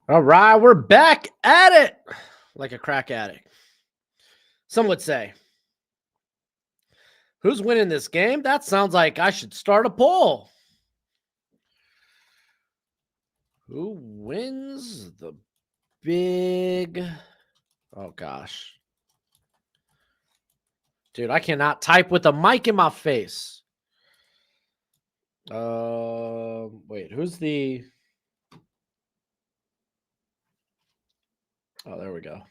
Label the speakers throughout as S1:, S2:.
S1: All right, we're back at it like a crack addict. Some would say, who's winning this game? That sounds like I should start a poll. Who wins the big. Oh, gosh. Dude, I cannot type with a mic in my face. Wait, who's the. Oh, there we go.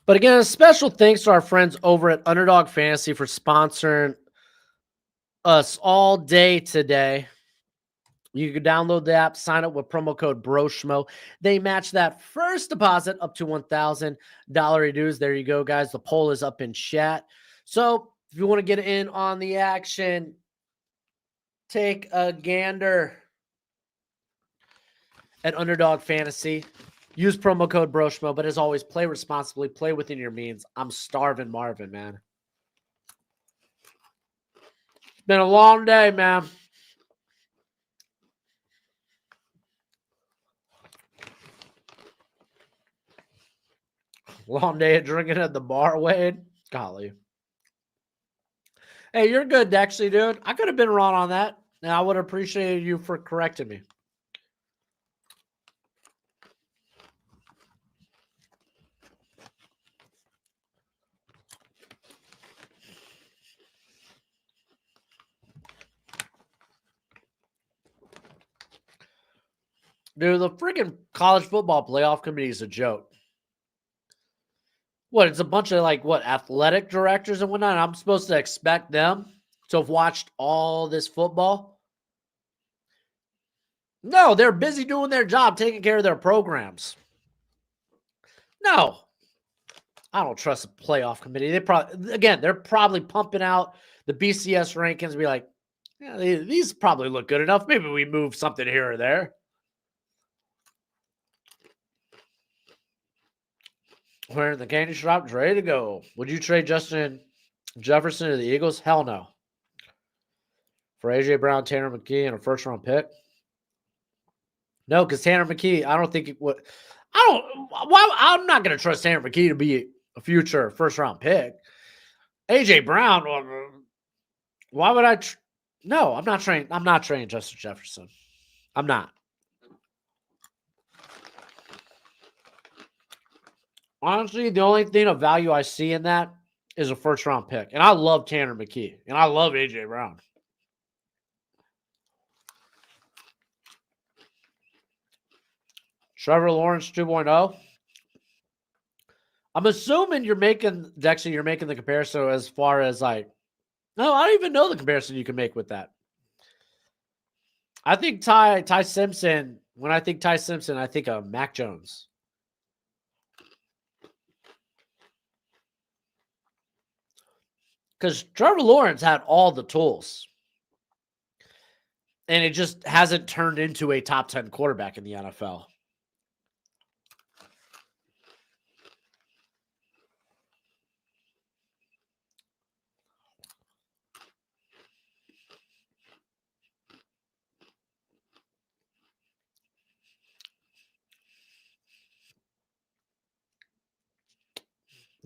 S1: But again, a special thanks to our friends over at Underdog Fantasy for sponsoring us all day today. You can download the app, sign up with promo code Broshmo. They match that first deposit up to $1,000 dues. There you go, guys. The poll is up in chat. So if you want to get in on the action, take a gander at Underdog Fantasy. Use promo code Broshmo, but as always, play responsibly, play within your means. I'm starving Marvin, man. It's been a long day, man. Long day of drinking at the bar, Wade. Golly. Hey, you're good, Dexy, dude. I could have been wrong on that, and I would have appreciated you for correcting me. Dude, the freaking college football playoff committee is a joke. What? It's a bunch of athletic directors and whatnot. I'm supposed to expect them to have watched all this football? No, they're busy doing their job, taking care of their programs. No, I don't trust the playoff committee. They're probably pumping out the BCS rankings and be like, yeah, these probably look good enough. Maybe we move something here or there. We're in the candy shop, ready to go. Would you trade Justin Jefferson to the Eagles? Hell no. For AJ Brown, Tanner McKee, and a first-round pick? No, because Tanner McKee, I don't think it would. I'm not going to trust Tanner McKee to be a future first-round pick. AJ Brown, why would I? No, I'm not trading Justin Jefferson. I'm not. Honestly, the only thing of value I see in that is a first-round pick. And I love Tanner McKee. And I love AJ Brown. Trevor Lawrence 2.0. I'm assuming you're making the comparison as far as no, I don't even know the comparison you can make with that. I think Ty Simpson. When I think Ty Simpson, I think of Mac Jones. Because Trevor Lawrence had all the tools. And it just hasn't turned into a top 10 quarterback in the NFL.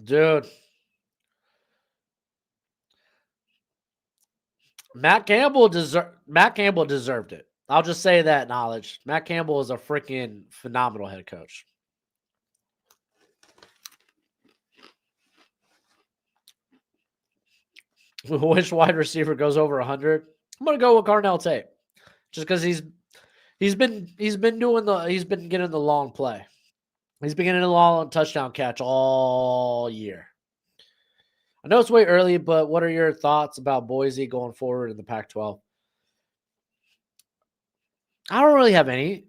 S1: Dude. Matt Campbell deserved it. I'll just say that knowledge. Matt Campbell is a freaking phenomenal head coach. Which wide receiver goes over 100? I'm gonna go with Carnell Tate, just because he's been getting the long play. He's been getting the long touchdown catch all year. I know it's way early, but what are your thoughts about Boise going forward in the Pac-12? I don't really have any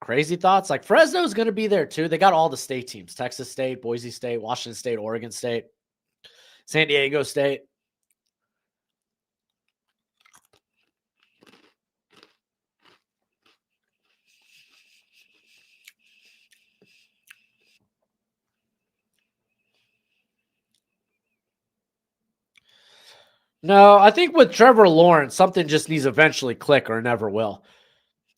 S1: crazy thoughts. Like Fresno's going to be there too. They got all the state teams: Texas State, Boise State, Washington State, Oregon State, San Diego State. No, I think with Trevor Lawrence, something just needs to eventually click or it never will.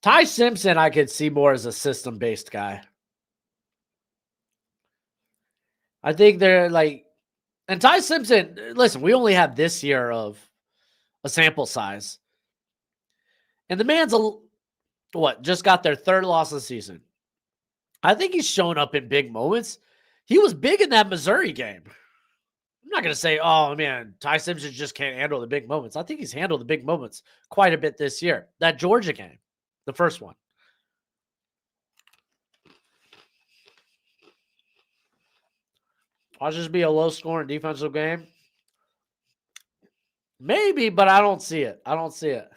S1: Ty Simpson, I could see more as a system-based guy. I think they're like, and Ty Simpson, listen, we only have this year of a sample size. And the man's just got their third loss of the season. I think he's shown up in big moments. He was big in that Missouri game. I'm not going to say, oh man, Ty Simpson just can't handle the big moments. I think he's handled the big moments quite a bit this year. That Georgia game, the first one. I'll just be a low scoring defensive game. Maybe, but I don't see it. I don't see it.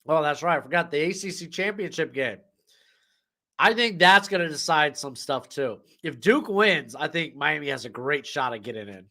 S1: Oh, that's right. I forgot the ACC championship game. I think that's going to decide some stuff too. If Duke wins, I think Miami has a great shot at getting in.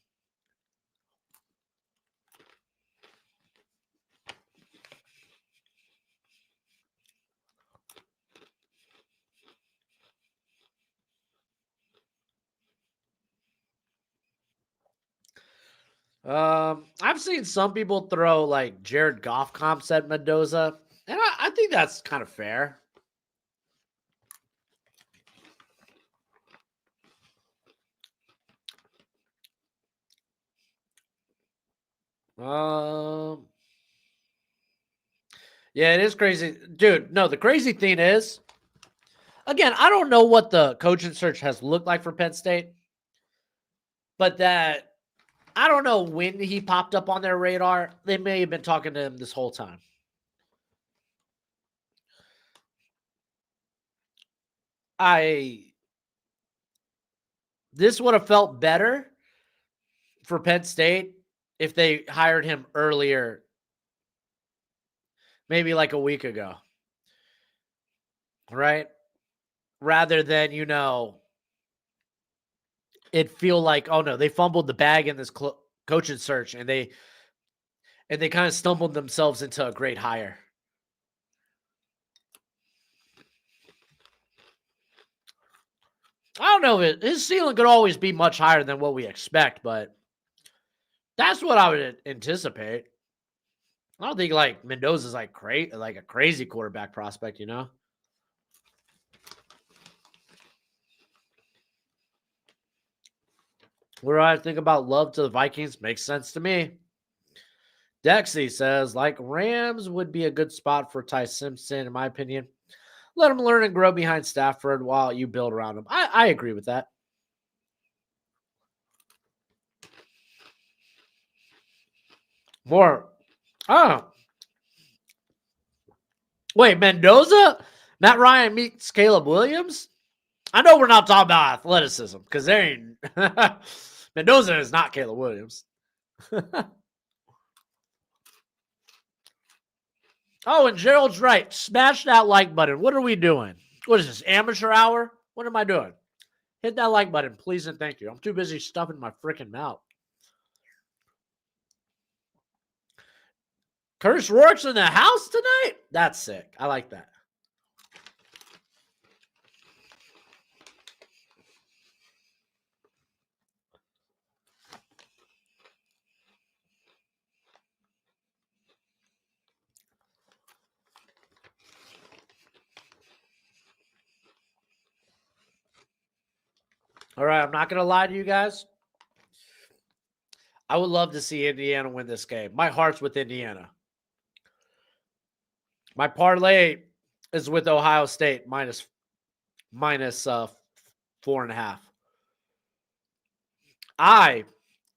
S1: I've seen some people throw like Jared Goff comps at Mendoza, and I think that's kind of fair. Um, yeah, it is crazy, dude. No, the crazy thing is, again, I don't know what the coaching search has looked like for Penn State, but that I don't know when he popped up on their radar. They may have been talking to him this whole time. This would have felt better for Penn State if they hired him earlier, maybe like a week ago, right? Rather than, it feel like, oh no, they fumbled the bag in this coaching search and they kind of stumbled themselves into a great hire. I don't know. His ceiling could always be much higher than what we expect, but that's what I would anticipate. I don't think like Mendoza's like a crazy quarterback prospect, What do I think about Love to the Vikings? Makes sense to me. Dexy says, like Rams would be a good spot for Ty Simpson, in my opinion. Let him learn and grow behind Stafford while you build around him. I agree with that. More. Oh. Wait, Mendoza? Matt Ryan meets Caleb Williams? I know we're not talking about athleticism because there ain't. Mendoza is not Caleb Williams. Oh, and Gerald's right. Smash that like button. What are we doing? What is this, amateur hour? What am I doing? Hit that like button, please and thank you. I'm too busy stuffing my freaking mouth. Curtis Rourke's in the house tonight? That's sick. I like that. All right, I'm not going to lie to you guys. I would love to see Indiana win this game. My heart's with Indiana. My parlay is with Ohio State minus 4.5. I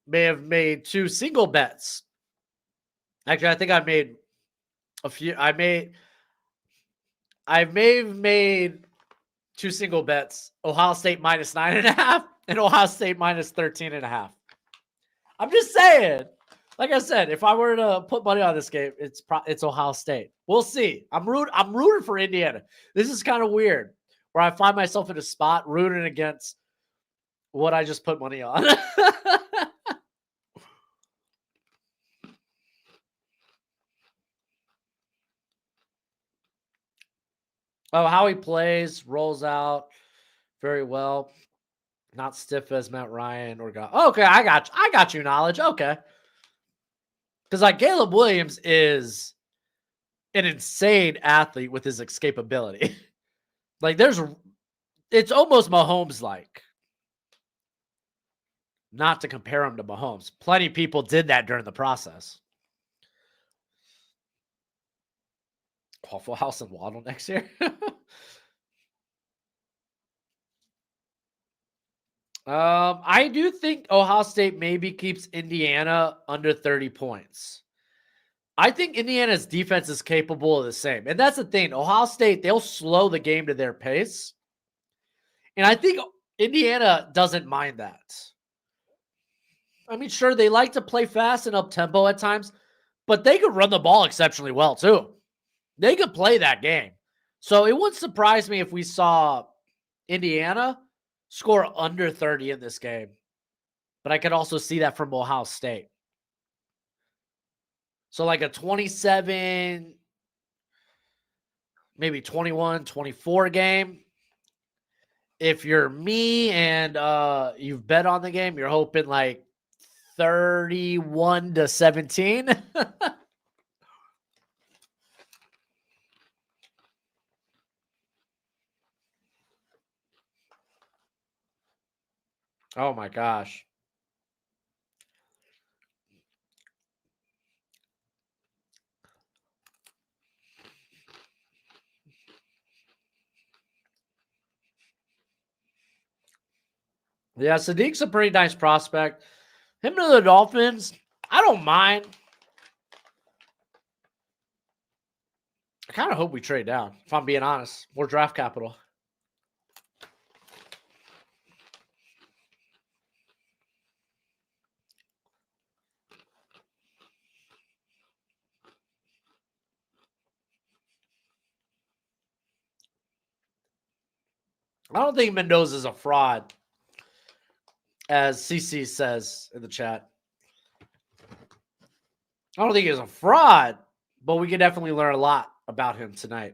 S1: may have made two single bets. Actually, I think I made a few. I may have made two single bets. Ohio State minus 9.5 and Ohio State minus 13.5. I'm just saying. Like I said, if I were to put money on this game, it's Ohio State. We'll see. I'm rooting for Indiana. This is kind of weird, where I find myself in a spot rooting against what I just put money on. Oh, how he plays, rolls out, very well. Not stiff as Matt Ryan or God. Okay, I got you knowledge. Okay. Because like Caleb Williams is an insane athlete with his escapability. Like it's almost Mahomes like. Not to compare him to Mahomes. Plenty of people did that during the process. Waffle House and Waddle next year. I do think Ohio State maybe keeps Indiana under 30 points. I think Indiana's defense is capable of the same. And that's the thing. Ohio State, they'll slow the game to their pace. And I think Indiana doesn't mind that. I mean, sure, they like to play fast and up tempo at times, but they could run the ball exceptionally well too. They could play that game. So it wouldn't surprise me if we saw Indiana score under 30 in this game. But I could also see that from Ohio State. So like a 27, maybe 21, 24 game. If you're me and you've bet on the game, you're hoping like 31-17. Oh my gosh. Yeah, Sadiq's a pretty nice prospect. Him to the Dolphins, I don't mind. I kind of hope we trade down, if I'm being honest. More draft capital. I don't think Mendoza's a fraud, as CC says in the chat. I don't think he's a fraud, but we can definitely learn a lot about him tonight.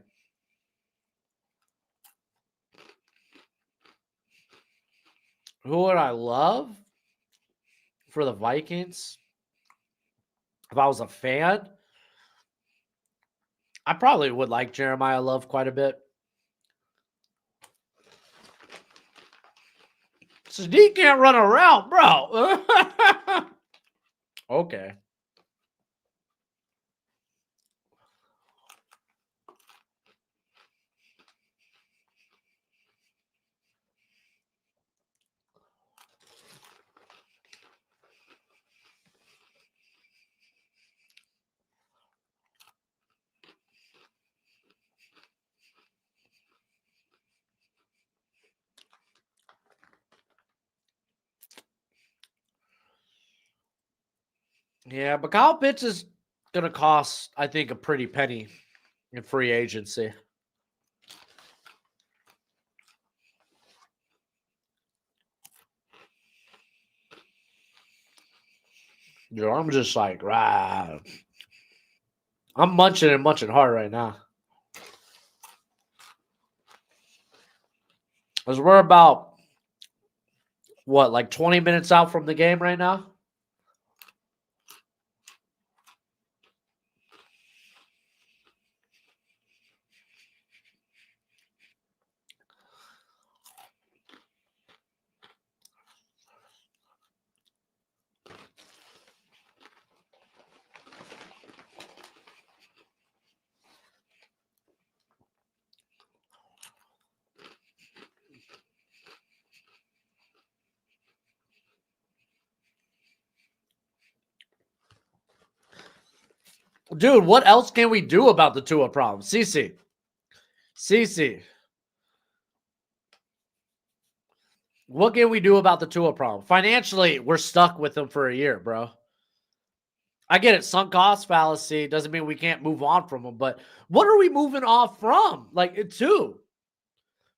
S1: Who would I love for the Vikings? If I was a fan, I probably would like Jeremiah Love quite a bit. Sadiq can't run around, bro. Okay. Yeah, but Kyle Pitts is going to cost, I think, a pretty penny in free agency. Dude, I'm just like, rah. I'm munching and munching hard right now. Because we're about, what, like 20 minutes out from the game right now? Dude, what else can we do about the Tua problem? CC. What can we do about the Tua problem? Financially, we're stuck with them for a year, bro. I get it. Sunk cost fallacy doesn't mean we can't move on from them, but what are we moving off from? Like, two.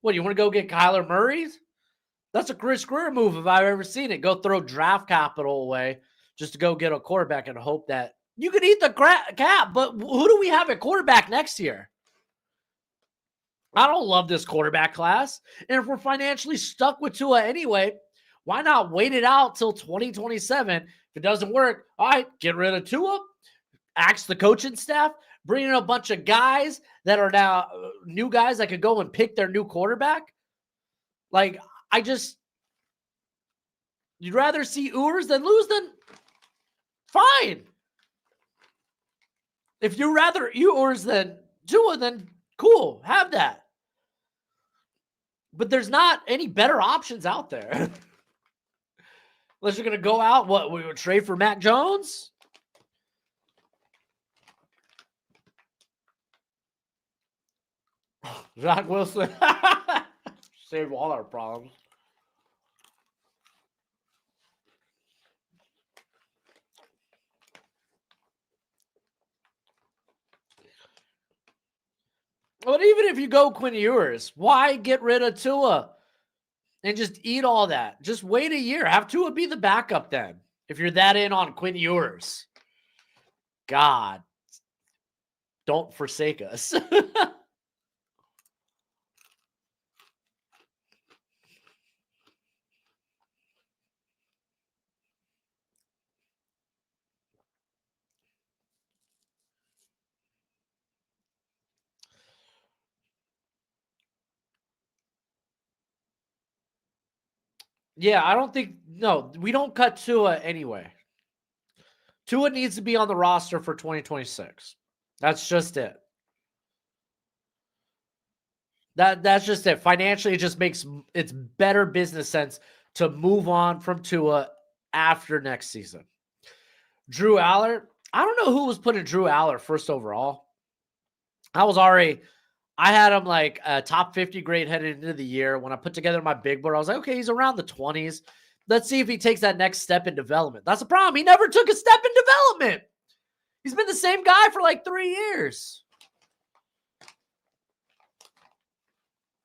S1: What, you want to go get Kyler Murray? That's a Chris Greer move if I've ever seen it. Go throw draft capital away just to go get a quarterback and hope that you could eat the cap, but who do we have at quarterback next year? I don't love this quarterback class. And if we're financially stuck with Tua anyway, why not wait it out till 2027? If it doesn't work, all right, get rid of Tua, axe the coaching staff, bring in a bunch of guys that are now new guys that could go and pick their new quarterback. Like, you'd rather see Ewers than lose, then fine. If you rather Ewers than Tua, then cool, have that. But there's not any better options out there. Unless you're going to go out, we would trade for Mac Jones? Zach Wilson. Saved all our problems. But even if you go Quinn Ewers, why get rid of Tua and just eat all that? Just wait a year. Have Tua be the backup then. If you're that in on Quinn Ewers. God. Don't forsake us. Yeah, I don't think, no, we don't cut Tua anyway. Tua needs to be on the roster for 2026. That's just it. That's just it. Financially, it just makes it's better business sense to move on from Tua after next season. Drew Aller, I don't know who was putting Drew Aller first overall. I had him like a top 50 grade headed into the year. When I put together my big board, I was like, okay, he's around the 20s. Let's see if he takes that next step in development. That's the problem. He never took a step in development. He's been the same guy for like 3 years.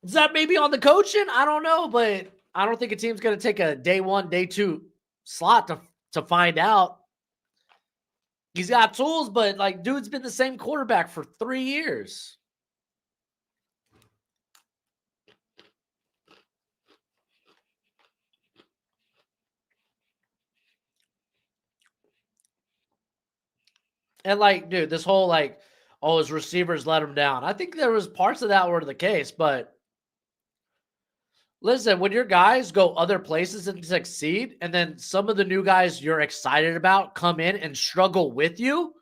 S1: Is that maybe on the coaching? I don't know, but I don't think a team's going to take a day 1, day 2 slot to find out. He's got tools, but like, dude's been the same quarterback for 3 years. And like, dude, this whole like, oh, his receivers let him down. I think there was parts of that were the case, but listen, when your guys go other places and succeed, and then some of the new guys you're excited about come in and struggle with you,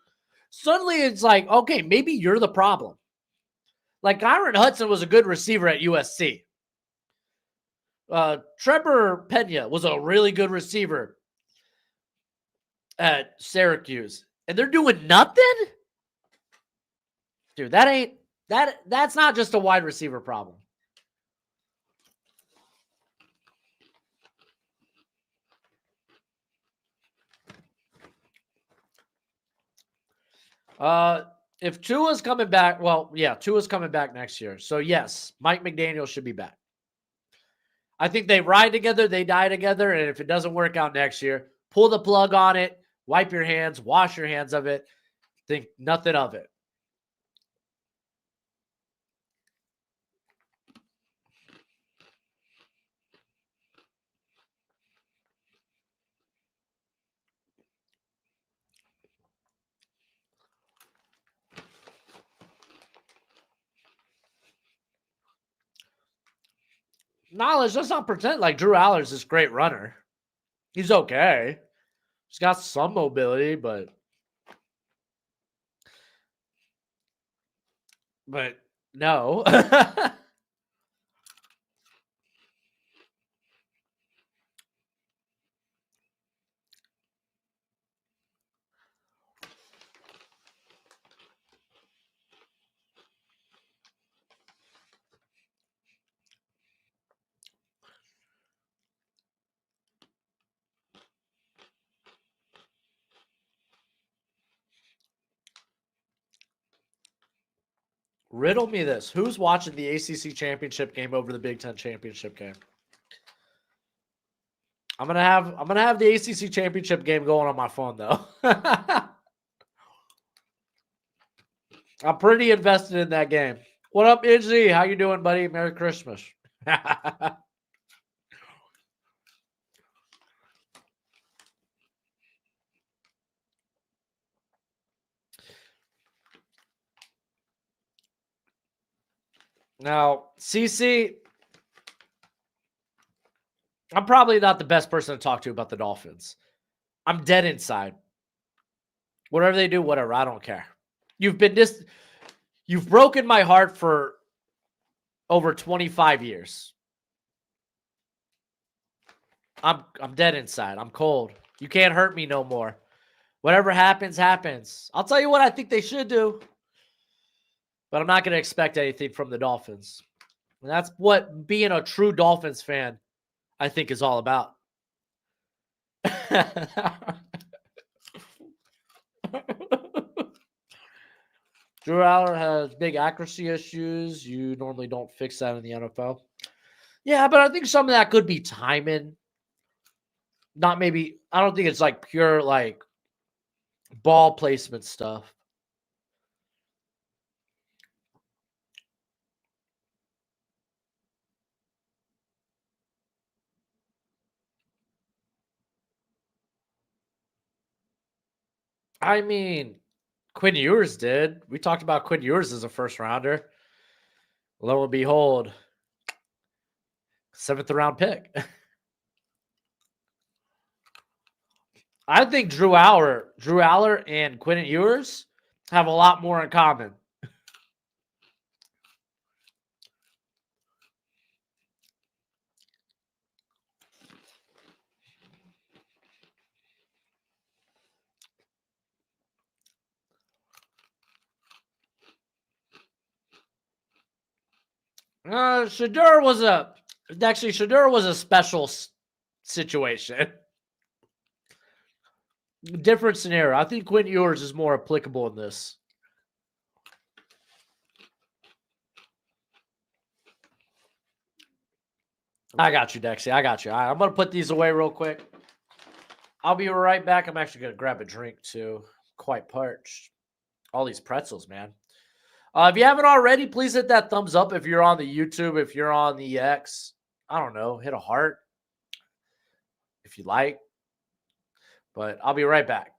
S1: suddenly it's like, okay, maybe you're the problem. Like Kyron Hudson was a good receiver at USC. Trevor Pena was a really good receiver at Syracuse. And they're doing nothing? Dude, that's not just a wide receiver problem. If Tua's coming back, well, yeah, Tua's coming back next year. So yes, Mike McDaniel should be back. I think they ride together, they die together, and if it doesn't work out next year, pull the plug on it, wipe your hands, wash your hands of it, think nothing of it. Knowledge, let's not pretend like Drew Aller's this great runner. He's okay. He's got some mobility, but no. Riddle me this. Who's watching the ACC championship game over the Big Ten championship game? I'm gonna have the ACC championship game going on my phone though. I'm pretty invested in that game. What up, Izzy? How you doing, buddy? Merry Christmas. Now, CC, I'm probably not the best person to talk to about the Dolphins. I'm dead inside. Whatever they do, whatever. I don't care. You've been you've broken my heart for over 25 years. I'm dead inside. I'm cold. You can't hurt me no more. Whatever happens, happens. I'll tell you what I think they should do, but I'm not going to expect anything from the Dolphins. And that's what being a true Dolphins fan, I think, is all about. Drew Aller has big accuracy issues. You normally don't fix that in the NFL. Yeah, but I think some of that could be timing. Not maybe, I don't think it's like pure like ball placement stuff. I mean, Quinn Ewers did. We talked about Quinn Ewers as a first rounder. Lo and behold, 7th round pick. I think Drew Aller and Quinn Ewers have a lot more in common. Shedeur was a special situation. Different scenario. I think Quinn Ewers is more applicable in this. I got you, Dexy. I got you. All right, I'm going to put these away real quick. I'll be right back. I'm actually going to grab a drink, too. Quite parched. All these pretzels, man. If you haven't already, please hit that thumbs up if you're on the YouTube, if you're on the X. I don't know. Hit a heart if you like. But I'll be right back.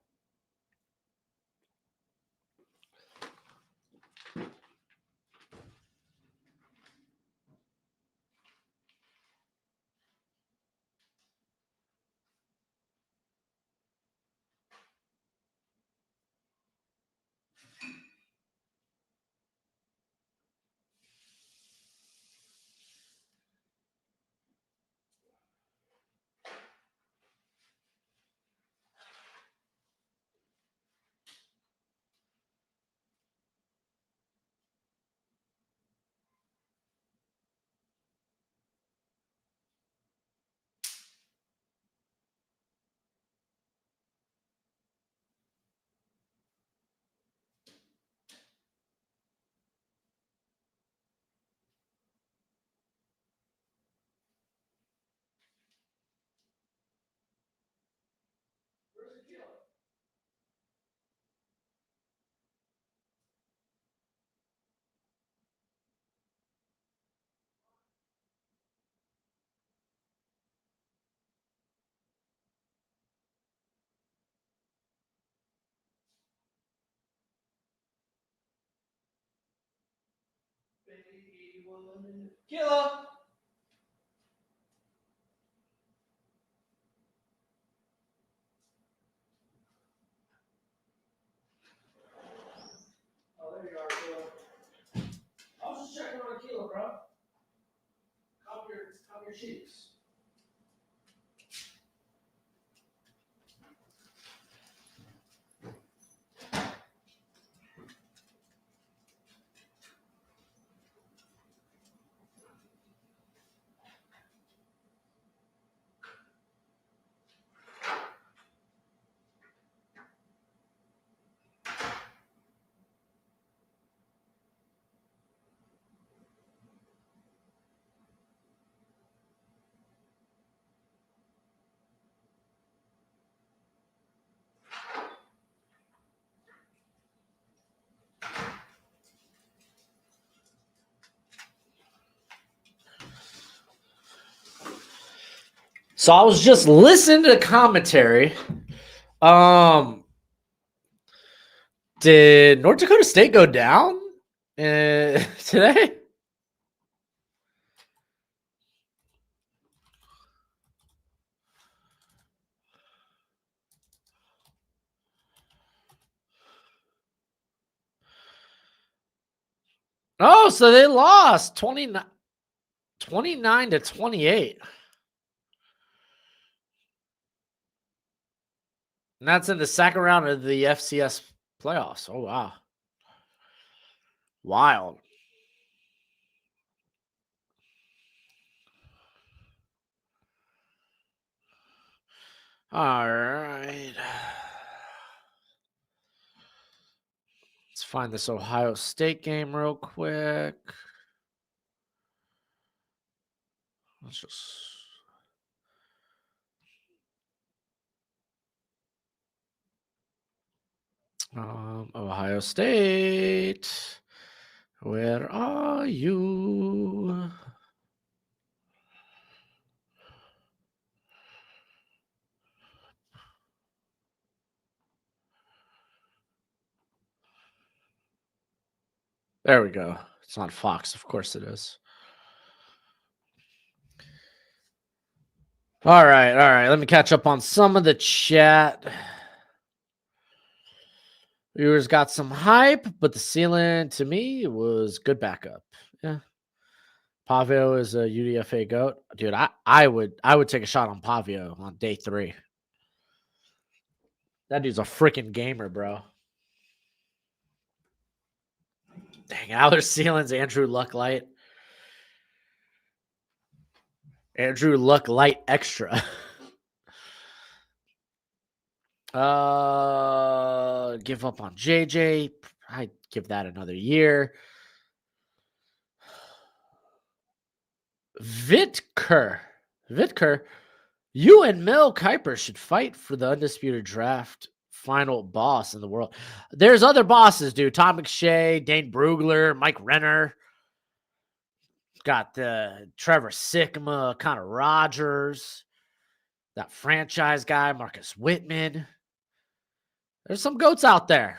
S1: Killer. Oh, there you are, Killer. I was just checking on Killer, bro. Cop your cheeks. So I was just listening to the commentary. Did North Dakota State go down today? Oh, so they lost 29 to 28. And that's in the second round of the FCS playoffs. Oh, wow. Wild. All right. Let's find this Ohio State game real quick. Let's just. Ohio State. Where are you? There we go. It's on Fox. Of course it is. All right. All right. Let me catch up on some of the chat. Viewers got some hype, but the ceiling to me was good backup. Yeah. Pavio is a UDFA goat. Dude, I would take a shot on Pavio on day 3. That dude's a freaking gamer, bro. Dang, Aller ceilings, Andrew Luck Light. Andrew Luck Light Extra. Give up on JJ. I'd give that another year. Vitker. You and Mel Kiper should fight for the undisputed draft final boss in the world. There's other bosses, dude. Tom McShay, Dane Brugler, Mike Renner. Got the Trevor Sikkema, Connor Rogers. That franchise guy, Marcus Whitman. There's some goats out there.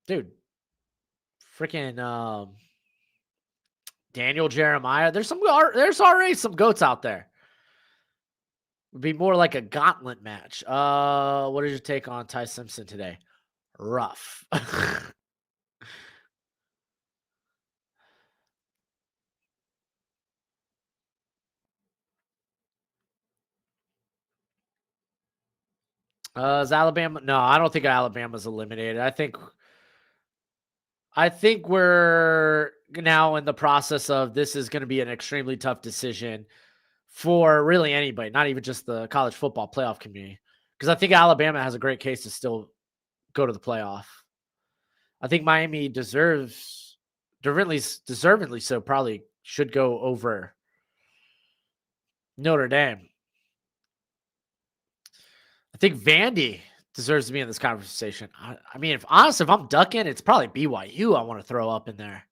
S1: Dude. Freaking Daniel Jeremiah. There's already some goats out there. Would be more like a gauntlet match. What is your take on Ty Simpson today? Rough. Is Alabama? No, I don't think Alabama's eliminated. I think we're now in the process of this is going to be an extremely tough decision for really anybody, not even just the college football playoff community. Because I think Alabama has a great case to still go to the playoff. I think Miami deservedly so, probably should go over Notre Dame. I think Vandy deserves to be in this conversation. I mean, if I'm ducking, it's probably BYU I want to throw up in there.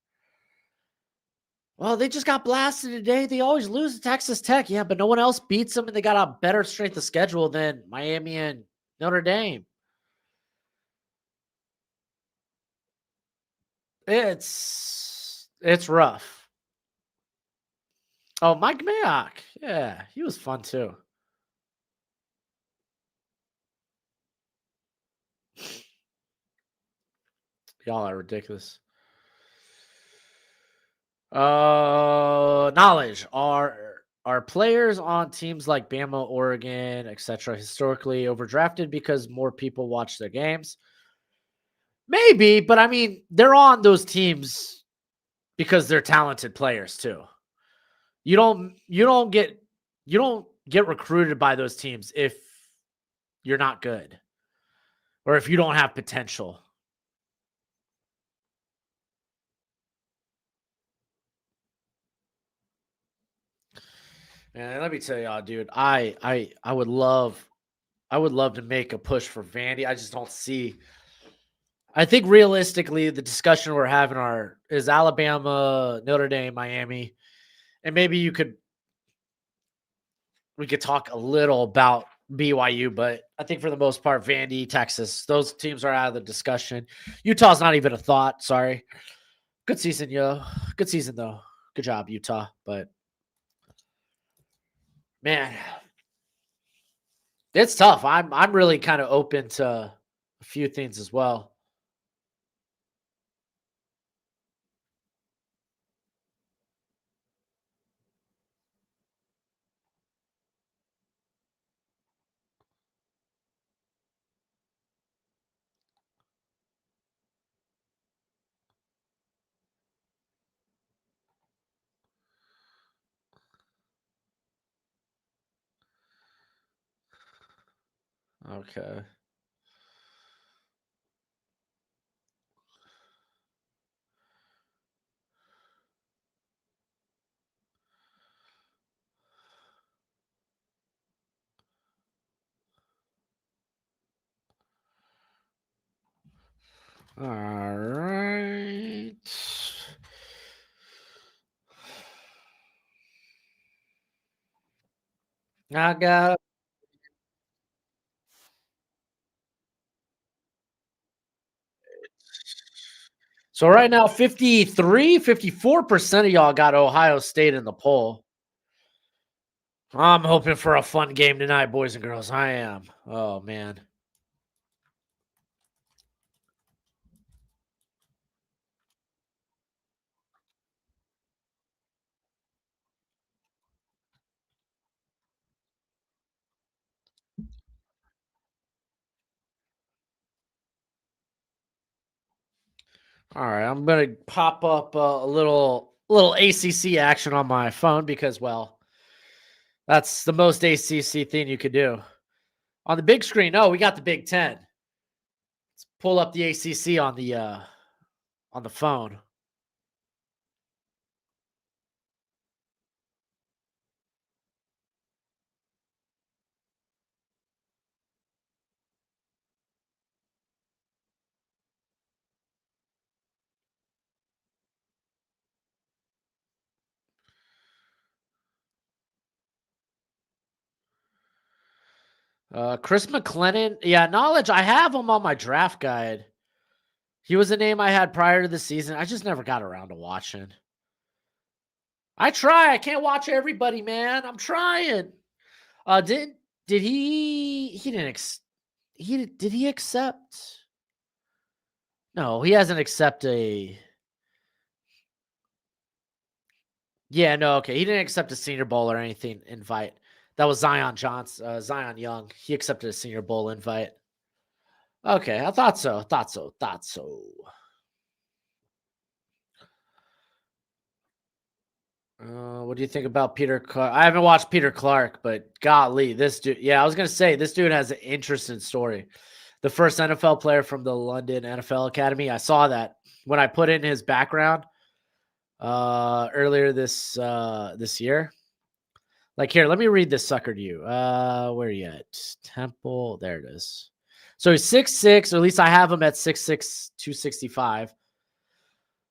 S1: Well, they just got blasted today. They always lose to Texas Tech. Yeah, but no one else beats them, and they got a better strength of schedule than Miami and Notre Dame. It's rough. Oh, Mike Mayock. Yeah, he was fun too. Y'all are ridiculous. Knowledge. Are players on teams like Bama, Oregon, etc. historically overdrafted because more people watch their games? Maybe, but I mean, they're on those teams because they're talented players too. You don't get recruited by those teams if you're not good or if you don't have potential. And let me tell y'all, dude, I would love to make a push for Vandy. I just don't see. I think realistically, the discussion we're having is Alabama, Notre Dame, Miami, and maybe you could we could talk a little about BYU, but I think for the most part, Vandy, Texas, those teams are out of the discussion. Utah's not even a thought. Sorry. Good season, yo. Good season though. Good job, Utah. But man, it's tough. I'm really kind of open to a few things as well. Okay. All right. I got so right now 54% of y'all got Ohio State in the poll. I'm hoping for a fun game tonight, boys and girls. I am. Oh man. All right, I'm gonna pop up a little ACC action on my phone because, well, that's the most ACC thing you could do on the big screen. No, we got the Big Ten. Let's pull up the ACC on the phone. Chris McLennan, yeah, knowledge. I have him on my draft guide. He was a name I had prior to the season. I just never got around to watching. I try. I can't watch everybody, man. I'm trying. Did he didn't did he accept? No, he hasn't accepted a. Yeah, no, okay. He didn't accept a Senior Bowl or anything invite. That was Zion Young. He accepted a Senior Bowl invite. Okay, I thought so. Thought so. What do you think about Peter Clark? I haven't watched Peter Clark, but golly, this dude. Yeah, I was gonna say this dude has an interesting story. The first NFL player from the London NFL Academy. I saw that when I put in his background earlier this year. Like here, let me read this sucker to you. Where are you at? Temple. There it is. So he's 6'6", or at least I have him at 6'6", 265.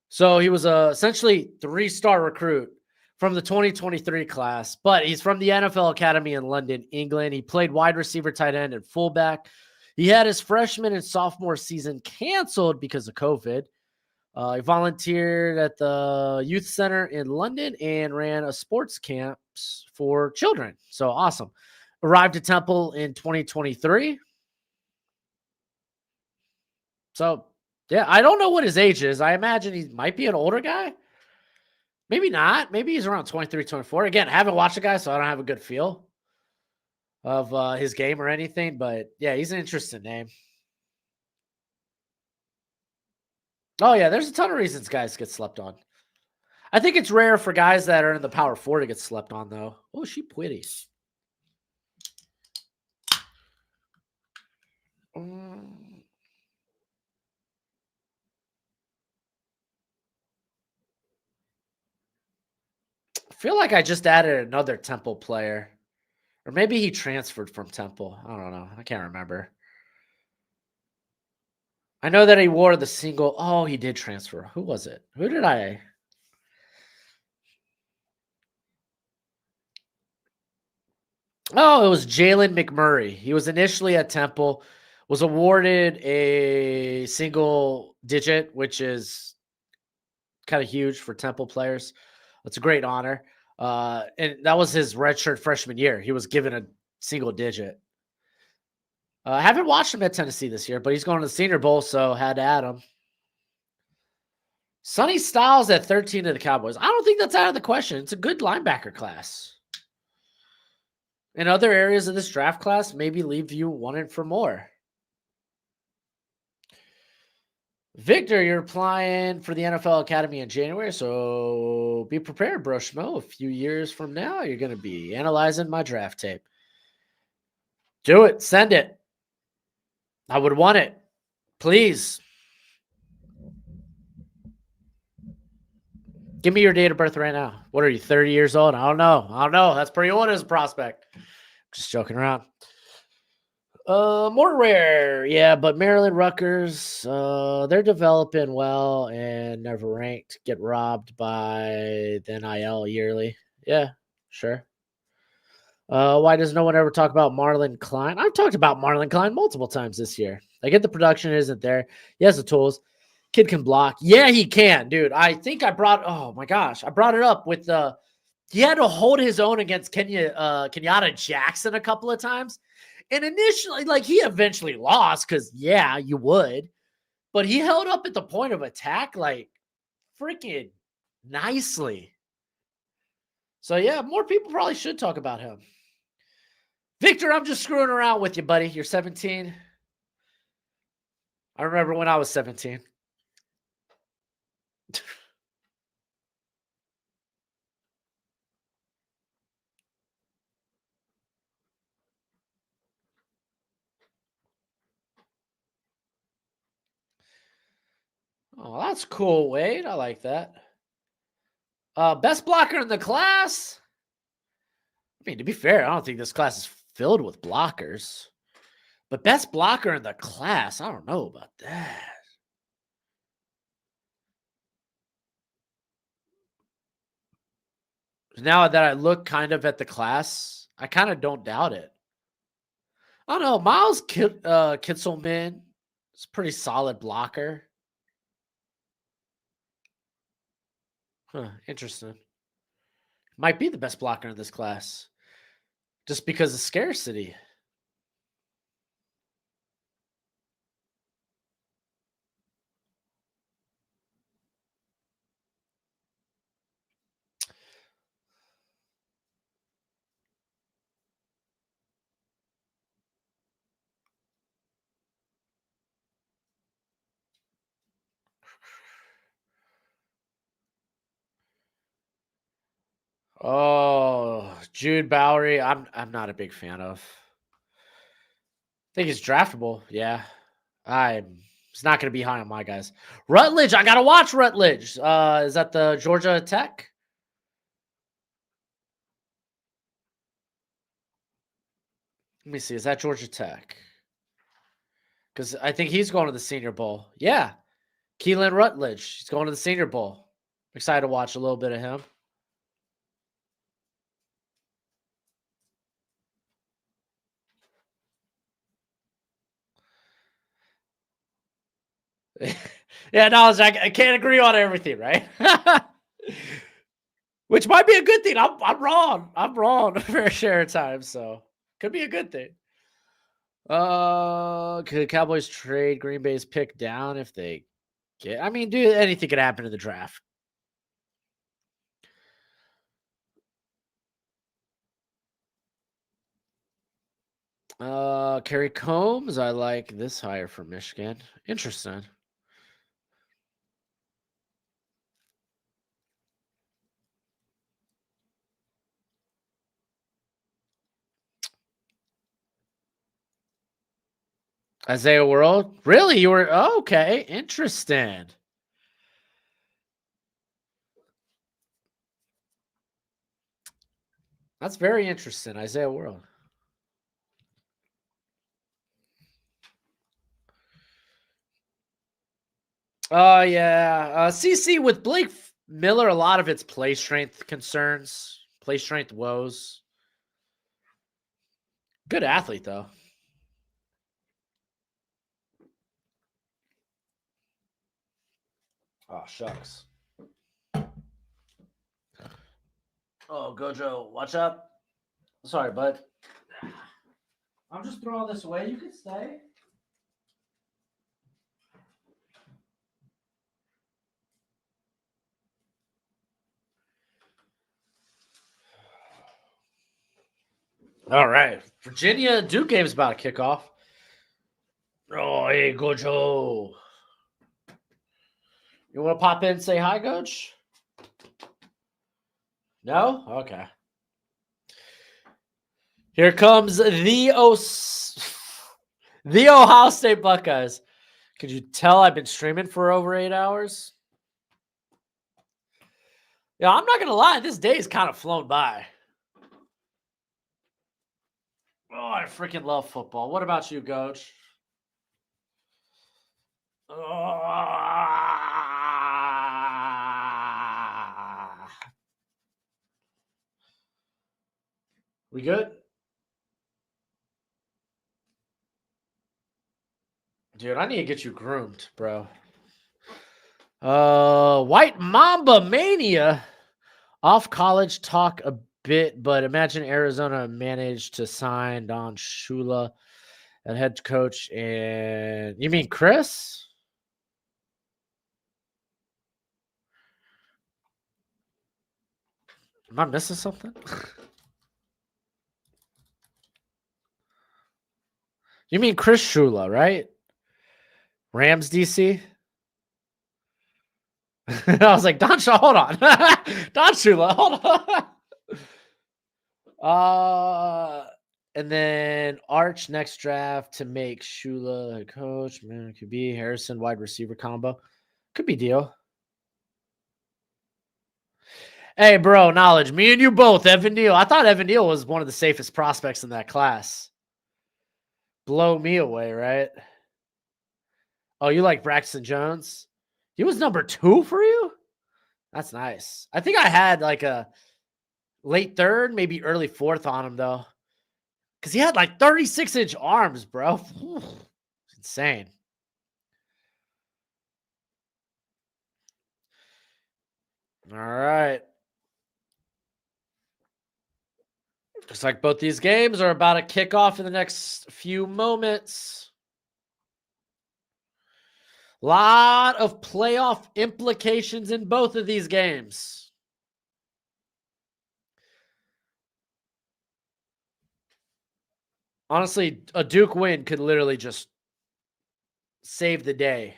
S1: So he was essentially 3-star recruit from the 2023 class, but he's from the NFL Academy in London, England. He played wide receiver, tight end, and fullback. He had his freshman and sophomore season canceled because of COVID. He volunteered at the youth center in London and ran a sports camps for children. So awesome. Arrived at Temple in 2023. So yeah, I don't know what his age is. I imagine he might be an older guy. Maybe not. Maybe he's around 23, 24. Again, I haven't watched the guy, so I don't have a good feel of his game or anything. But yeah, he's an interesting name. Oh yeah, there's a ton of reasons guys get slept on. I think it's rare for guys that are in the power four to get slept on, though. Oh, she pretty. Mm, I feel like I just added another Temple player. Or maybe he transferred from Temple. I don't know. I can't remember. I know that he wore the single. Oh, he did transfer. Who was it? Who did I? Oh, it was Jalen McMurray. He was initially at Temple, was awarded a single digit, which is kind of huge for Temple players. It's a great honor. And that was his redshirt freshman year. He was given a single digit. I haven't watched him at Tennessee this year, but he's going to the Senior Bowl, so had to add him. Sonny Styles at 13 to the Cowboys. I don't think that's out of the question. It's a good linebacker class. In other areas of this draft class, maybe leave you wanting for more. Victor, you're applying for the NFL Academy in January, so be prepared, Broshmo. A few years from now, you're going to be analyzing my draft tape. Do it. Send it. I would want it. Please. Give me your date of birth right now. What are you, 30 years old? I don't know. That's pretty old as a prospect. Just joking around. More rare. Yeah, but Maryland Rutgers, they're developing well and never ranked. Get robbed by the NIL yearly. Yeah, sure. Why does no one ever talk about Marlon Klein? I've talked about Marlon Klein multiple times this year. I get the production isn't there. He has the tools. Kid can block. Yeah, he can, dude. I think I brought. Oh my gosh, I brought it up with the. He had to hold his own against Kenyatta Jackson a couple of times, and initially, like he eventually lost because yeah, you would, but he held up at the point of attack like freaking nicely. So yeah, more people probably should talk about him. Victor, I'm just screwing around with you, buddy. You're 17. I remember when I was 17. Oh, that's cool, Wade. I like that. Best blocker in the class. I mean, to be fair, I don't think this class is filled with blockers. But best blocker in the class, I don't know about that. Now that I look kind of at the class, I kind of don't doubt it. I don't know. Miles Kitselman is a pretty solid blocker. Huh, interesting. Might be the best blocker in this class just because of scarcity. Oh, Jude Bowery, I'm not a big fan of. I think he's draftable. Yeah, it's not going to be high on my guys. Rutledge, I gotta watch Rutledge. Is that the Georgia Tech? Let me see. Is that Georgia Tech? Because I think he's going to the Senior Bowl. Yeah, Keelan Rutledge. He's going to the Senior Bowl. Excited to watch a little bit of him. Yeah, no, I can't agree on everything, right? Which might be a good thing. I'm wrong. I'm wrong a fair share of times, so could be a good thing. Could Cowboys trade Green Bay's pick down if they get? I mean, dude, anything could happen in the draft. Kerry Combs, I like this hire for Michigan. Interesting. Isaiah World, really? You were okay? Interesting. That's very interesting, Isaiah World. Oh yeah, CC with Blake Miller. A lot of it's play strength concerns, play strength woes. Good athlete, though. Oh, shucks. Oh, Gojo, watch up. Sorry, bud. I'm just throwing this away. You can stay. All right. Virginia Duke game's about to kick off. Oh, hey, Gojo. You want to pop in and say hi, Coach? No? Okay. Here comes the Ohio State Buckeyes. Could you tell I've been streaming for over 8 hours? Yeah, I'm not going to lie. This day's kind of flown by. Oh, I freaking love football. What about you, Coach? We good? Dude, I need to get you groomed, bro. White Mamba Mania. Off college talk a bit, but imagine Arizona managed to sign Don Shula at head coach. And you mean Chris? Am I missing something? You mean Chris Shula, right? Rams DC? I was like, Don Shula, hold on. Don Shula, hold on. And then Arch next draft to make Shula head coach. Man, it could be Harrison wide receiver combo. Could be deal. Hey, bro, knowledge. Me and you both, Evan Neal. I thought Evan Neal was one of the safest prospects in that class. Blow me away, right? Oh, you like Braxton Jones? He was number 2 for you? That's nice. I think I had like a late 3rd, maybe early 4th on him, though. Because he had like 36-inch arms, bro. It's insane. All right. Looks like both these games are about to kick off in the next few moments. Lot of playoff implications in both of these games. Honestly, a Duke win could literally just save the day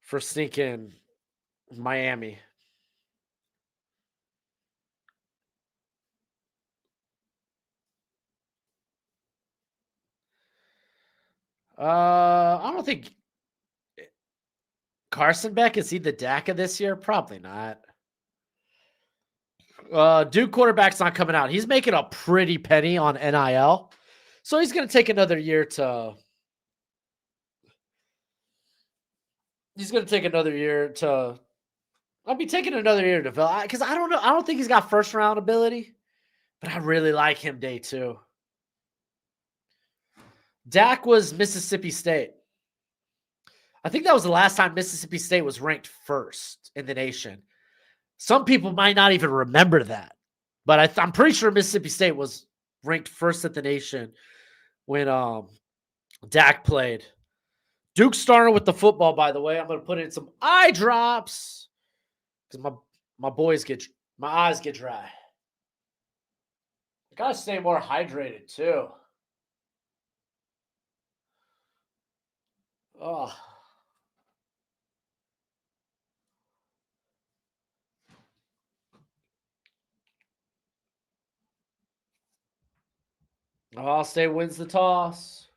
S1: for sneaking Miami. I don't think Carson Beck, is he the DACA this year? Probably not. Duke quarterback's not coming out. He's making a pretty penny on NIL. So he's going to take another year to. He's going to take another year to. I'll be taking another year to develop because I don't know. I don't think he's got first round ability, but I really like him day 2. Dak was Mississippi State. I think that was the last time Mississippi State was ranked first in the nation. Some people might not even remember that, but I'm pretty sure Mississippi State was ranked first at the nation when Dak played. Duke starting with the football, by the way. I'm going to put in some eye drops because my eyes get dry. I gotta stay more hydrated too. Oh. Ohio State wins the toss.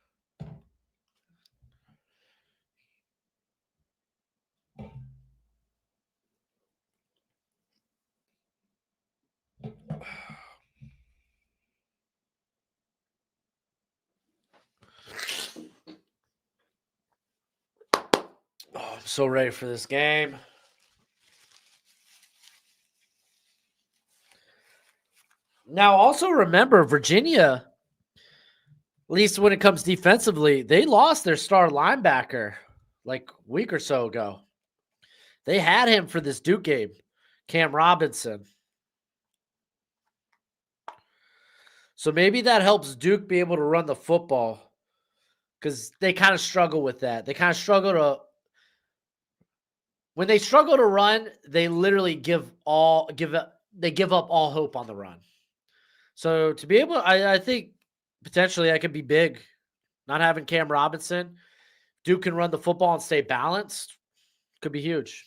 S1: Oh, I'm so ready for this game. Now, also remember, Virginia least when it comes defensively, they lost their star linebacker like a week or so ago. They had him for this Duke game, Cam Robinson. So maybe that helps Duke be able to run the football because they kind of struggle with that. They kind of struggle to when they struggle to run, they literally give up all hope on the run. So to be able, I think potentially that could be big. Not having Cam Robinson, Duke can run the football and stay balanced. Could be huge.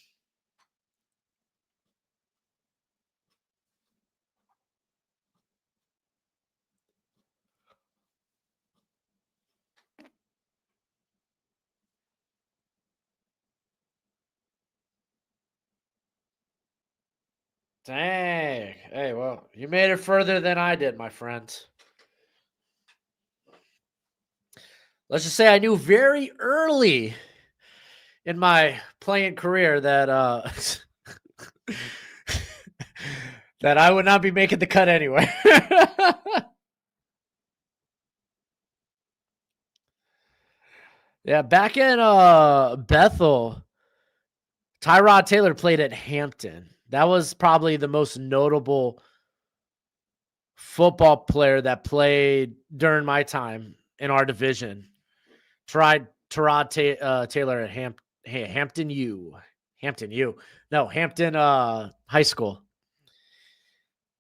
S1: Dang. Hey, well, you made it further than I did, my friend. Let's just say I knew very early in my playing career that that I would not be making the cut anyway. Yeah, back in Bethel, Tyrod Taylor played at Hampton. That was probably the most notable football player that played during my time in our division. Taylor at Hampton U. Hampton U. No, Hampton High School.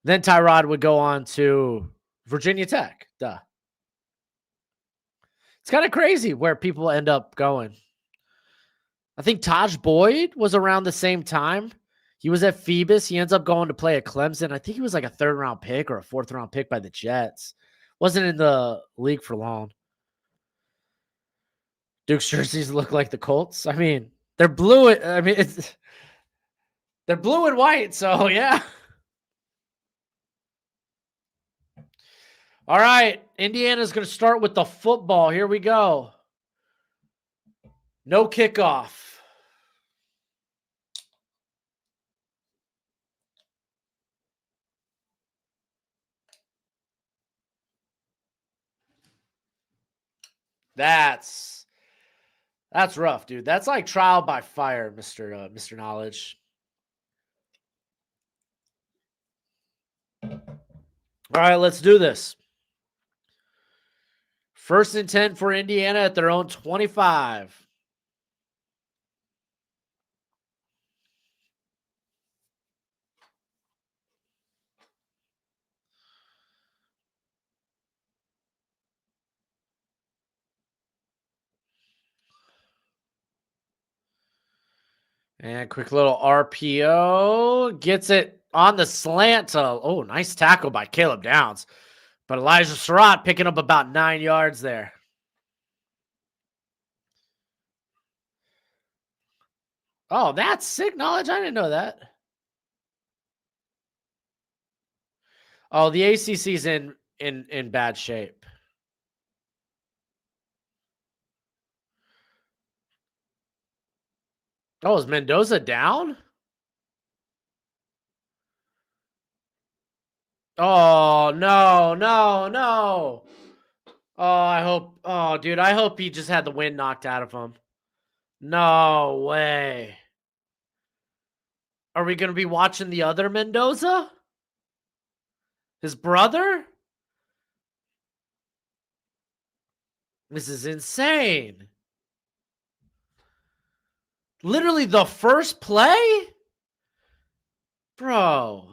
S1: Then Tyrod would go on to Virginia Tech. Duh. It's kind of crazy where people end up going. I think Taj Boyd was around the same time. He was at Phoebus. He ends up going to play at Clemson. I think he was like a 3rd-round pick or a 4th-round pick by the Jets. Wasn't in the league for long. Duke's jerseys look like the Colts. I mean, they're blue. They're blue and white. So yeah. All right. Indiana's going to start with the football. Here we go. No kickoff. That's rough, dude. That's like trial by fire, Mr. Knowledge. All right, let's do this. 1st and 10 for Indiana at their own 25. And quick little RPO. Gets it on the slant. Oh, nice tackle by Caleb Downs. But Elijah Surratt picking up about 9 yards there. Oh, that's sick knowledge. I didn't know that. Oh, the ACC's in bad shape. Oh, is Mendoza down? Oh, no, no, no. Dude, I hope he just had the wind knocked out of him. No way. Are we going to be watching the other Mendoza? His brother? This is insane. Literally the first play? Bro.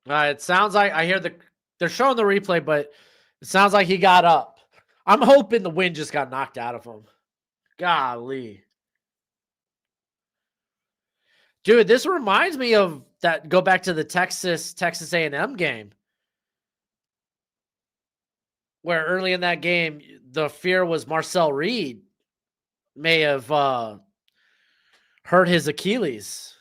S1: It sounds like they're showing the replay, but it sounds like he got up. I'm hoping the wind just got knocked out of him. Golly. Dude, this reminds me of that. Go back to the Texas A&M game, where early in that game, the fear was Marcel Reed may have hurt his Achilles.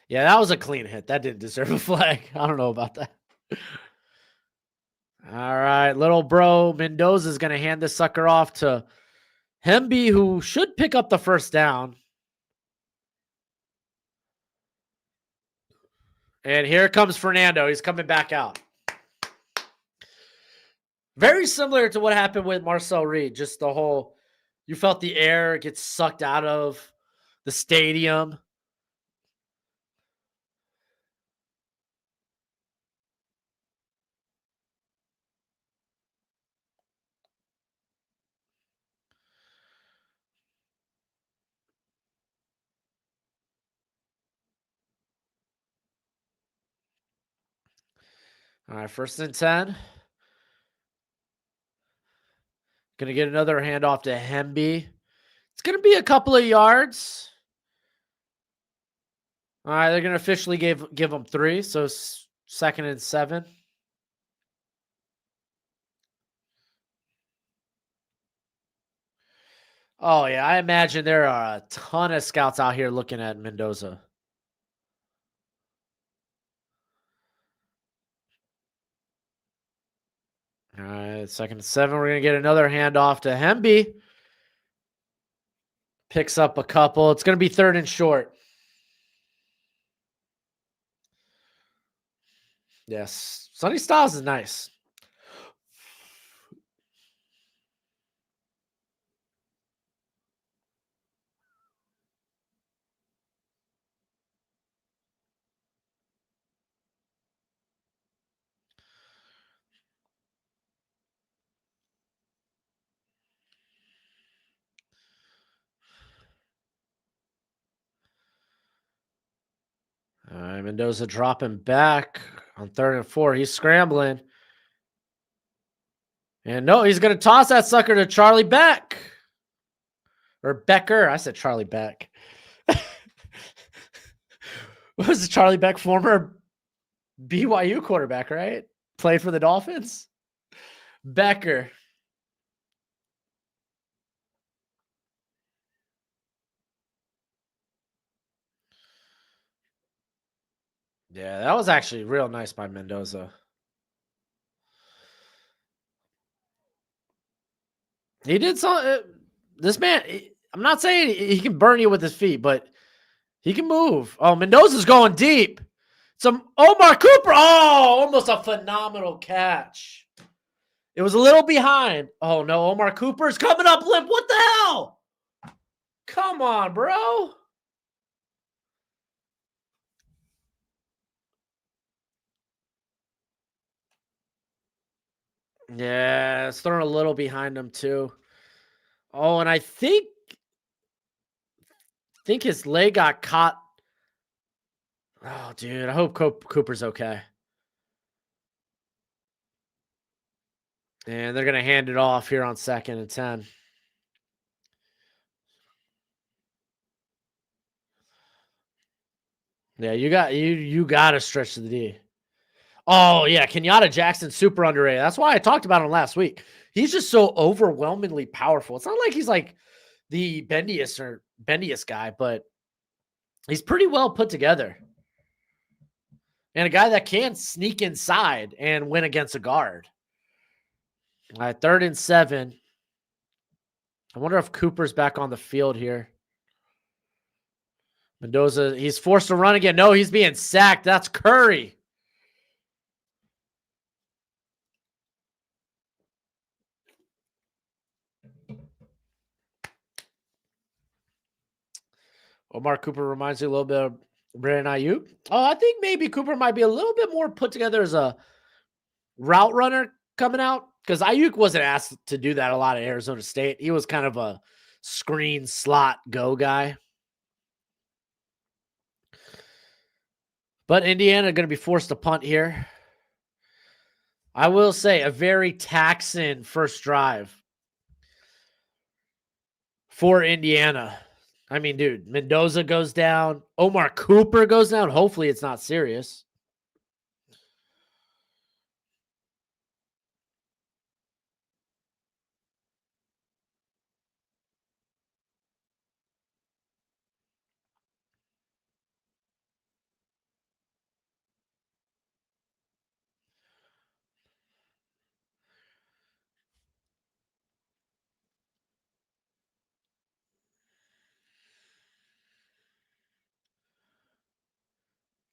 S1: Yeah, that was a clean hit. That didn't deserve a flag. I don't know about that. All right, little bro Mendoza is going to hand this sucker off to Hemby, who should pick up the first down. And here comes Fernando. He's coming back out. Very similar to what happened with Marcel Reed. Just the whole, you felt the air get sucked out of the stadium. All right, 1st and 10. Going to get another handoff to Hemby. It's going to be a couple of yards. All right, they're going to officially give them 3, so 2nd and 7. Oh, yeah, I imagine there are a ton of scouts out here looking at Mendoza. All right, 2nd and 7. We're going to get another handoff to Hemby. Picks up a couple. It's going to be 3rd and short. Yes, Sonny Styles is nice. All right, Mendoza dropping back on 3rd and 4. He's scrambling. And no, he's going to toss that sucker to Charlie Beck. Or Becker. I said Charlie Beck. What was it, Charlie Beck, former BYU quarterback, right? Played for the Dolphins. Becker. Yeah, that was actually real nice by Mendoza. He did some. This man, I'm not saying he can burn you with his feet, but he can move. Oh, Mendoza's going deep. Some Omar Cooper. Oh, almost a phenomenal catch. It was a little behind. Oh, no. Omar Cooper's coming up limp. What the hell? Come on, bro. Yeah, it's throwing a little behind him, too. Oh, and I think his leg got caught. Oh, dude. I hope Cooper's okay. And they're going to hand it off here on 2nd and 10. Yeah, you got to stretch to the D. Oh, yeah, Kenyatta Jackson, super underrated. That's why I talked about him last week. He's just so overwhelmingly powerful. It's not like he's like the bendiest guy, but he's pretty well put together. And a guy that can sneak inside and win against a guard. All right, 3rd and 7. I wonder if Cooper's back on the field here. Mendoza, he's forced to run again. No, he's being sacked. That's Curry. Omar Cooper reminds me a little bit of Brandon Ayuk. Oh, I think maybe Cooper might be a little bit more put together as a route runner coming out, because Ayuk wasn't asked to do that a lot at Arizona State. He was kind of a screen slot go guy. But Indiana going to be forced to punt here. I will say a very taxing first drive for Indiana. I mean, dude, Mendoza goes down. Omar Cooper goes down. Hopefully it's not serious.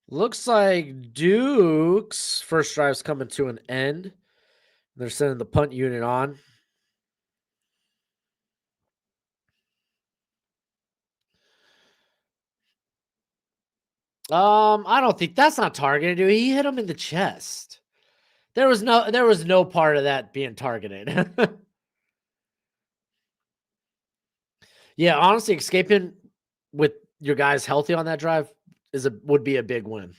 S1: Looks like Duke's first drive's coming to an end. They're sending the punt unit on. I don't think that's not targeted, dude. He hit him in the chest. There was no part of that being targeted. Yeah, honestly, escaping with your guys healthy on that drive would be a big win.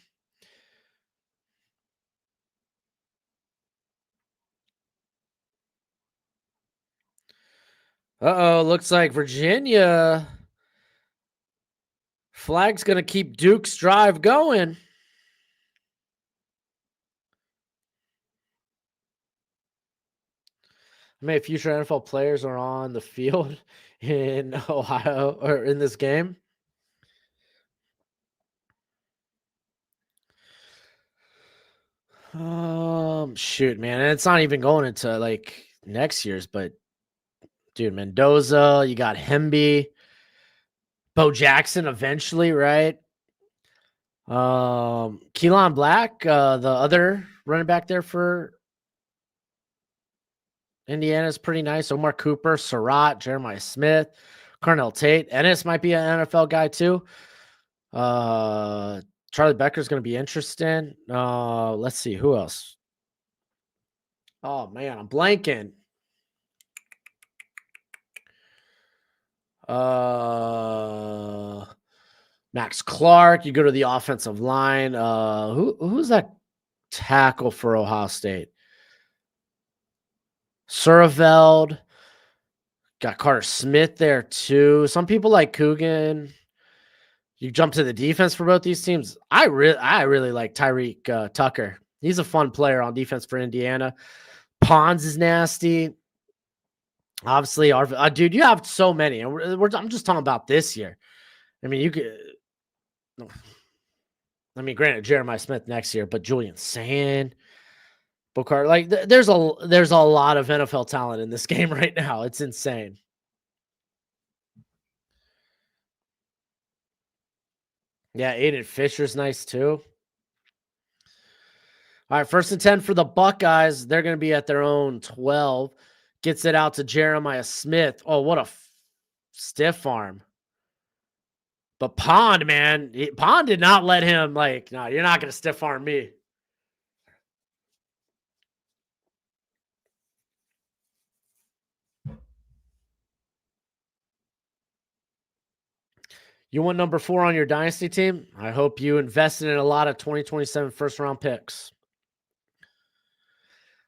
S1: Uh-oh, looks like Virginia flag's going to keep Duke's drive going. How many future NFL players are on the field in Ohio or in this game? Shoot, man, and it's not even going into like next year's, but dude, Mendoza, you got Hemby, Bo Jackson eventually, right? Keelan Black, the other running back there for Indiana is pretty nice. Omar Cooper, Surratt, Jeremiah Smith, Carnell Tate. Ennis might be an NFL guy too. Charlie Becker's going to be interesting. Let's see who else. Oh man, I'm blanking. Max Clark. You go to the offensive line. Who's that tackle for Ohio State? Surveld. Got Carter Smith there too. Some people like Coogan. You jump to the defense for both these teams. I really like Tyreek Tucker. He's a fun player on defense for Indiana. Pons is nasty. Obviously, our dude, you have so many. And I'm just talking about this year. I mean, you could. I mean, granted, Jeremiah Smith next year, but Julian Sand, Bokar, like there's a lot of NFL talent in this game right now. It's insane. Yeah, Aiden Fisher's nice too. All right, 1st and 10 for the Buckeyes. They're going to be at their own 12. Gets it out to Jeremiah Smith. Oh, what a stiff arm. But Pond, man, Pond did not let him, like, no, you're not going to stiff arm me. You want number 4 on your dynasty team? I hope you invested in a lot of 2027 first round picks.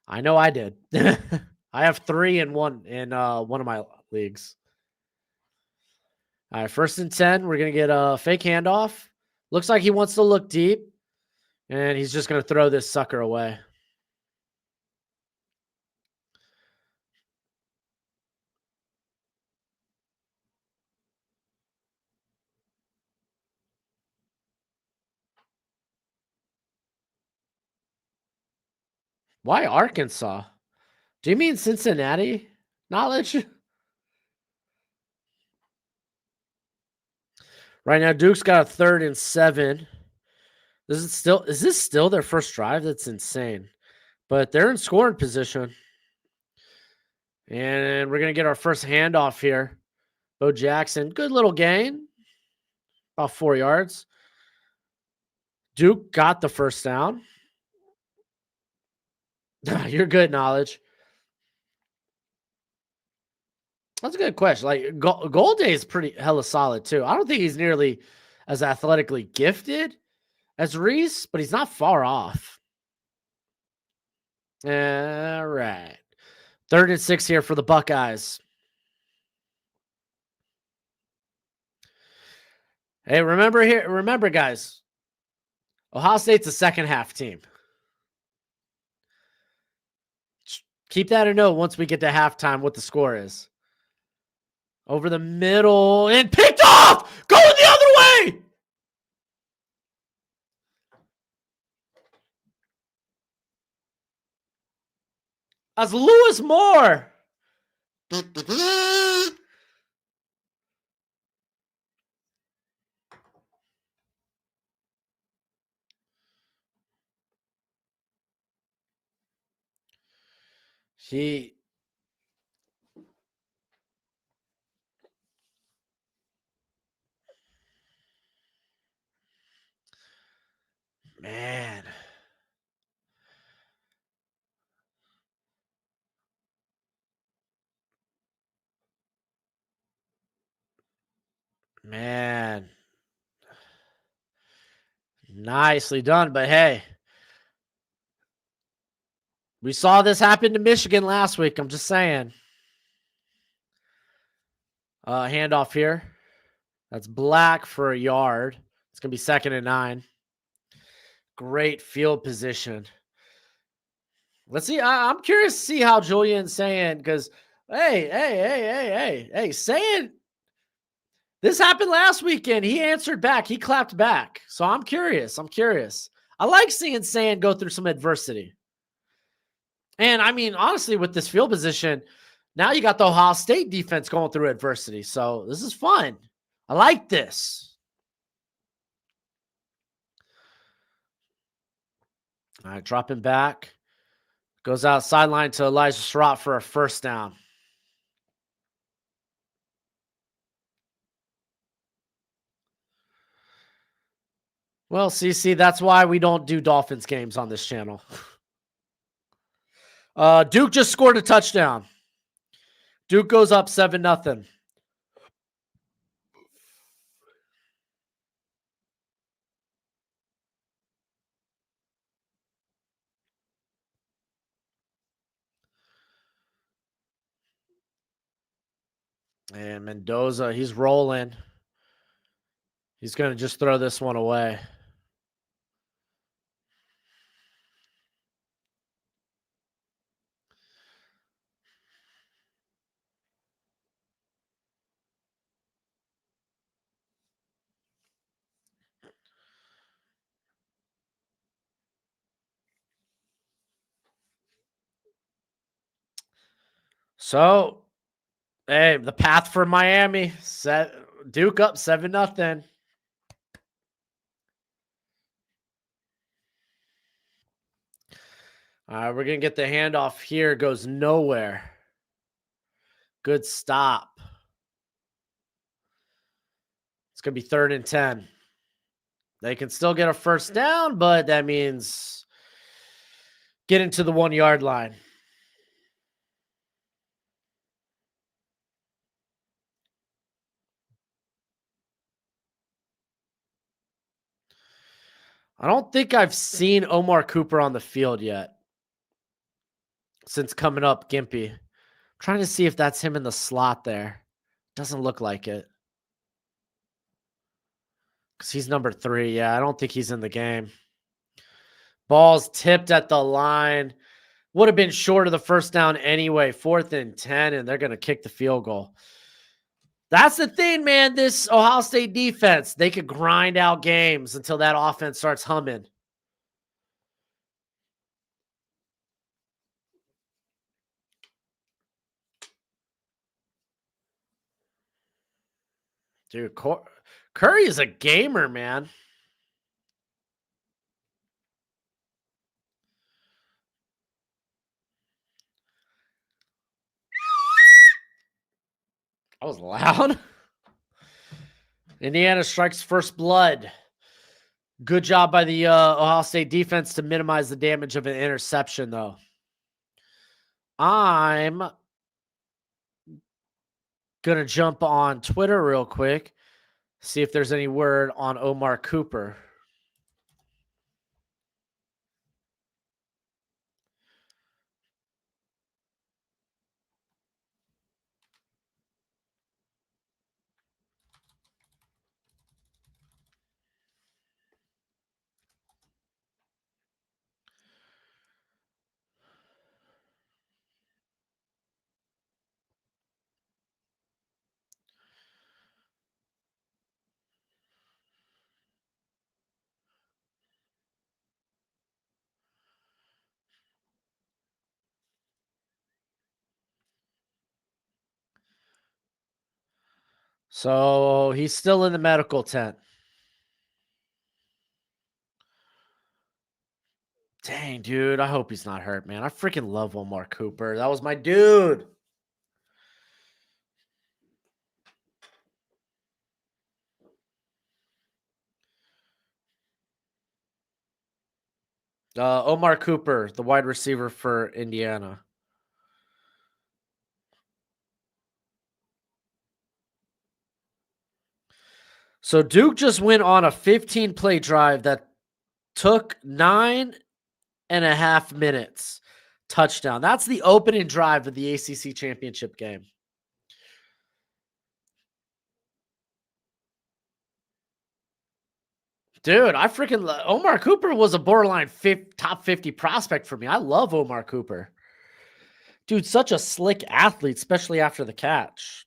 S1: I know I did. I have 3 in one of my leagues. All right, 1st and 10. We're going to get a fake handoff. Looks like he wants to look deep, and he's just going to throw this sucker away. Why Arkansas? Do you mean Cincinnati? Knowledge? Right now, Duke's got a 3rd and 7. Is this still their first drive? That's insane. But they're in scoring position. And we're going to get our first handoff here. Bo Jackson, good little gain. About 4 yards. Duke got the first down. You're good, Knowledge. That's a good question. Like, Golday is pretty hella solid, too. I don't think he's nearly as athletically gifted as Reese, but he's not far off. All right. 3rd and 6 here for the Buckeyes. Hey, remember, guys, Ohio State's a second half team. Keep that in note once we get to halftime what the score is. Over the middle and picked off! Going the other way! That's Lewis Moore. He man. Man. Nicely done, but hey, we saw this happen to Michigan last week. I'm just saying. Handoff here. That's Black for a yard. It's going to be 2nd and 9. Great field position. Let's see. I'm curious to see how Julian's saying because, hey, saying this happened last weekend. He answered back. He clapped back. So I'm curious. I like seeing Sand go through some adversity. And I mean, honestly, with this field position, now you got the Ohio State defense going through adversity. So this is fun. I like this. All right, dropping back. Goes out sideline to Elijah Surratt for a first down. Well, CC, that's why we don't do Dolphins games on this channel. Duke just scored a touchdown. Duke goes up 7-0. And Mendoza, he's rolling. He's going to just throw this one away. So, hey, the path for Miami. Duke up 7-0. All right, we're going to get the handoff here. Goes nowhere. Good stop. It's going to be 3rd and 10. They can still get a first down, but that means get into the 1-yard line. I don't think I've seen Omar Cooper on the field yet since coming up Gimpy. I'm trying to see if that's him in the slot there. Doesn't look like it. Because he's number 3. Yeah, I don't think he's in the game. Ball's tipped at the line. Would have been short of the first down anyway. 4th and 10, and they're going to kick the field goal. That's the thing, man. This Ohio State defense, they could grind out games until that offense starts humming. Dude, Curry is a gamer, man. That was loud. Indiana strikes first blood. Good job by the Ohio State defense to minimize the damage of an interception, though. I'm going to jump on Twitter real quick, see if there's any word on Omar Cooper. So he's still in the medical tent. Dang, dude. I hope he's not hurt, man. I freaking love Omar Cooper. That was my dude. Omar Cooper, the wide receiver for Indiana. So Duke just went on a 15-play drive that took 9.5 minutes. Touchdown. That's the opening drive of the ACC championship game. Dude, I freaking Omar Cooper was a borderline top 50 prospect for me. I love Omar Cooper. Dude, such a slick athlete, especially after the catch.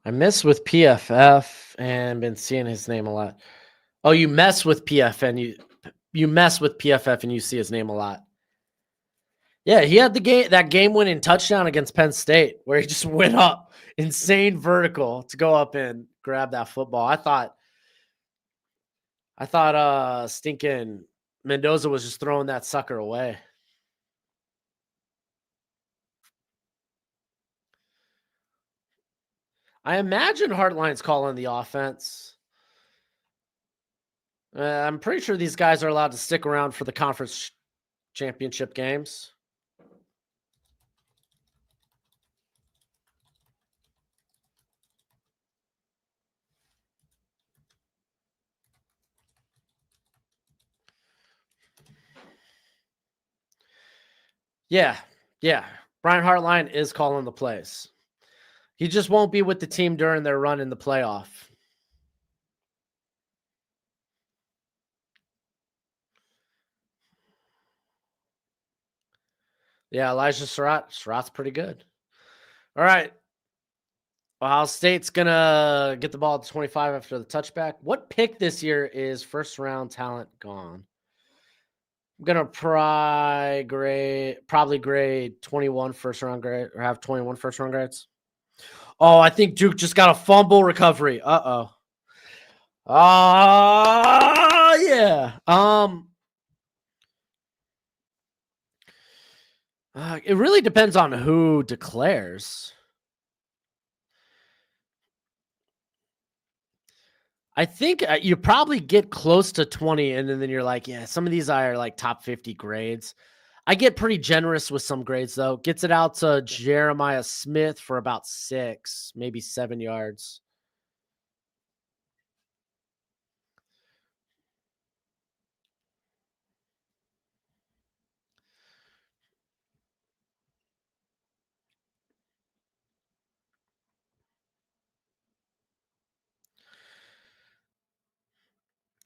S1: I miss with PFF and been seeing his name a lot. Oh, you mess with PFF and you mess with PFF and you see his name a lot. Yeah, he had that game winning touchdown against Penn State where he just went up insane vertical to go up and grab that football. I thought stinking Mendoza was just throwing that sucker away. I imagine Hartline's calling the offense. I'm pretty sure these guys are allowed to stick around for the conference championship games. Yeah, yeah. Brian Hartline is calling the plays. He just won't be with the team during their run in the playoff. Yeah, Elijah Surratt. Surratt's pretty good. All right. Ohio State's going to get the ball at 25 after the touchback. What pick this year is first round talent gone? I'm going to probably grade 21 first round grade or have 21 first round grades. Oh, I think Duke just got a fumble recovery. Uh-oh. Yeah. It really depends on who declares. I think you probably get close to 20, and then you're like, yeah, some of these are like top 50 grades. I get pretty generous with some grades, though. Gets it out to Jeremiah Smith for about 6, maybe 7 yards.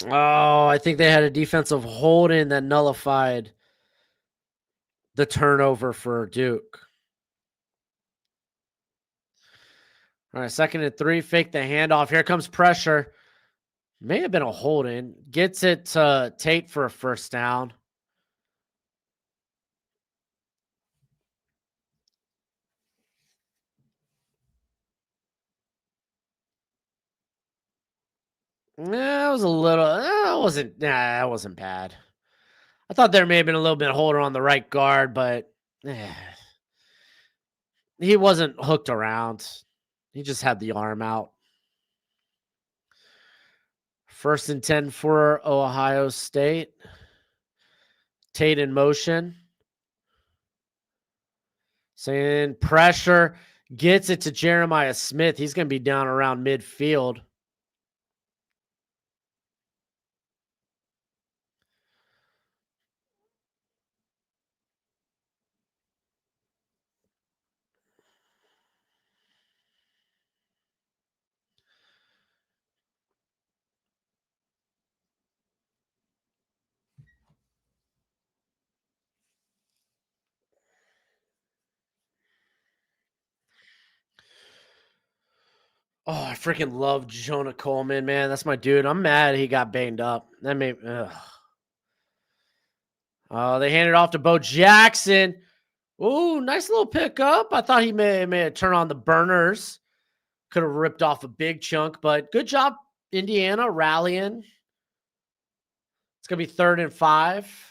S1: Oh, I think they had a defensive holding that nullified the turnover for Duke. All right, 2nd and 3, fake the handoff. Here comes pressure. May have been a holding. Gets it to Tate for a first down. That was a little. That wasn't bad. I thought there may have been a little bit of holder on the right guard, but he wasn't hooked around. He just had the arm out. 1st and 10 for Ohio State. Tate in motion. Saying pressure. Gets it to Jeremiah Smith. He's going to be down around midfield. Oh, I freaking love Jonah Coleman, man. That's my dude. I'm mad he got banged up. That made. Ugh. Oh, they handed off to Bo Jackson. Ooh, nice little pickup. I thought he may have turned on the burners. Could have ripped off a big chunk, but good job, Indiana, rallying. It's going to be 3rd and 5.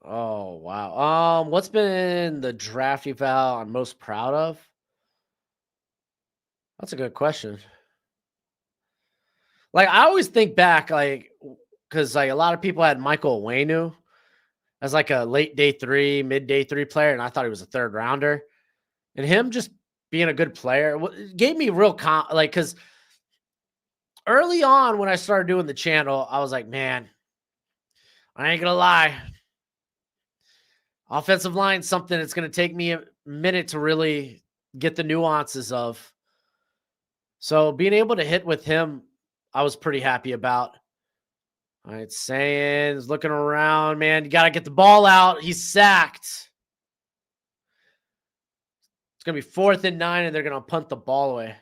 S1: Oh, wow. What's been the draft eval I'm most proud of? That's a good question. Like, I always think back, like, because like a lot of people had Michael Waynu as like a late day 3, mid day 3 player, and I thought he was a 3rd rounder. And him just being a good player gave me real like, because early on when I started doing the channel, I was like, man, I ain't gonna lie. Offensive line, something it's gonna take me a minute to really get the nuances of. So being able to hit with him, I was pretty happy about. All right, Sayins looking around, man. You gotta get the ball out. He's sacked. It's gonna be 4th and 9, and they're gonna punt the ball away.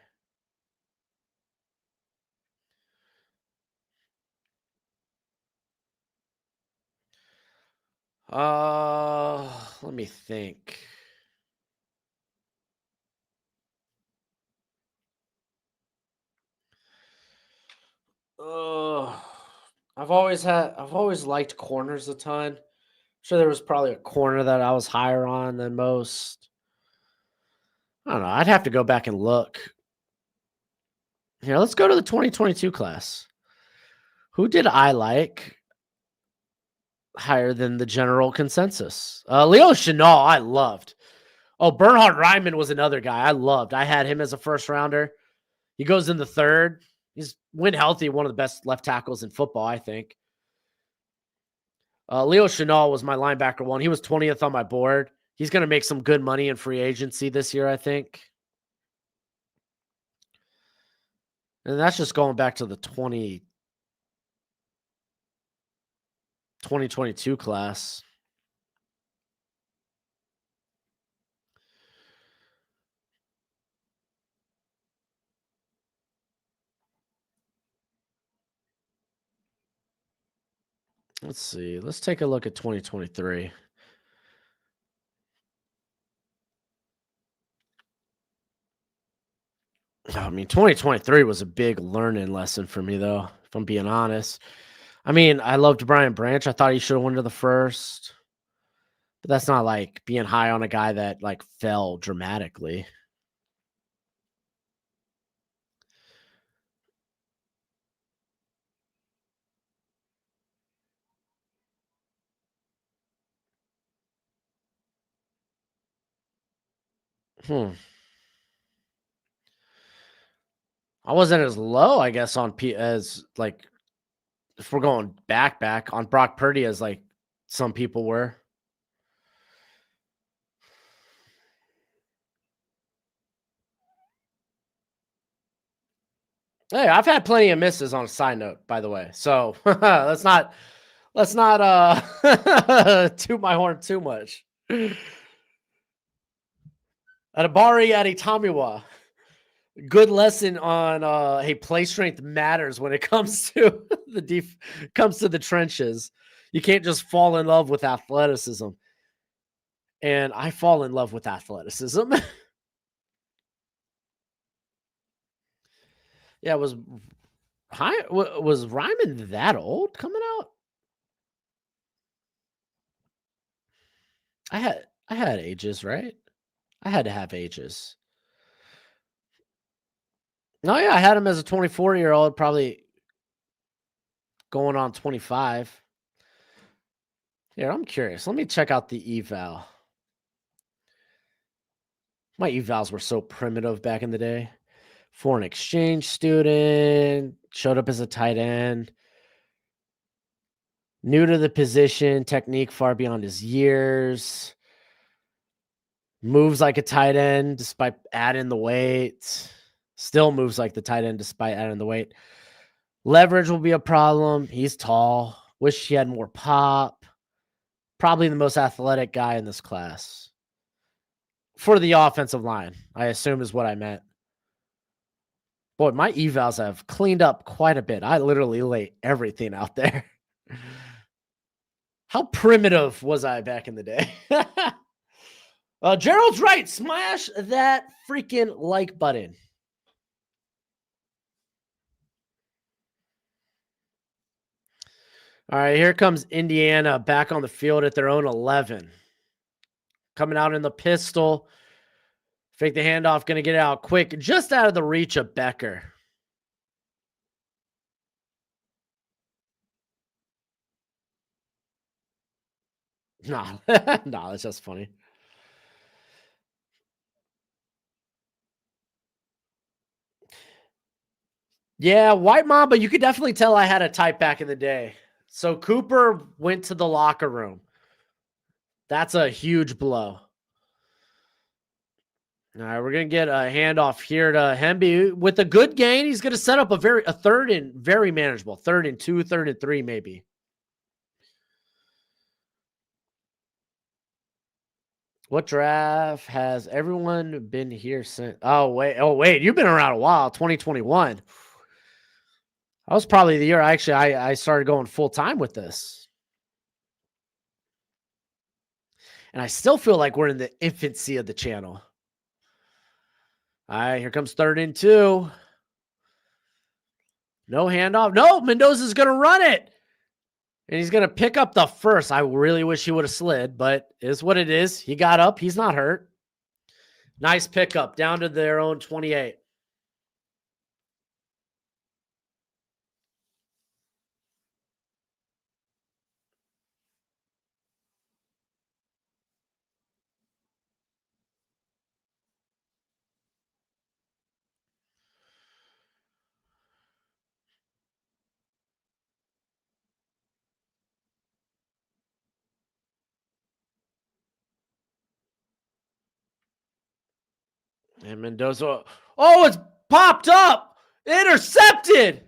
S1: Let me think. I've always liked corners a ton. Sure, there was probably a corner that I was higher on than most. I don't know. I'd have to go back and look. Here, let's go to the 2022 class. Who did I like higher than the general consensus? Leo Chenal, I loved. Oh, Bernhard Ryman was another guy I loved. I had him as a 1st rounder. He goes in the 3rd. He's when healthy, one of the best left tackles in football, I think. Leo Chenal was my linebacker 1. He was 20th on my board. He's going to make some good money in free agency this year, I think. And that's just going back to the 2022 class. Let's see. Let's take a look at 2023. I mean, 2023 was a big learning lesson for me, though, if I'm being honest. I mean, I loved Brian Branch. I thought he should have went to the 1st. But that's not like being high on a guy that like fell dramatically. I wasn't as low, I guess, on P as like if we're going back on Brock Purdy as like some people were. Hey, I've had plenty of misses on a side note, by the way. So let's not toot my horn too much. Adabari Aditamiwa. Good lesson on hey, play strength matters when it comes to comes to the trenches. You can't just fall in love with athleticism. And I fall in love with athleticism. Yeah, was Ryman that old coming out? I had ages, right? I had to have ages. No, yeah, I had him as a 24-year-old, probably going on 25. Here, I'm curious. Let me check out the eval. My evals were so primitive back in the day. Foreign exchange student, showed up as a tight end. New to the position, technique far beyond his years. Moves like a tight end despite adding the weight. Still moves like the tight end despite adding the weight. Leverage will be a problem. He's tall. Wish he had more pop. Probably the most athletic guy in this class. For the offensive line, I assume is what I meant. Boy, my evals have cleaned up quite a bit. I literally lay everything out there. How primitive was I back in the day? Gerald's right. Smash that freaking like button. All right, here comes Indiana back on the field at their own 11. Coming out in the pistol. Fake the handoff, going to get it out quick, just out of the reach of Becker. Nah, nah, that's just funny. Yeah, White Mamba, you could definitely tell I had a type back in the day. So Cooper went to the locker room. That's a huge blow. All right, we're gonna get a handoff here to Hemby with a good gain. He's gonna set up a third and very manageable 3rd and 2, 3rd and 3, maybe. What draft has everyone been here since? Oh wait, you've been around a while. 2021. That was probably the year I started going full time with this, and I still feel like we're in the infancy of the channel. All right, here comes 3rd and 2. No handoff. No, Mendoza's going to run it. And he's going to pick up the first. I really wish he would have slid, but is what it is. He got up. He's not hurt. Nice pickup down to their own 28. And Mendoza. Oh, it's popped up. Intercepted.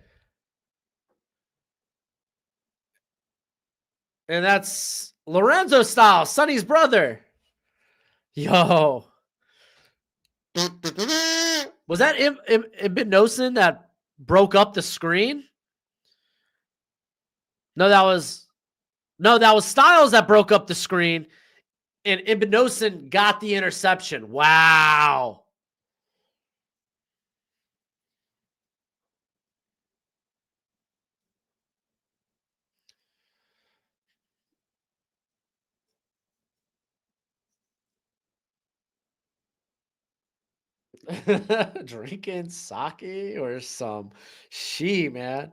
S1: And that's Lorenzo style, Sonny's brother. Yo. Was that Ibn Nosen that broke up the screen? No, that was Styles that broke up the screen, and Ibn Nosen got the interception. Wow. Drinking sake or some she, man.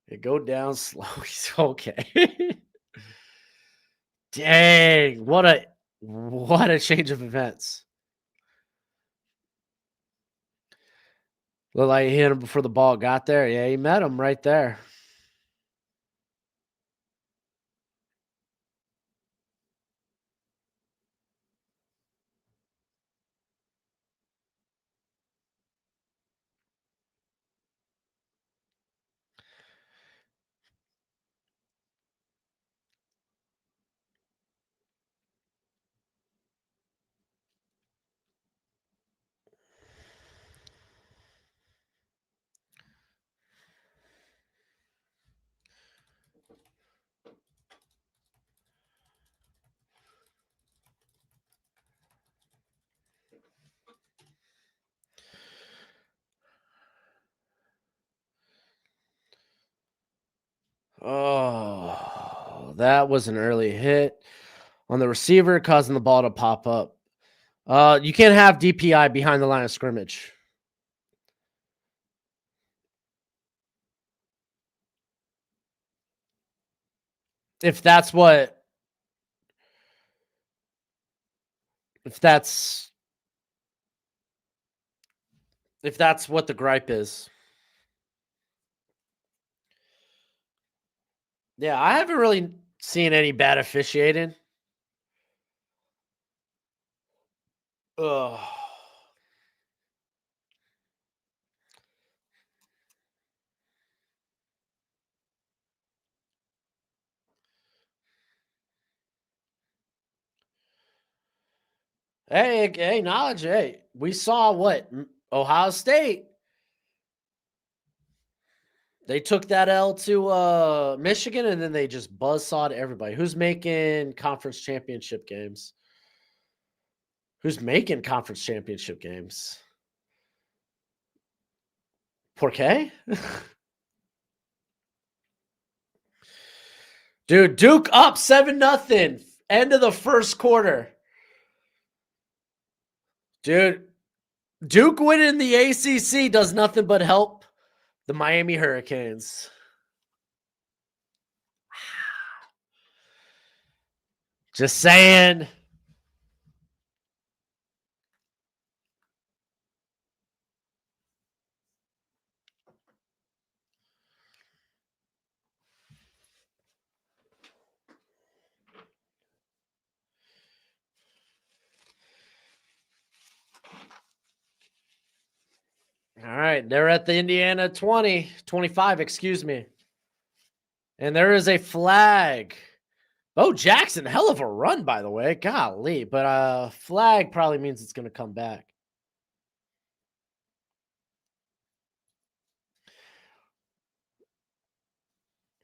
S1: It go down slow. He's okay. Dang, what a change of events. Looked like he hit him before the ball got there. Yeah, he met him right there. Oh, that was an early hit on the receiver, causing the ball to pop up. You can't have DPI behind the line of scrimmage. If that's what if that's if that's what the gripe is. Yeah, I haven't really seen any bad officiating. Ugh. Hey, knowledge. Hey, we saw what Ohio State. They took that L to Michigan, and then they just buzzsawed everybody. Who's making conference championship games? Who's making conference championship games? Porquet? Dude, Duke up 7-0. End of the first quarter. Dude, Duke winning the ACC does nothing but help the Miami Hurricanes. Just saying. All right, they're at the Indiana 25, excuse me. And there is a flag. Bo Jackson, hell of a run, by the way. Golly, but flag probably means it's going to come back.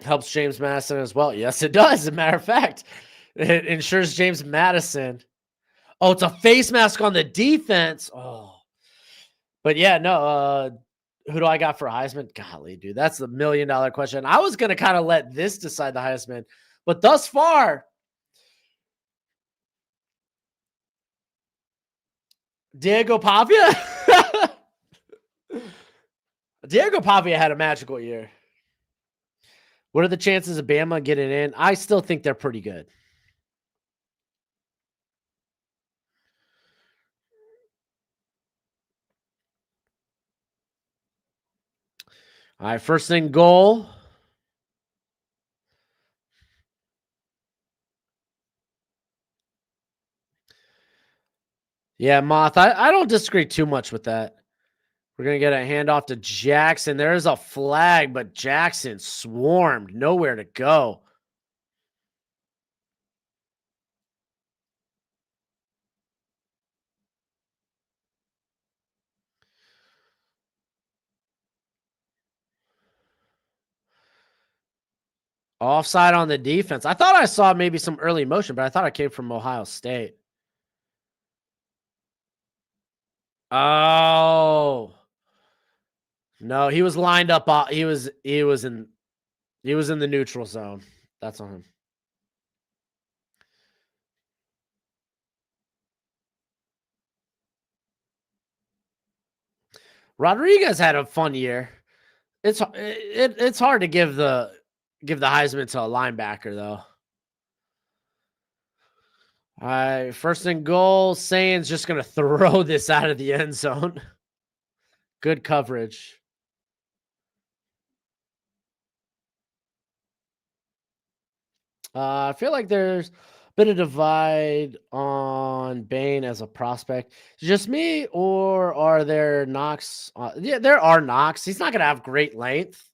S1: Helps James Madison as well. Yes, it does. As a matter of fact, it ensures James Madison. Oh, it's a face mask on the defense. Oh, but yeah, no. Who do I got for Heisman? Golly, dude, that's the $1 million question. I was going to kind of let this decide the Heisman, but thus far, Diego Pavia. Diego Pavia had a magical year. What are the chances of Bama getting in? I still think they're pretty good. All right, first and goal. Yeah, Moth, I don't disagree too much with that. We're going to get a handoff to Jackson. There's a flag, but Jackson swarmed. Nowhere to go. Offside on the defense. I thought I saw maybe some early motion, but I thought it came from Ohio State. Oh. No, he was lined up. He was in the neutral zone. That's on him. Rodriguez had a fun year. It's hard to give the Heisman to a linebacker though. All right, first and goal. Sain's just gonna throw this out of the end zone. Good coverage. I feel like there's a bit of divide on Bane as a prospect. Just me, or are there knocks? Yeah, there are knocks. He's not gonna have great length.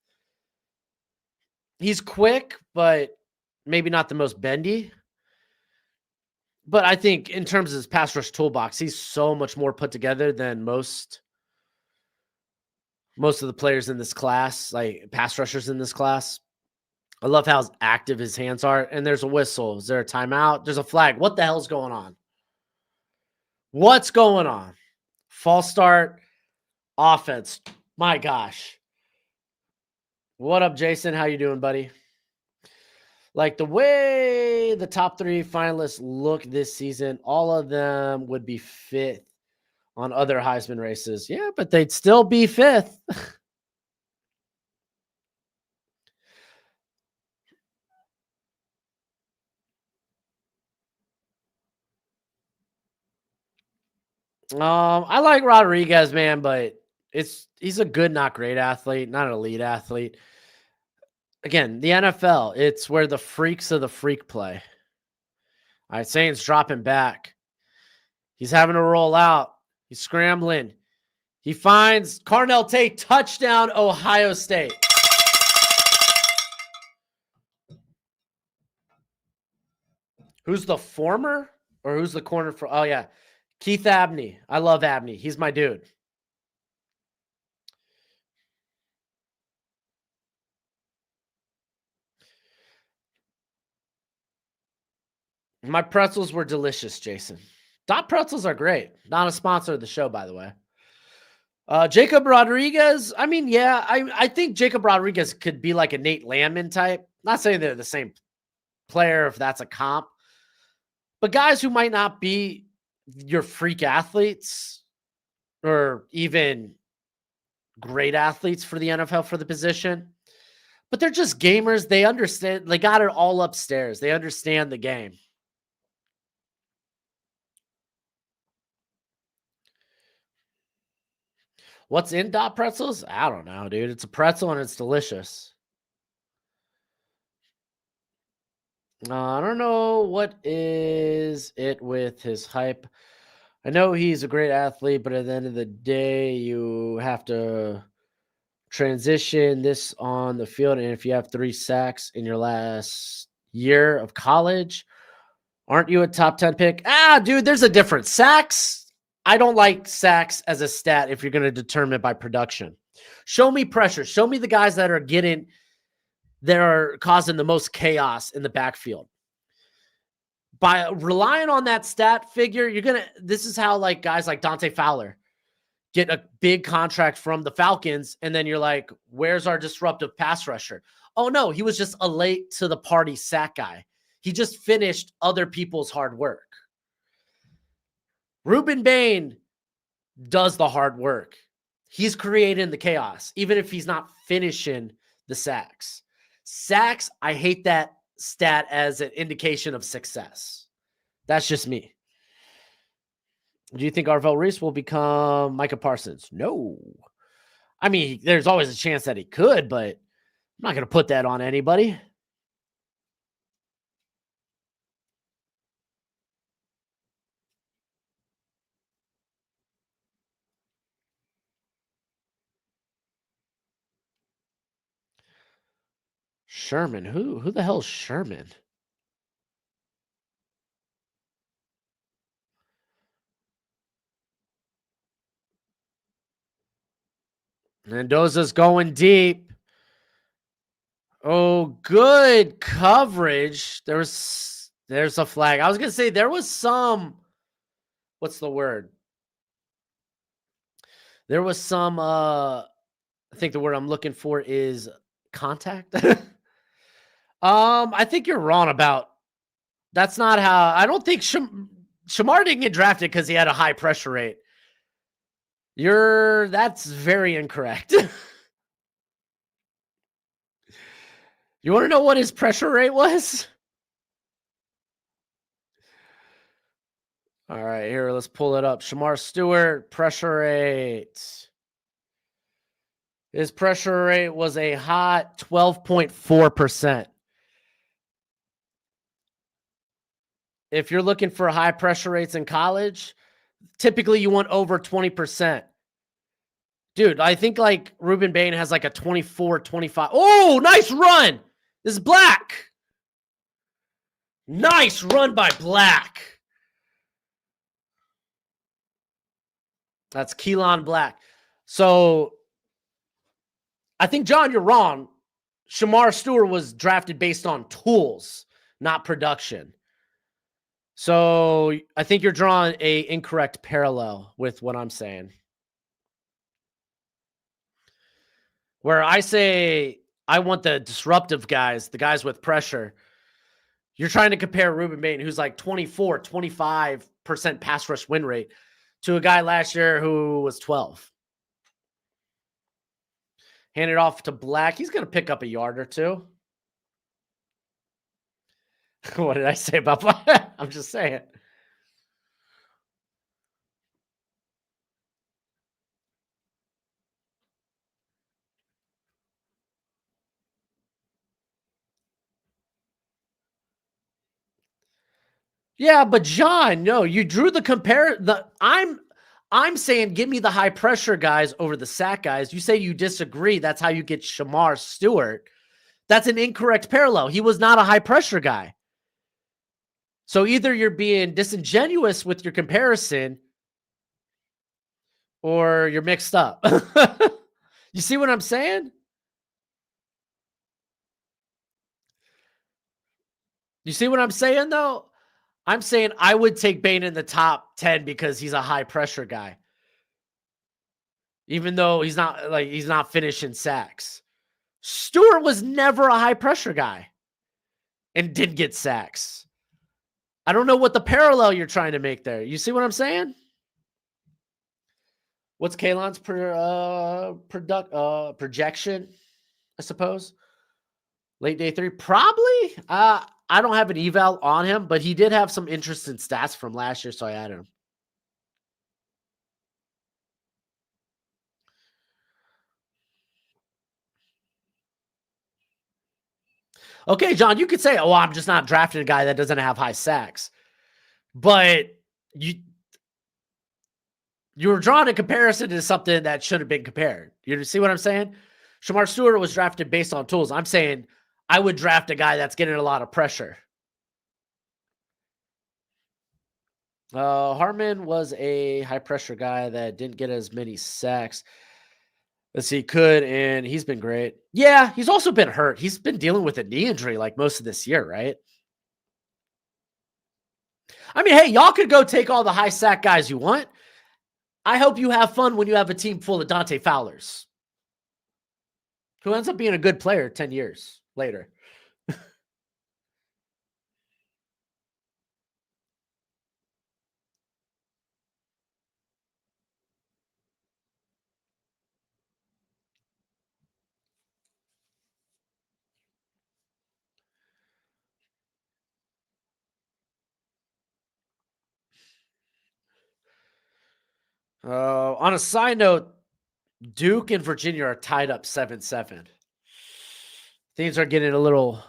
S1: He's quick, but maybe not the most bendy. But I think in terms of his pass rush toolbox, he's so much more put together than most of the players in this class, like pass rushers in this class. I love how active his hands are. And there's a whistle. Is there a timeout? There's a flag. What the hell's going on? What's going on? False start offense. My gosh. What up, Jason? How you doing, buddy? Like the way the top 3 finalists look this season, all of them would be 5th on other Heisman races. Yeah, but they'd still be 5th. I like Rodriguez, man, but he's a good, not great athlete, not an elite athlete. Again, the NFL, it's where the freaks of the freak play. All right, Saints dropping back. He's having to roll out. He's scrambling. He finds Carnell Tate, touchdown, Ohio State. Who's the former or who's the corner for? Oh, yeah. Keith Abney. I love Abney. He's my dude. My pretzels were delicious, Jason. Dot pretzels are great. Not a sponsor of the show, by the way. Jacob Rodriguez. I mean, yeah, I think Jacob Rodriguez could be like a Nate Landman type. Not saying they're the same player if that's a comp, but guys who might not be your freak athletes or even great athletes for the NFL for the position, but they're just gamers. They understand. They got it all upstairs. They understand the game. What's in dot pretzels? I don't know, dude. It's a pretzel and it's delicious. I don't know what is it with his hype. I know he's a great athlete, but at the end of the day, you have to transition this on the field. And if you have 3 sacks in your last year of college, aren't you a top 10 pick? Dude, there's a difference. Sacks, I don't like sacks as a stat if you're going to determine by production. Show me pressure. Show me the guys that are causing the most chaos in the backfield. By relying on that stat figure, this is how like guys like Dante Fowler get a big contract from the Falcons, and then you're like, where's our disruptive pass rusher? Oh no, he was just a late to the party sack guy. He just finished other people's hard work. Ruben Bain does the hard work. He's creating the chaos, even if he's not finishing the sacks. Sacks, I hate that stat as an indication of success. That's just me. Do you think Arvell Reese will become Micah Parsons? No. I mean, there's always a chance that he could, but I'm not going to put that on anybody. Sherman. Who the hell is Sherman? Mendoza's going deep. Oh, good coverage. There's a flag. I was going to say there was some, what's the word? There was some, I think the word I'm looking for is contact. I think you're wrong about, that's not how, I don't think Shamar didn't get drafted because he had a high pressure rate. That's very incorrect. You want to know what his pressure rate was? All right, here, let's pull it up. Shamar Stewart, pressure rate. His pressure rate was a hot 12.4%. If you're looking for high pressure rates in college, typically you want over 20%. Dude, I think like Ruben Bain has like a 24, 25. Oh, nice run. This is Black. Nice run by Black. That's Keelan Black. So I think, John, you're wrong. Shamar Stewart was drafted based on tools, not production. So I think you're drawing a incorrect parallel with what I'm saying. Where I say I want the disruptive guys, the guys with pressure. You're trying to compare Ruben Bain, who's like 24, 25% pass rush win rate, to a guy last year who was 12. Hand it off to Black. He's going to pick up a yard or two. What did I say about Black? I'm just saying. Yeah, but John, no, you drew the compare. I'm saying give me the high pressure guys over the sack guys. You say you disagree. That's how you get Shamar Stewart. That's an incorrect parallel. He was not a high pressure guy. So either you're being disingenuous with your comparison or you're mixed up. You see what I'm saying? You see what I'm saying, though? I'm saying I would take Bane in the top 10 because he's a high pressure guy, even though he's not finishing sacks. Stewart was never a high pressure guy and did get sacks. I don't know what the parallel you're trying to make there. You see what I'm saying? What's Kalon's projection? I suppose late day 3, probably. I don't have an eval on him, but he did have some interesting stats from last year, so I added him. Okay, John, you could say, "Oh, I'm just not drafting a guy that doesn't have high sacks," but you you were drawing a comparison to something that should have been compared. You see what I'm saying? Shamar Stewart was drafted based on tools. I'm saying I would draft a guy that's getting a lot of pressure. Harmon was a high pressure guy that didn't get as many sacks as he could, and he's been great. Yeah, he's also been hurt. He's been dealing with a knee injury like most of this year, right? I mean, hey, y'all could go take all the high sack guys you want. I hope you have fun when you have a team full of Dante Fowlers, who ends up being a good player 10 years later. On a side note, Duke and Virginia are tied up 7-7. Things are getting a little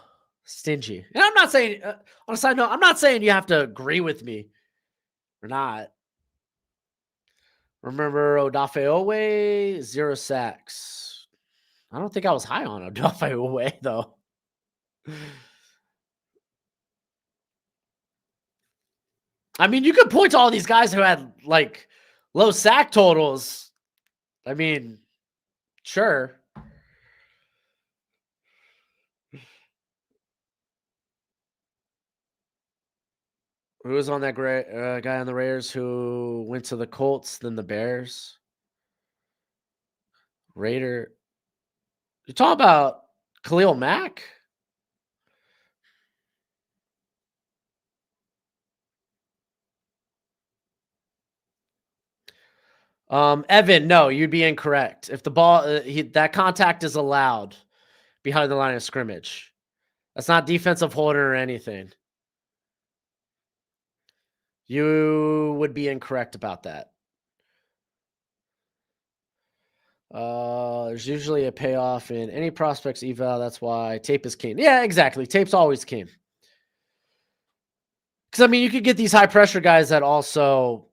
S1: stingy. And I'm not saying, on a side note, I'm not saying you have to agree with me or not. Remember Odafe Owe, 0 sacks. I don't think I was high on Odafe Owe, though. I mean, you could point to all these guys who had like low sack totals. I mean, sure. Who was on that great guy on the Raiders who went to the Colts, then the Bears? Raider. You talking about Khalil Mack? Evan, no, you'd be incorrect. If the ball, that contact is allowed behind the line of scrimmage. That's not defensive holding or anything. You would be incorrect about that. There's usually a payoff in any prospect's eval. That's why tape is king. Yeah, exactly. Tape's always king. Because I mean, you could get these high pressure guys that also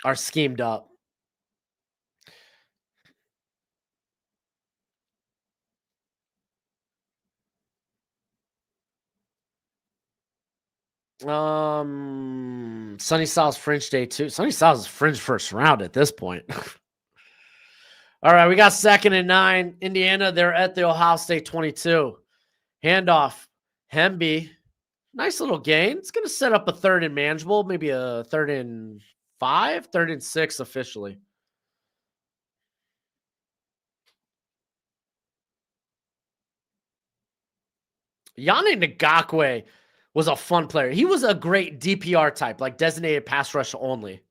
S1: are schemed up. Sonny Styles Fringe Day too. Sonny Styles is Fringe first round at this point. All right, we got 2nd and 9. Indiana, they're at the Ohio State 22. Handoff. Hemby. Nice little gain. It's going to set up a 3rd and manageable, maybe a 3rd and 5, 3rd and 6 officially. Yannick Ngakoue was a fun player. He was a great DPR type, like designated pass rush only.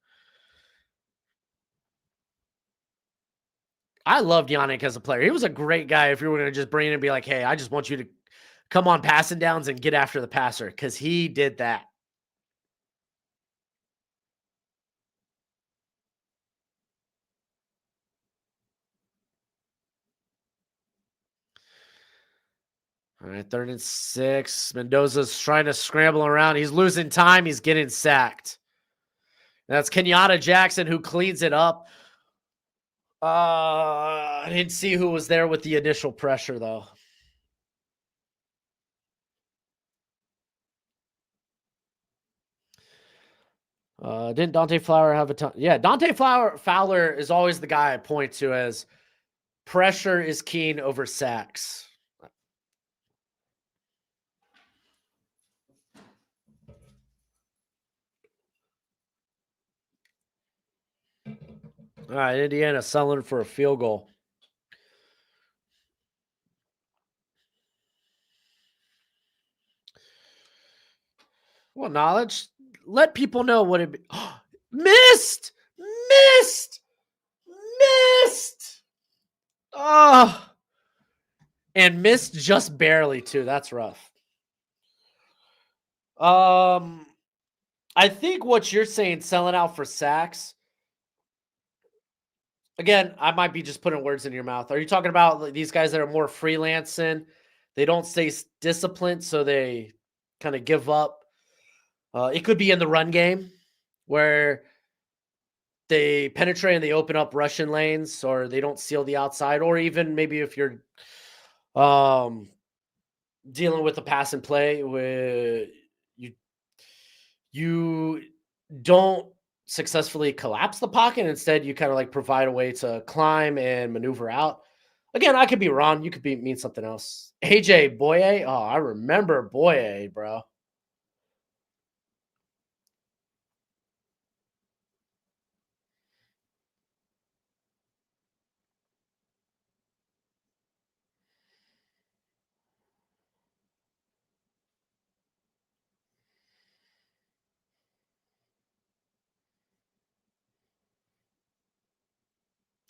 S1: I loved Yannick as a player. He was a great guy if you were going to just bring in and be like, hey, I just want you to come on passing downs and get after the passer, because he did that. All right, 3rd and 6. Mendoza's trying to scramble around. He's losing time. He's getting sacked. That's Kenyatta Jackson who cleans it up. I didn't see who was there with the initial pressure, though. Didn't Dante Fowler have a ton? Yeah, Fowler is always the guy I point to as pressure is keen over sacks. All right, Indiana selling for a field goal. Well, knowledge. Let people know what it be. Missed! Missed! Missed! Oh, and missed just barely too. That's rough. I think what you're saying, selling out for sacks. Again, I might be just putting words in your mouth. Are you talking about like, these guys that are more freelancing? They don't stay disciplined, so they kind of give up. It could be in the run game where they penetrate and they open up Russian lanes, or they don't seal the outside, or even maybe if you're um, dealing with a pass and play where you don't successfully collapse the pocket. Instead, you kind of like provide a way to climb and maneuver out. Again, I could be wrong. You could mean something else. AJ Boye. Oh, I remember Boye, bro.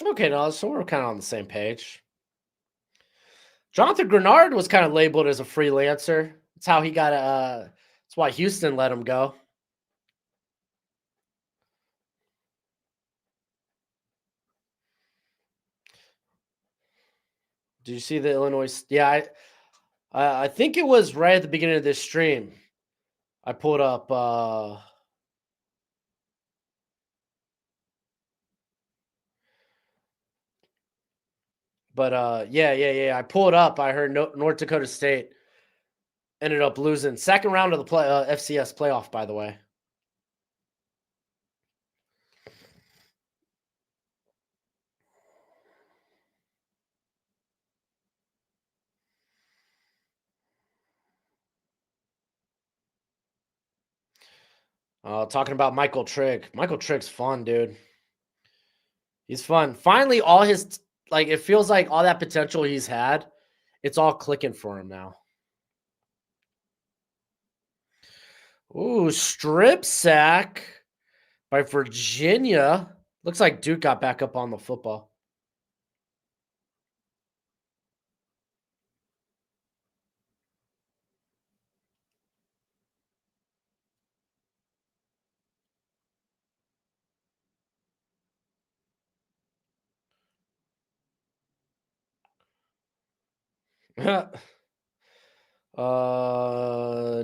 S1: Okay, no, so we're kind of on the same page. Jonathan Grenard was kind of labeled as a freelancer. That's how he got. That's why Houston let him go. Did you see the Illinois? Yeah, I think it was right at the beginning of this stream. I pulled up. But yeah. I pulled up. I heard North Dakota State ended up losing second round of the FCS playoff. By the way, talking about Michael Trigg. Michael Trigg's fun, dude. He's fun. Finally, all his like it feels like all that potential he's had, it's all clicking for him now. Ooh, strip sack by Virginia. Looks like Duke got back up on the football.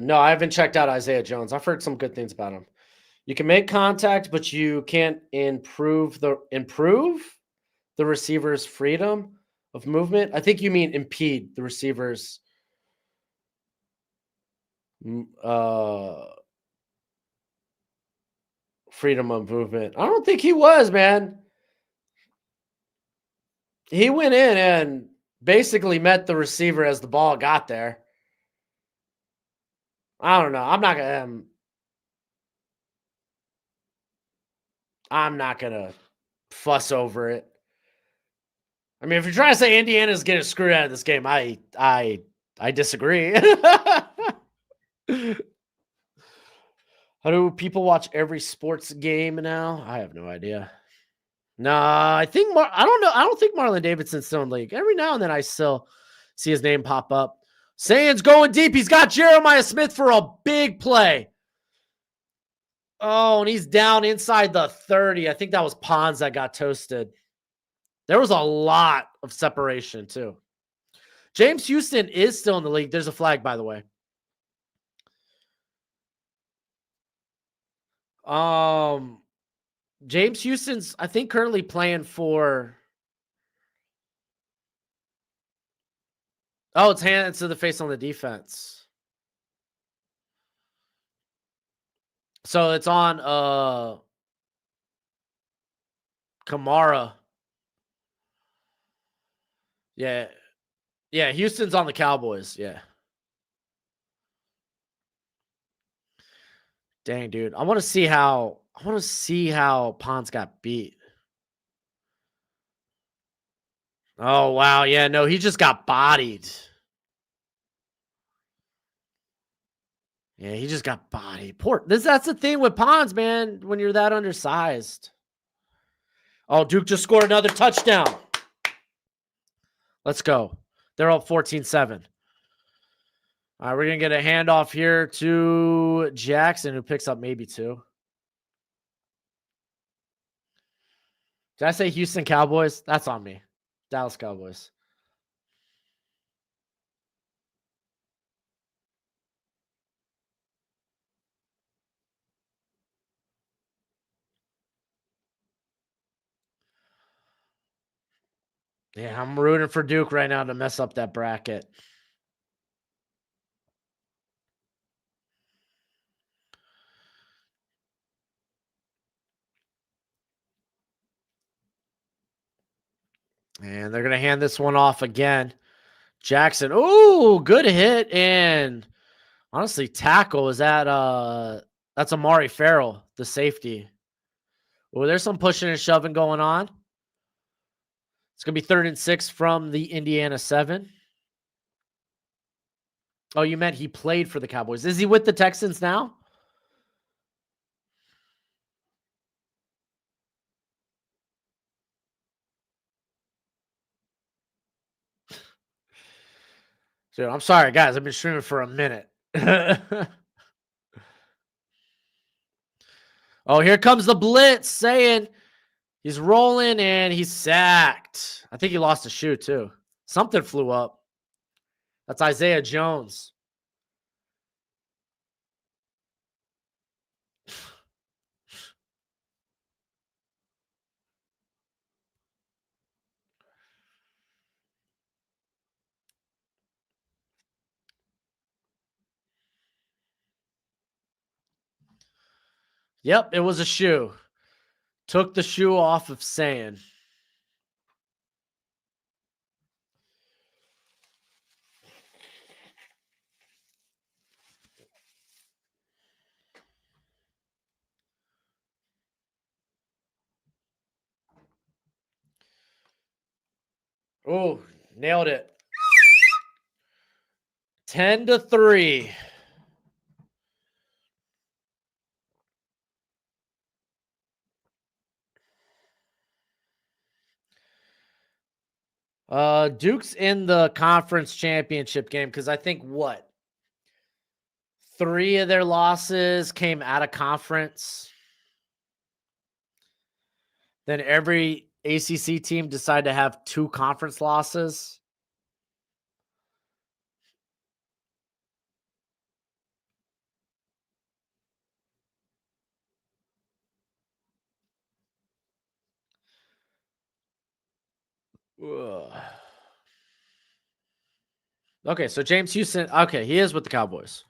S1: No, I haven't checked out Isaiah Jones. I've heard some good things about him. You can make contact, but you can't improve the receiver's freedom of movement. I think you mean impede the receiver's freedom of movement. I don't think he was, man. He went in and basically met the receiver as the ball got there. I don't know. I'm not gonna fuss over it. I mean, if you're trying to say Indiana's getting screwed out of this game, I disagree. How do people watch every sports game now? I have no idea. Nah, I think I don't know. I don't think Marlon Davidson's still in the league. Every now and then I still see his name pop up. Sands going deep. He's got Jeremiah Smith for a big play. Oh, and he's down inside the 30. I think that was Pons that got toasted. There was a lot of separation, too. James Houston is still in the league. There's a flag, by the way. James Houston's, I think, currently playing for. Oh, it's hands to the face on the defense. So it's on Kamara. Yeah. Yeah, Houston's on the Cowboys. Yeah. Dang, dude. I want to see how Pons got beat. Oh, wow. Yeah, no, he just got bodied. Yeah, he just got bodied. That's the thing with Pons, man, when you're that undersized. Oh, Duke just scored another touchdown. Let's go. They're up 14-7. All right, we're going to get a handoff here to Jackson, who picks up maybe 2. Did I say Houston Cowboys? That's on me. Dallas Cowboys. Yeah, I'm rooting for Duke right now to mess up that bracket. And they're going to hand this one off again. Jackson. Ooh, good hit. And honestly, tackle is that's Amari Farrell, the safety. Oh, there's some pushing and shoving going on. It's going to be 3rd and 6 from the Indiana 7. Oh, you meant he played for the Cowboys. Is he with the Texans now? Dude, I'm sorry, guys. I've been streaming for a minute. Oh, here comes the blitz saying he's rolling and he's sacked. I think he lost a shoe too. Something flew up. That's Isaiah Jones. Yep, it was a shoe. Took the shoe off of saying. Oh, nailed it. 10-3. Duke's in the conference championship game because I think 3 of their losses came out of conference. Then every ACC team decided to have 2 conference losses. Ugh. Okay, so James Houston. Okay, he is with the Cowboys.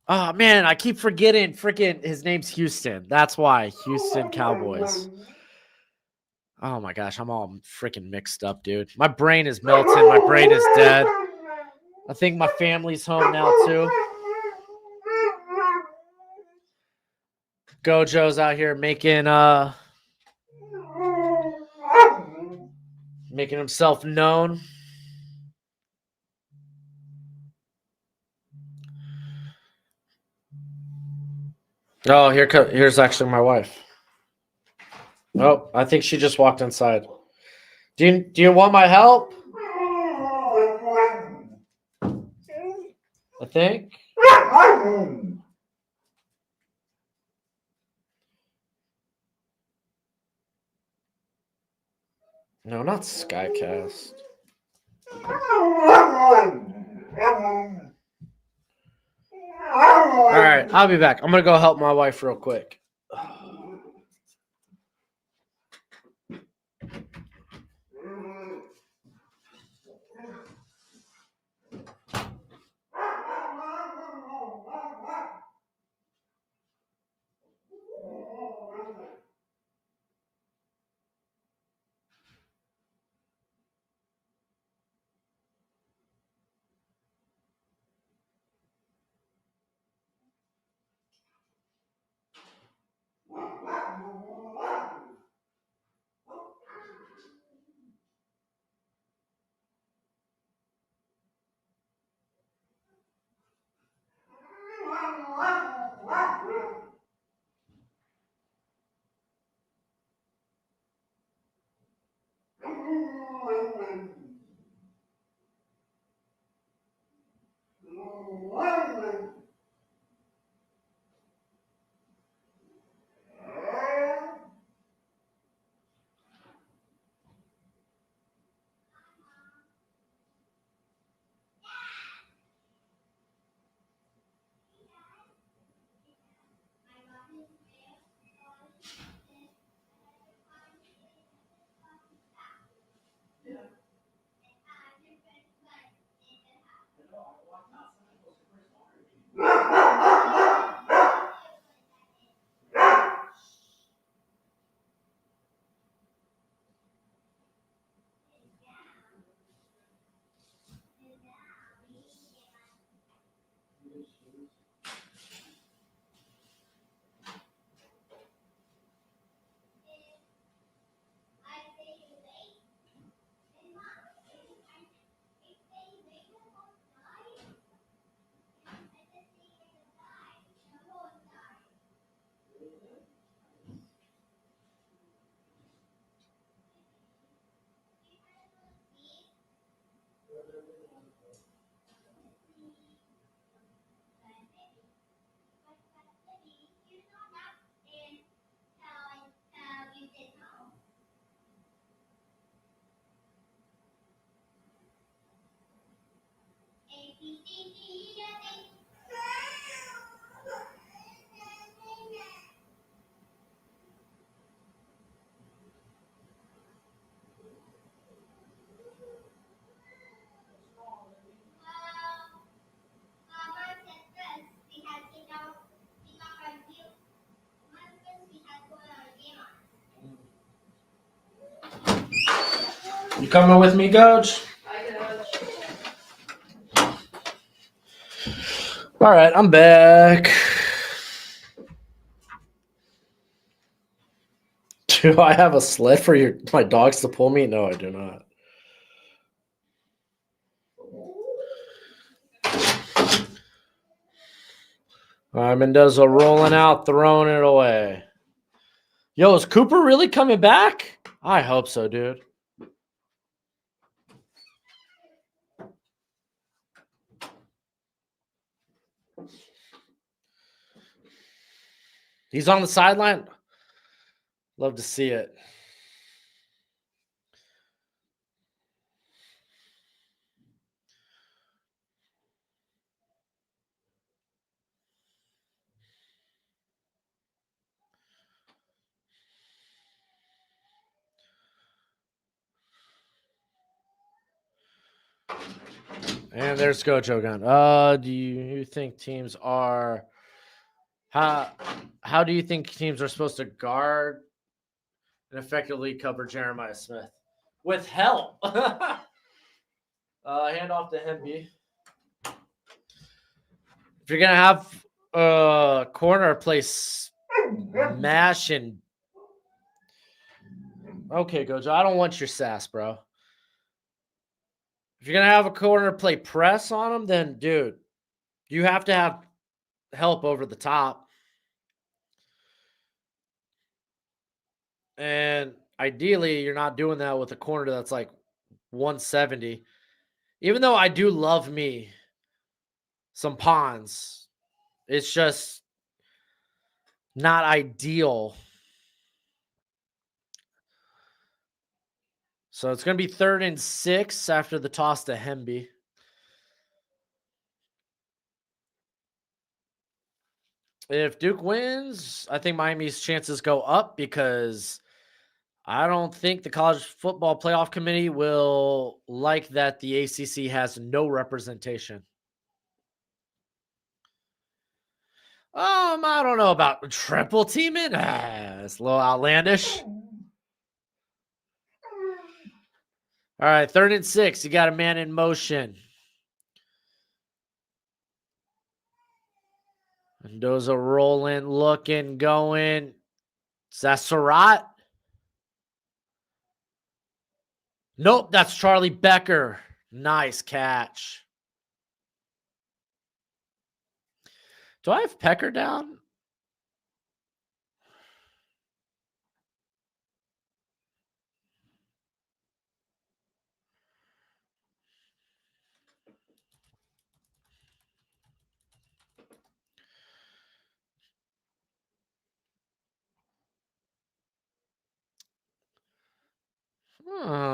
S1: Oh man, I keep forgetting. Freaking, his name's Houston. That's why Houston Cowboys. Oh my gosh, I'm all freaking mixed up, dude. My brain is melting. My brain is dead. I think my family's home now too. Gojo's out here making himself known. Oh, here's actually my wife. Oh, I think she just walked inside. Do you want my help? I think. No, not Skycast. All right, I'll be back. I'm gonna go help my wife real quick. You coming with me, Coach? All right, I'm back. Do I have a sled for my dogs to pull me? No, I do not. All right, Mendoza rolling out, throwing it away. Yo, is Cooper really coming back? I hope so, dude. He's on the sideline. Love to see it. And there's Gojo again. Do you think teams are how do you think teams are supposed to guard and effectively cover Jeremiah Smith? With help. Hand off to Hemby. If you're gonna have a corner place mash and okay, Gojo, I don't want your sass, bro. If you're gonna have a corner play press on him, then dude, you have to have help over the top. And ideally, you're not doing that with a corner that's like 170. Even though I do love me some Pons, it's just not ideal. So it's going to be 3rd and 6 after the toss to Hemby. If Duke wins, I think Miami's chances go up because I don't think the College Football Playoff Committee will like that the ACC has no representation. I don't know about triple teaming. It's a little outlandish. All right, 3rd and 6. You got a man in motion. Mendoza rolling, looking, going. Is that Surratt? Nope, that's Charlie Becker. Nice catch. Do I have Pecker down?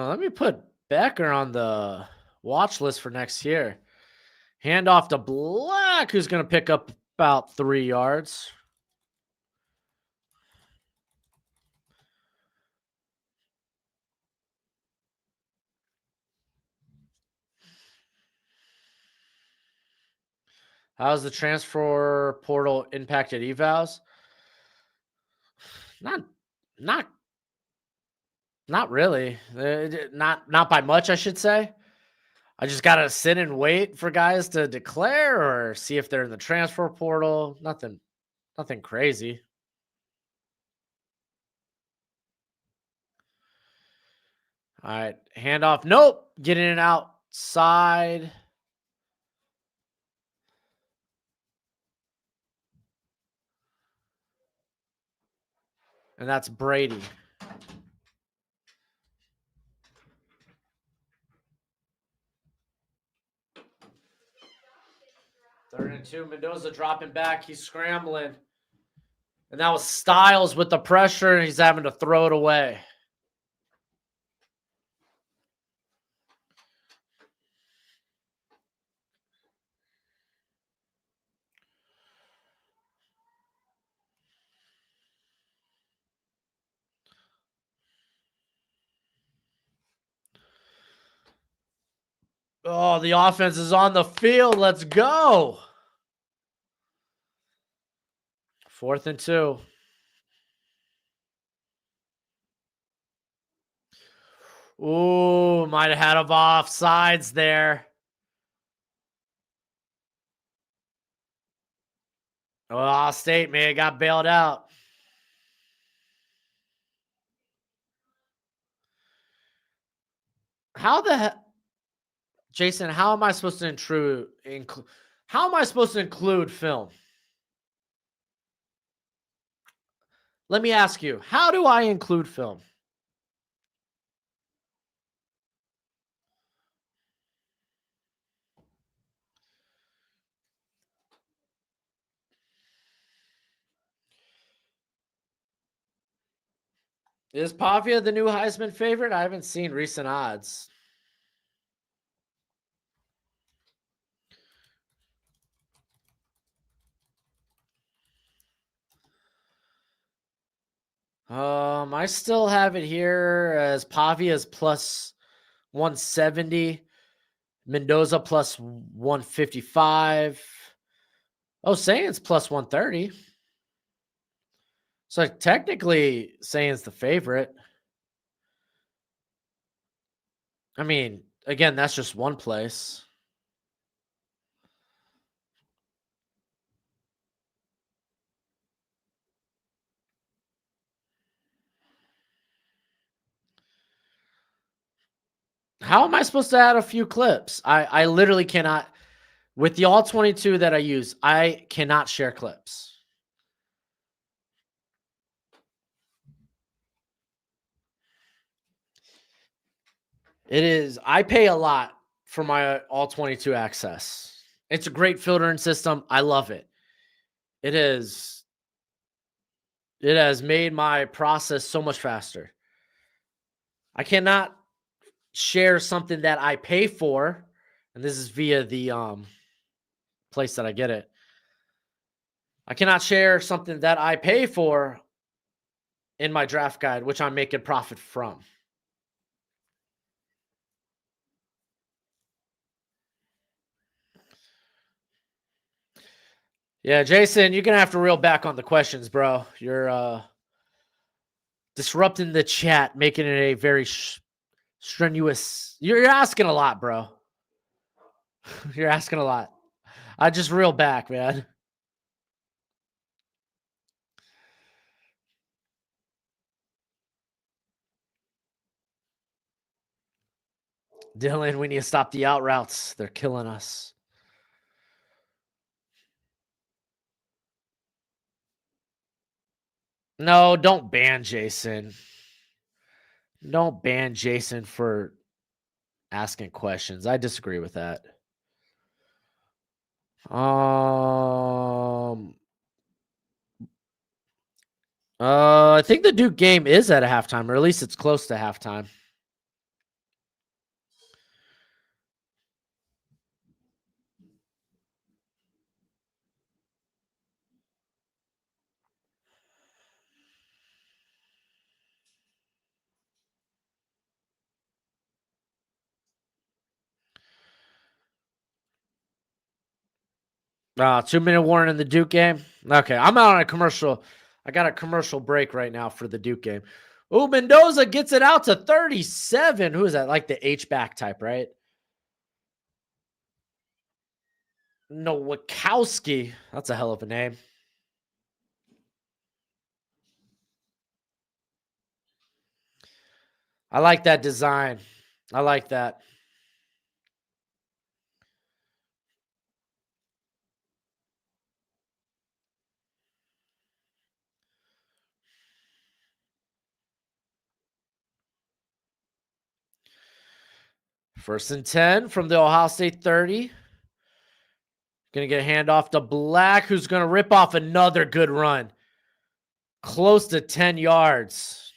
S1: Let me put Becker on the watch list for next year. Hand off to Black, who's going to pick up about 3 yards. How's the transfer portal impacted evals? Not, not, not really. Not by much, I should say. I just gotta sit and wait for guys to declare or see if they're in the transfer portal. Nothing crazy. All right, handoff. Nope, getting it outside. And that's Brady. Third and 2. Mendoza dropping back. He's scrambling. And that was Styles with the pressure, and he's having to throw it away. Oh, the offense is on the field. Let's go. 4th and 2. Ooh, might have had him offsides there. Oh, State, man, got bailed out. How the heck? Jason, how am I supposed to include film? Let me ask you, how do I include film? Is Pavia the new Heisman favorite? I haven't seen recent odds. I still have it here as Pavia's plus 170, Mendoza plus 155. Oh, Saiyans plus 130. So technically, Saiyans the favorite. I mean, again, that's just one place. How am I supposed to add a few clips? I literally cannot. With the all 22 that I use, I cannot share clips. It is. I pay a lot for my all 22 access. It's a great filtering system. I love it. It is. It has made my process so much faster. I cannot share something that I pay for, and this is via the place that I get it. I cannot share something that I pay for in my draft guide, which I'm making profit from. Yeah, Jason, you're gonna have to reel back on the questions, bro. You're disrupting the chat, making it a very strenuous. You're asking a lot, bro. You're asking a lot. I just reel back, man. Dylan, we need to stop the out routes. They're killing us. No, don't ban Jason. Don't ban Jason for asking questions. I disagree with that. I think the Duke game is at a halftime, or at least it's close to halftime. 2-minute warning in the Duke game. Okay, I'm out on a commercial. I got a commercial break right now for the Duke game. Ooh, Mendoza gets it out to 37. Who is that? Like the H-back type, right? Nowakowski. That's a hell of a name. I like that design. I like that. First and 10 from the Ohio State 30. Going to get a handoff to Black, who's going to rip off another good run. Close to 10 yards.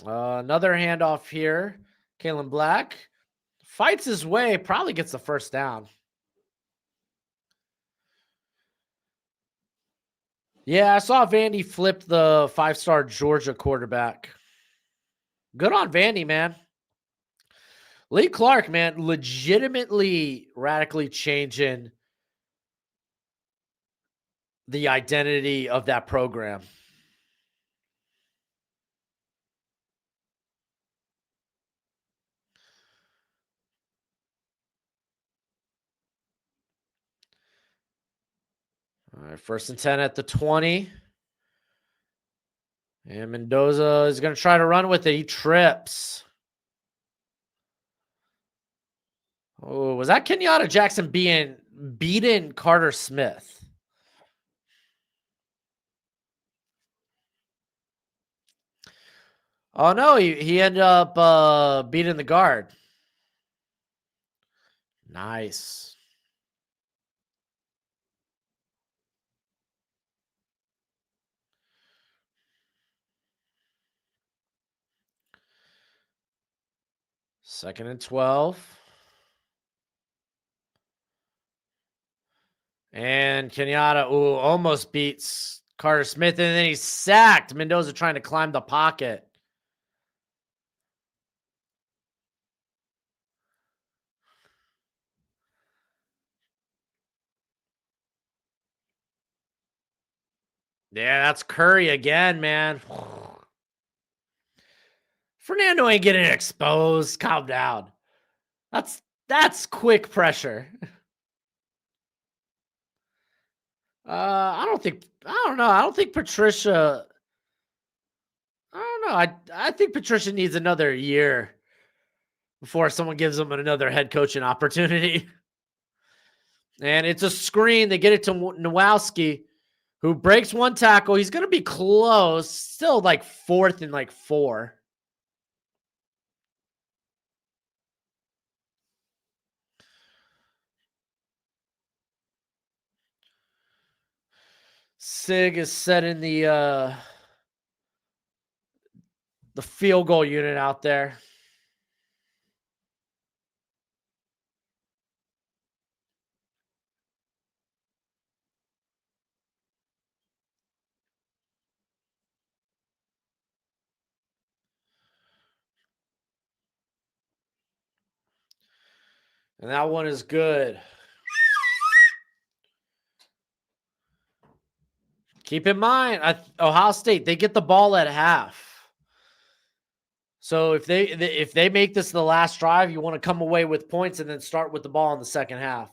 S1: Another handoff here. Kalen Black fights his way, probably gets the first down. Yeah, I saw Vandy flip the 5-star Georgia quarterback. Good on Vandy, man. Lee Clark, man, legitimately radically changing the identity of that program. All right, first and 10 at the 20. And Mendoza is going to try to run with it. He trips. Oh, was that Kenyatta Jackson being beaten Carter Smith? Oh, no, he ended up beating the guard. Nice. Second and 12. And Kenyatta, almost beats Carter Smith, and then he's sacked. Mendoza trying to climb the pocket. Yeah, that's Curry again, man. Fernando ain't getting exposed. Calm down. That's quick pressure. I don't know. I don't think Patricia. I don't know. I think Patricia needs another year before someone gives him another head coaching opportunity. And it's a screen. They get it to Nowowski, who breaks one tackle. He's going to be close. Still like fourth and like 4. Sig is setting the field goal unit out there. And that one is good. Keep in mind, Ohio State, they get the ball at half. So if they make this the last drive, you want to come away with points and then start with the ball in the second half.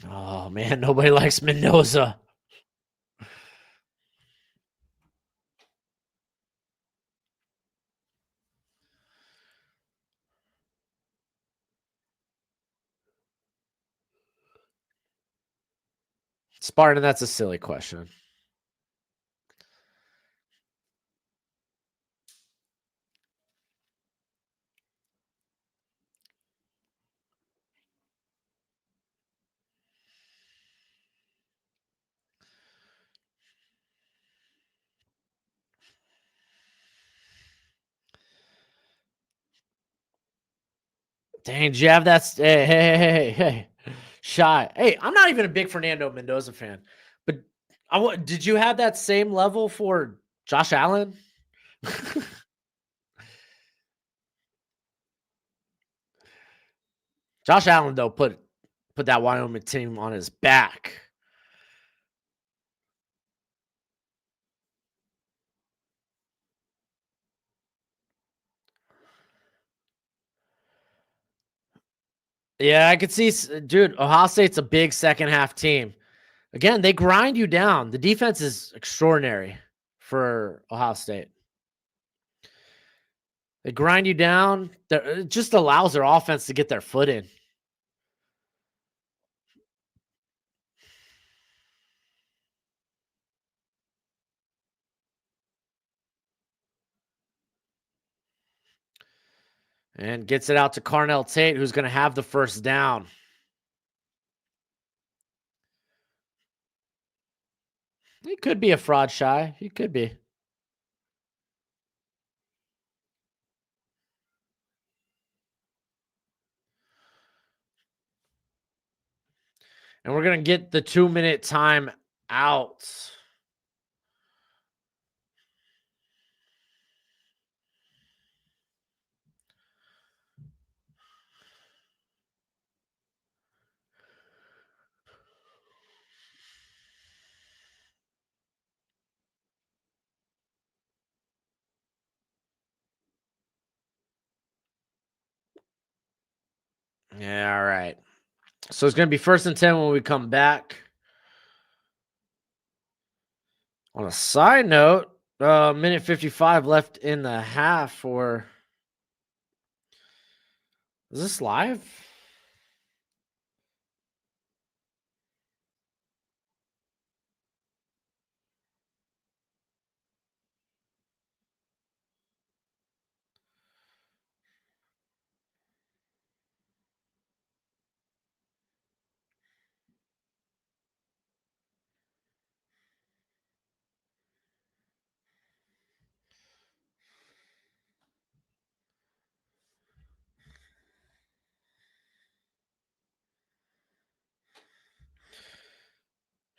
S1: Oh man, nobody likes Mendoza. Spartan, that's a silly question. Dang, did you have that? Hey. Shy. Hey, I'm not even a big Fernando Mendoza fan, but did you have that same level for Josh Allen? Josh Allen, though, put that Wyoming team on his back. Yeah, I could see, dude. Ohio State's a big second half team. Again, they grind you down. The defense is extraordinary for Ohio State. They grind you down. It just allows their offense to get their foot in. And gets it out to Carnell Tate, who's going to have the first down. He could be a fraud, Shy. He could be. And we're going to get the 2-minute time out. Yeah, all right. So it's going to be 1st and 10 when we come back. On a side note, minute 55 left in the half. Or is this live?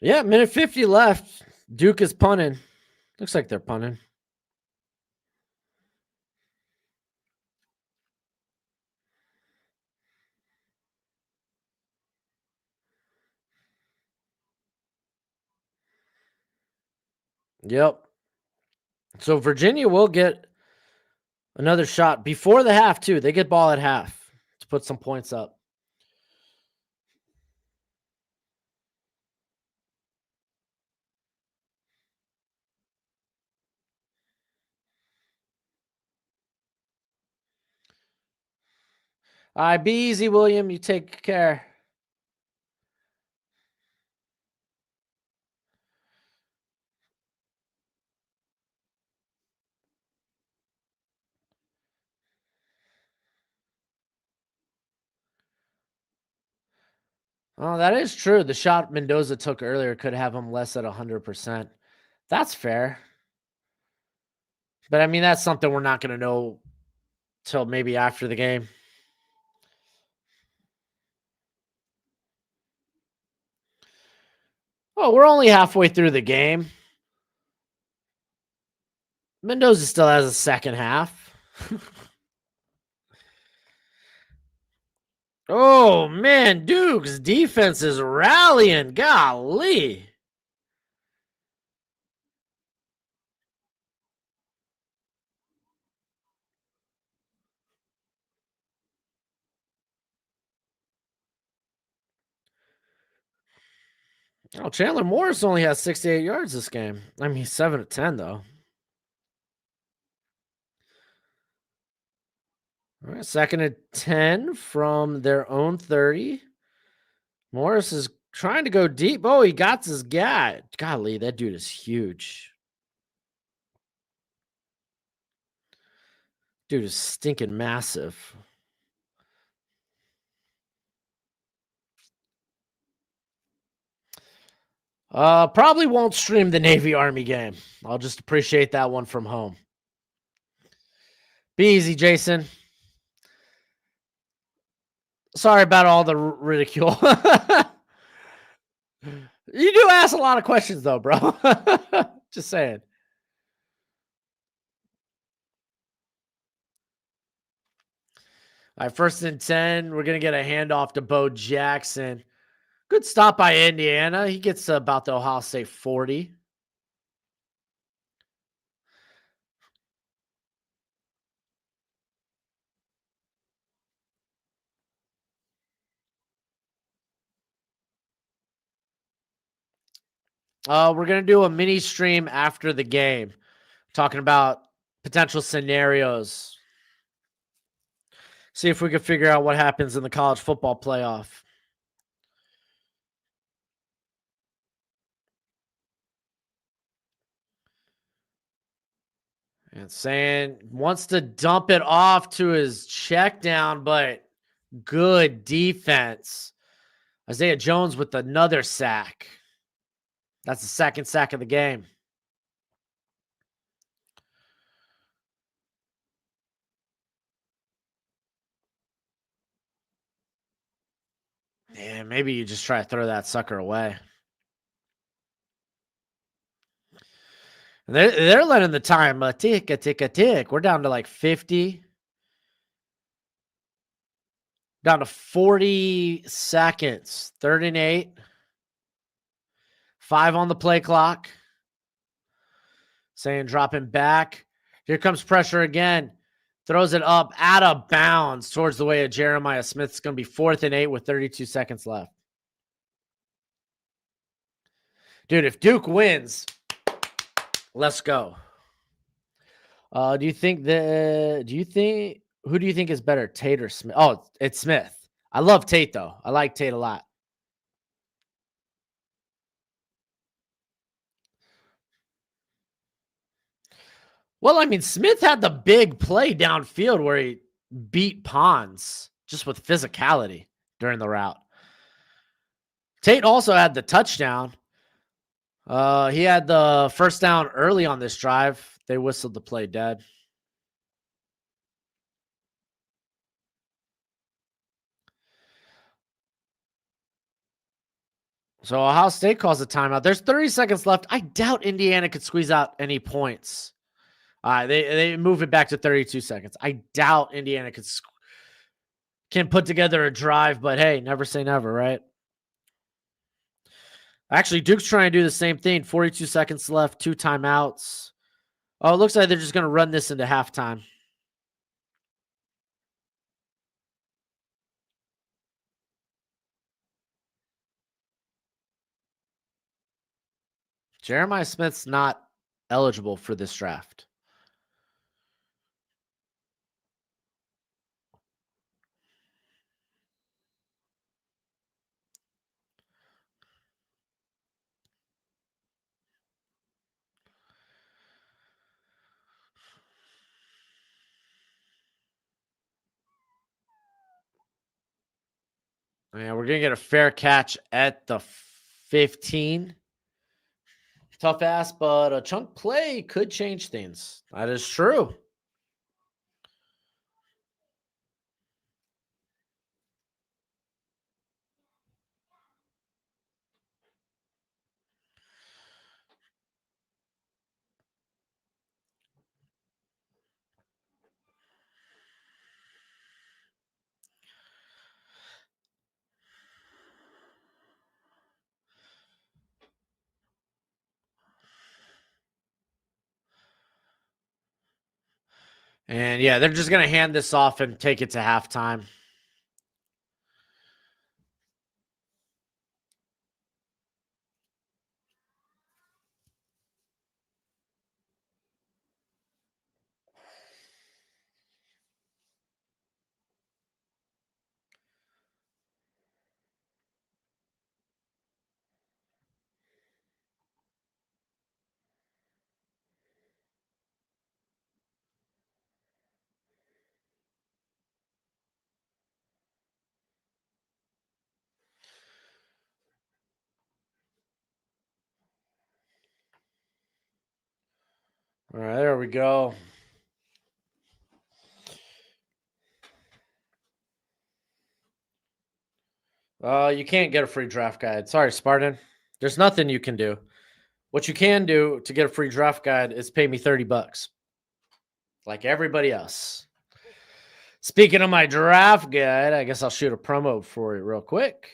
S1: Yeah, minute 50 left. Duke is punting. Looks like they're punting. Yep. So Virginia will get another shot before the half, too. They get ball at half to put some points up. All right, be easy, William. You take care. Oh, that is true. The shot Mendoza took earlier could have him less at 100%. That's fair. But I mean, that's something we're not going to know till maybe after the game. Oh, we're only halfway through the game. Mendoza still has a second half. Oh, man. Duke's defense is rallying. Golly. Oh, Chandler Morris only has 68 yards this game. I mean, he's 7 of 10, though. All right, 2nd and 10 from their own 30. Morris is trying to go deep. Oh, he got his guy. Golly, that dude is huge. Dude is stinking massive. Probably won't stream the Navy Army game. I'll just appreciate that one from home. Be easy, Jason. Sorry about all the ridicule. You do ask a lot of questions, though, bro. Just saying. All right, 1st and 10. We're gonna get a handoff to Bo Jackson. Good stop by Indiana. He gets about the Ohio State 40. We're gonna do a mini stream after the game, talking about potential scenarios. See if we can figure out what happens in the college football playoff. And saying wants to dump it off to his check down, but good defense. Isaiah Jones with another sack. That's the second sack of the game. Yeah, maybe you just try to throw that sucker away. They're letting the time tick a tick a tick. We're down to like 50. Down to 40 seconds. 3rd and 8. 5 on the play clock. Saying dropping back. Here comes pressure again. Throws it up out of bounds towards the way of Jeremiah Smith. It's going to be 4th and 8 with 32 seconds left. Dude, if Duke wins, let's go. Who do you think is better, Tate or Smith? Oh, it's Smith. I love Tate though. I like Tate a lot. Well, I mean, Smith had the big play downfield where he beat Pons just with physicality during the route. Tate also had the touchdown. He had the first down early on this drive. They whistled the play dead. So Ohio State calls a timeout. There's 30 seconds left. I doubt Indiana could squeeze out any points. They move it back to 32 seconds. I doubt Indiana can put together a drive, but hey, never say never, right? Actually, Duke's trying to do the same thing. 42 seconds left, 2 timeouts. Oh, it looks like they're just going to run this into halftime. Jeremiah Smith's not eligible for this draft. Yeah, we're going to get a fair catch at the 15. Tough ass, but a chunk play could change things. That is true. And yeah, they're just going to hand this off and take it to halftime. All right, there we go. You can't get a free draft guide. Sorry, Spartan. There's nothing you can do. What you can do to get a free draft guide is pay me $30, like everybody else. Speaking of my draft guide, I guess I'll shoot a promo for you real quick.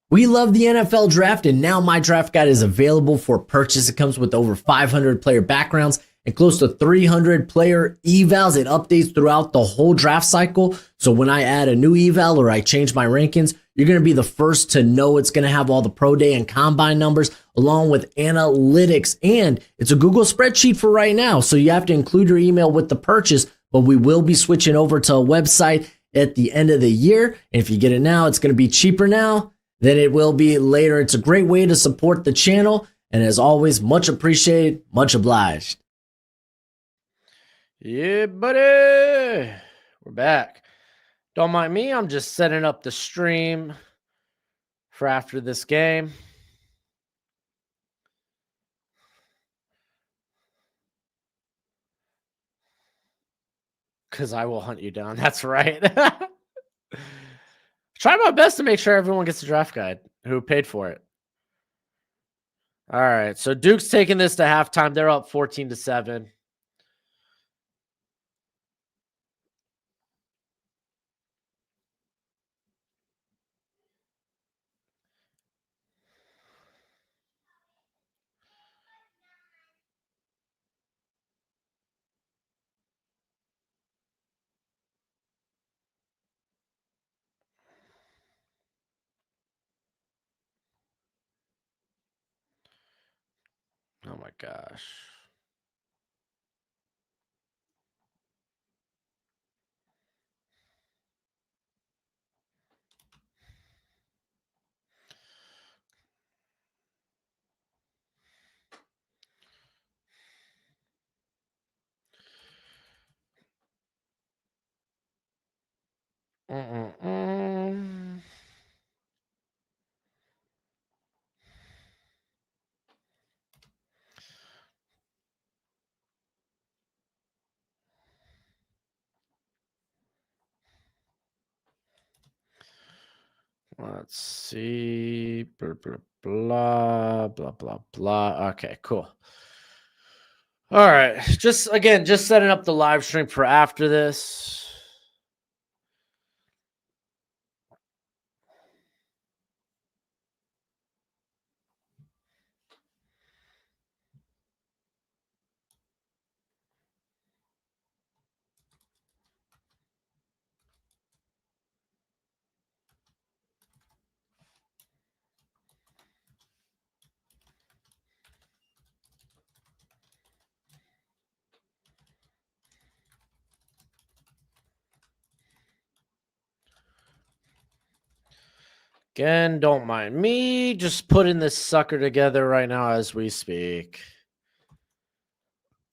S2: We love the NFL draft, and now my draft guide is available for purchase. It comes with over 500 player backgrounds and close to 300 player evals. It updates throughout the whole draft cycle. So when I add a new eval or I change my rankings, you're going to be the first to know. It's going to have all the pro day and combine numbers along with analytics. And it's a Google spreadsheet for right now. So you have to include your email with the purchase, but we will be switching over to a website at the end of the year. And if you get it now, it's going to be cheaper now than it will be later. It's a great way to support the channel. And as always, much appreciated, much obliged.
S1: Yeah, buddy. We're back. Don't mind me. I'm just setting up the stream for after this game. Because I will hunt you down. That's right. Try my best to make sure everyone gets a draft guide who paid for it. All right. So Duke's taking this to halftime. They're up 14-7. Oh my gosh. Mm-mm-mm. Let's see. Blah, blah, blah, blah, blah, blah. Okay, cool. All right. Just setting up the live stream for after this. Again, don't mind me. Just putting this sucker together right now as we speak.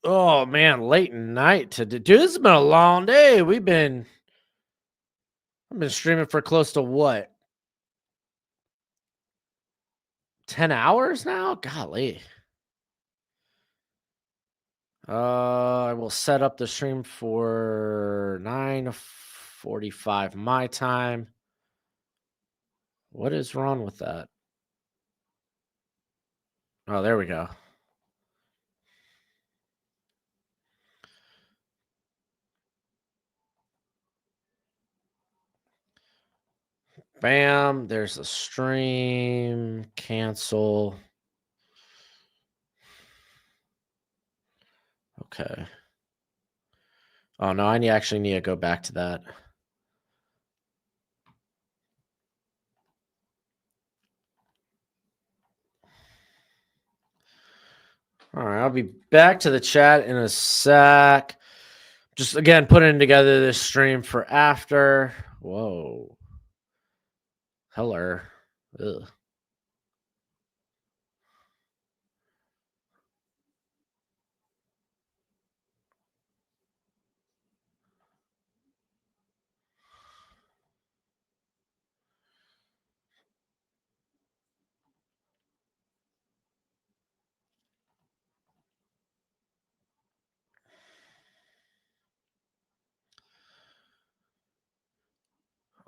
S1: Oh man, late night to dude. This has been a long day. I've been streaming for close to what? 10 hours now? Golly. I will set up the stream for 9:45 my time. What is wrong with that? Oh, there we go. Bam, there's a stream. Cancel. Okay. Oh no, actually need to go back to that. All right, I'll be back to the chat in a sec. Just again putting together this stream for after. Whoa. Hello. Ugh.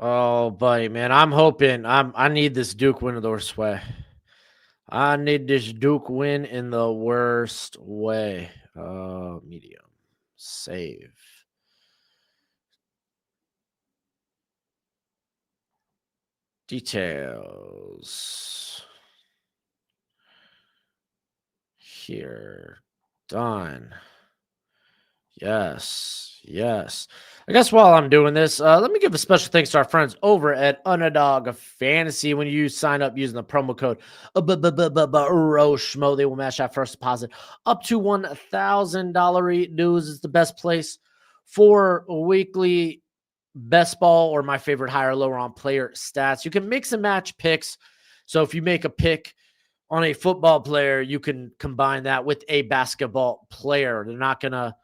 S1: Oh, buddy, man, I'm hoping I need this Duke win the worst way. I need this Duke win in the worst way. Medium. Save. Details. Here. Done. Yes. Yes. I guess while I'm doing this, let me give a special thanks to our friends over at Underdog Fantasy. When you sign up using the promo code Broshmo, they will match that first deposit up to $1,000. News is the best place for weekly best ball or my favorite higher or lower on player stats. You can mix and match picks. So if you make a pick on a football player, you can combine that with a basketball player. They're not gonna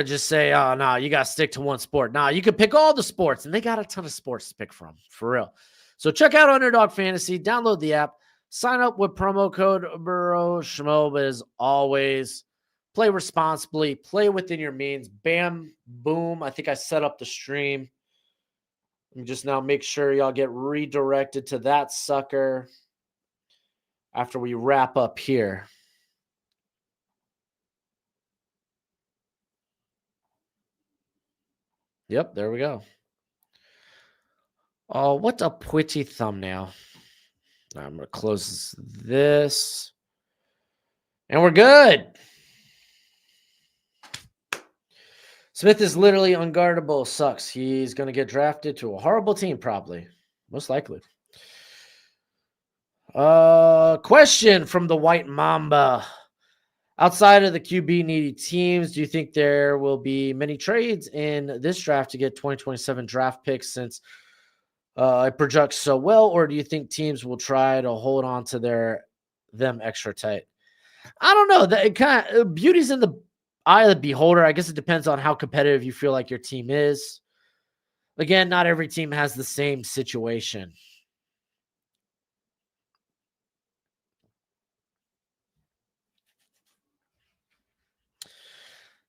S1: just say, "Oh no, you gotta stick to one sport." No, you can pick all the sports, and they got a ton of sports to pick from, for real. So check out Underdog Fantasy, download the app, sign up with promo code Broshmo. But as always, play responsibly, play within your means. Bam, boom. I think I set up the stream. Let me just now make sure y'all get redirected to that sucker after we wrap up here. Yep, there we go. Oh, what a pretty thumbnail. I'm going to close this. And we're good. Smith is literally unguardable. Sucks. He's going to get drafted to a horrible team, probably. Most likely. Question from the White Mamba. Outside of the QB needy teams, do you think there will be many trades in this draft to get 2027 draft picks since it projects so well, or do you think teams will try to hold on to them extra tight? I don't know. That it kind of beauty's in the eye of the beholder. I guess it depends on how competitive you feel like your team is. Again, not every team has the same situation.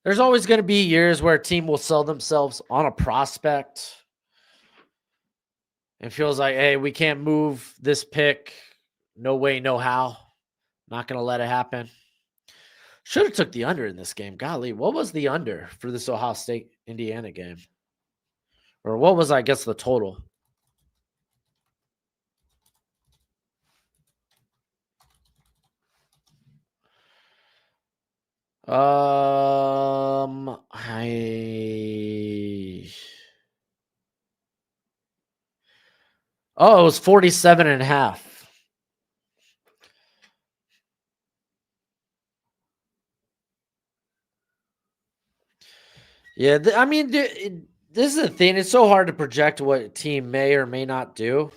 S1: There's always going to be years where a team will sell themselves on a prospect and feels like, hey, we can't move this pick. No way, no how. Not going to let it happen. Should have took the under in this game. Golly, what was the under for this Ohio State Indiana game? Or what was, I guess, the total? It was 47.5. Yeah, I mean, this is the thing. It's so hard to project what a team may or may not do.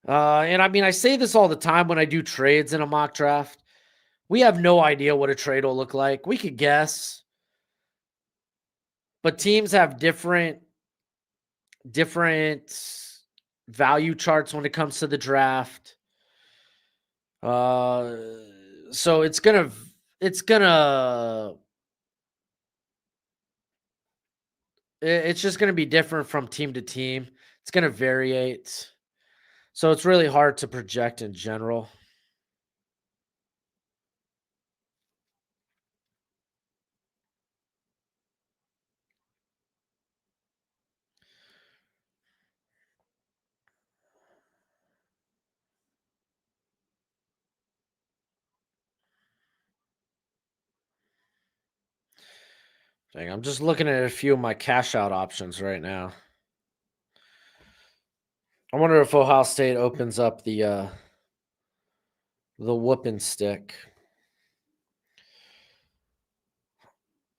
S1: And I mean, I say this all the time when I do trades in a mock draft. We have no idea what a trade will look like. We could guess, but teams have different value charts when it comes to the draft. So it's gonna it's just gonna be different from team to team. It's gonna variate. So it's really hard to project in general. Dang, I'm just looking at a few of my cash out options right now. I wonder if Ohio State opens up the whooping stick.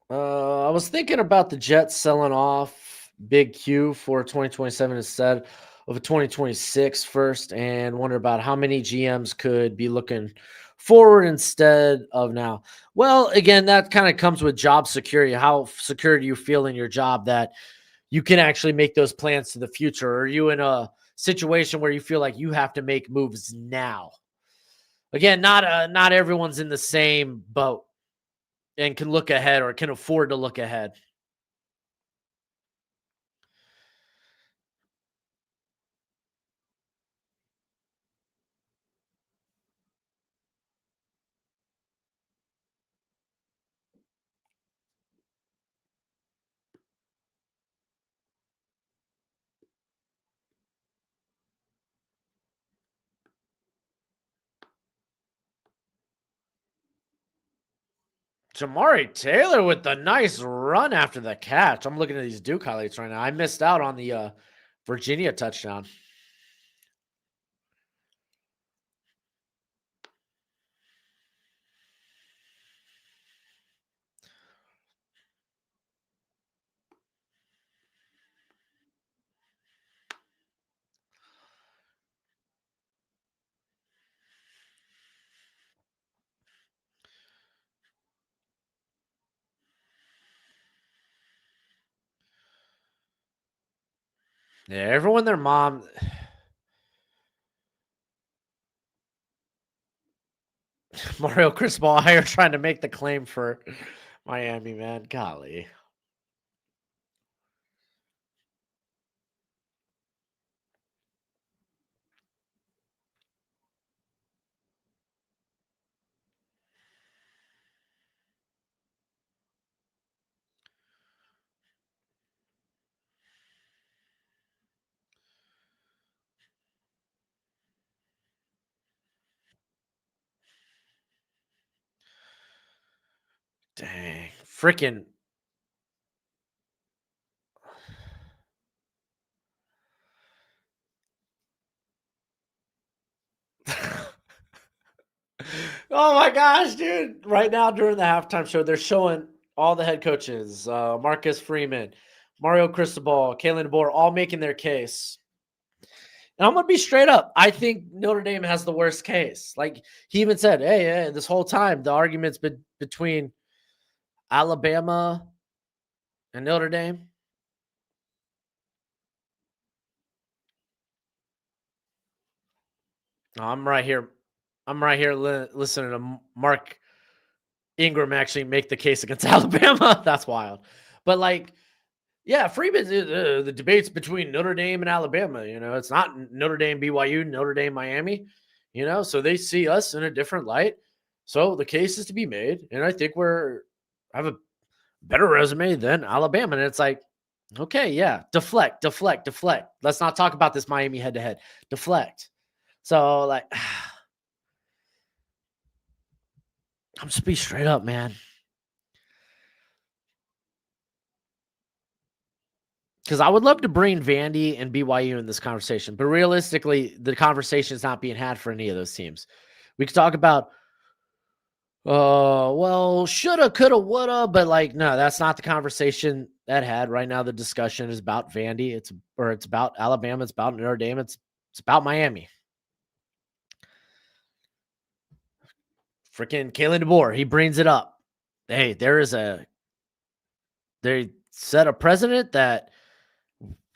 S1: I was thinking about the Jets selling off Big Q for 2027 instead of a 2026 first, and wonder about how many GMs could be looking forward instead of now. Well, again, that kind of comes with job security. How secure do you feel in your job that you can actually make those plans to the future? Or are you in a situation where you feel like you have to make moves now? Again, not everyone's in the same boat and can look ahead or can afford to look ahead. Jamari Taylor with the nice run after the catch. I'm looking at these Duke highlights right now. I missed out on the Virginia touchdown. Yeah, everyone, their mom. Mario Cristobal here trying to make the claim for Miami, man. Golly. Dang. Freaking. Oh my gosh, dude. Right now during the halftime show, they're showing all the head coaches, Marcus Freeman, Mario Cristobal, Kalen DeBoer, all making their case. And I'm gonna be straight up. I think Notre Dame has the worst case. Like he even said, "Hey, this whole time the argument's been between Alabama and Notre Dame." I'm right here. I'm right here listening to Mark Ingram actually make the case against Alabama. That's wild. But like, yeah, Freeman, the debates between Notre Dame and Alabama. It's not Notre Dame, BYU, Notre Dame, Miami. So they see us in a different light. So the case is to be made, and I think have a better resume than Alabama. And it's like, okay, yeah, deflect, deflect, deflect. Let's not talk about this Miami head to head. Deflect. So like, I'm just be straight up, man. Because I would love to bring Vandy and BYU in this conversation, but realistically, the conversation is not being had for any of those teams. We could talk about, well, shoulda, coulda, woulda, but like, no, that's not the conversation that had. Right now, the discussion is about Vandy. It's about Alabama. It's about Notre Dame. It's about Miami. Freaking Kalen DeBoer, he brings it up. Hey, they set a precedent that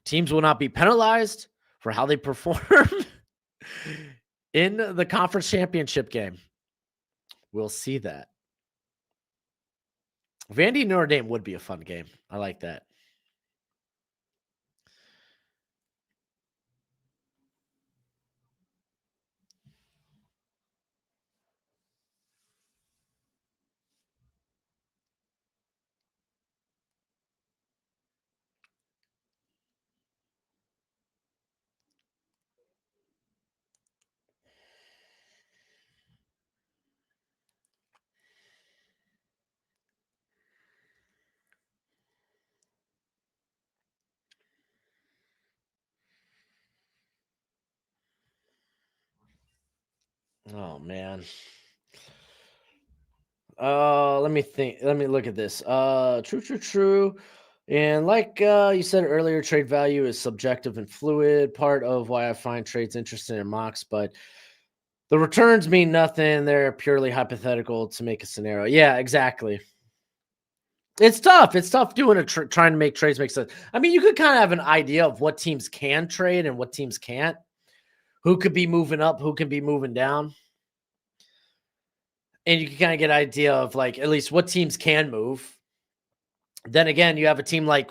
S1: teams will not be penalized for how they perform in the conference championship game. We'll see that. Vandy Notre Dame would be a fun game. I like that. Oh man. Let me think. Let me look at this. True. And like you said earlier, trade value is subjective and fluid. Part of why I find trades interesting in mocks, but the returns mean nothing. They're purely hypothetical to make a scenario. Yeah, exactly. It's tough. It's tough doing trying to make trades make sense. I mean, you could kind of have an idea of what teams can trade and what teams can't. Who could be moving up? Who can be moving down? And you can kind of get an idea of like at least what teams can move. Then again, you have a team like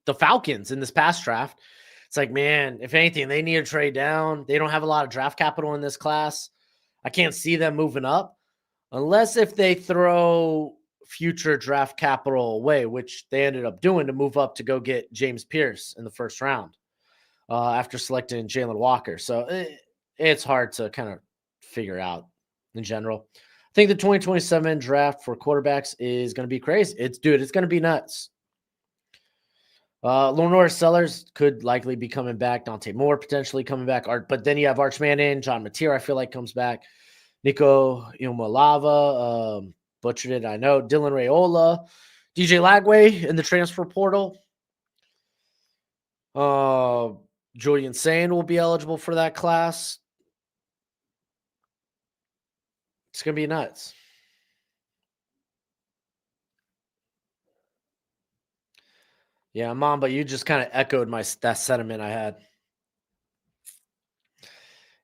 S1: the Falcons in this past draft. It's like, man, if anything, they need to trade down. They don't have a lot of draft capital in this class. I can't see them moving up unless if they throw future draft capital away, which they ended up doing to move up to go get James Pierce in the first round after selecting Jalen Walker. So it's hard to kind of figure out in general. I think the 2027 draft for quarterbacks is going to be crazy. It's going to be nuts. Lenore Sellers could likely be coming back. Dante Moore potentially coming back. But then you have Arch Manning, John Mateer, I feel like comes back. Nico Imalava, butchered it, I know. Dylan Raiola, DJ Lagway in the transfer portal. Julian Sane will be eligible for that class. It's going to be nuts. Yeah, Mamba, you just kind of echoed that sentiment I had.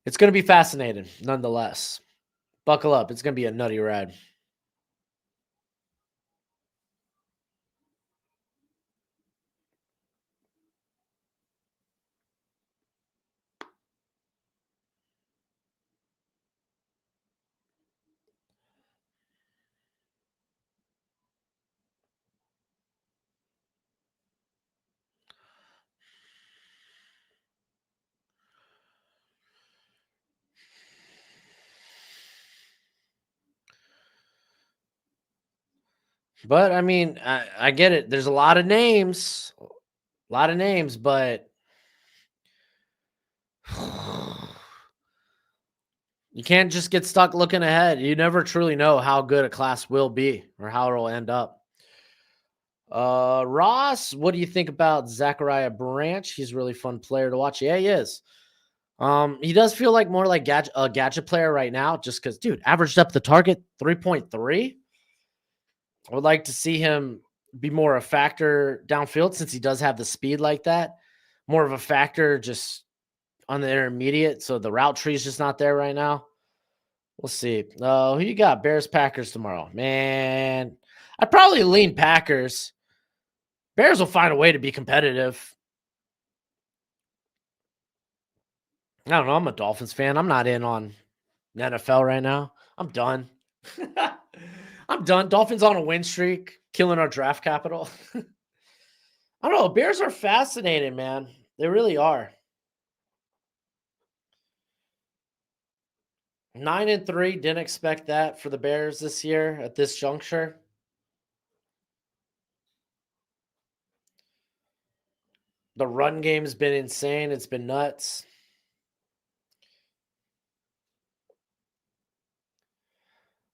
S1: It's going to be fascinating, nonetheless. Buckle up. It's going to be a nutty ride. But I mean, I get it. There's a lot of names, but you can't just get stuck looking ahead. You never truly know how good a class will be or how it'll end up. Ross, what do you think about Zachariah Branch? He's a really fun player to watch. Yeah, he is. He does feel like more like a gadget player right now, just because, dude, averaged up the target 3.3. I would like to see him be more a factor downfield since he does have the speed like that. More of a factor just on the intermediate. So the route tree is just not there right now. We'll see. Who you got? Bears, Packers tomorrow. Man, I'd probably lean Packers. Bears will find a way to be competitive. I don't know. I'm a Dolphins fan. I'm not in on the NFL right now. I'm done. I'm done. Dolphins on a win streak, killing our draft capital. I don't know. Bears are fascinating, man. They really are. 9-3. Didn't expect that for the Bears this year at this juncture. The run game's been insane. It's been nuts.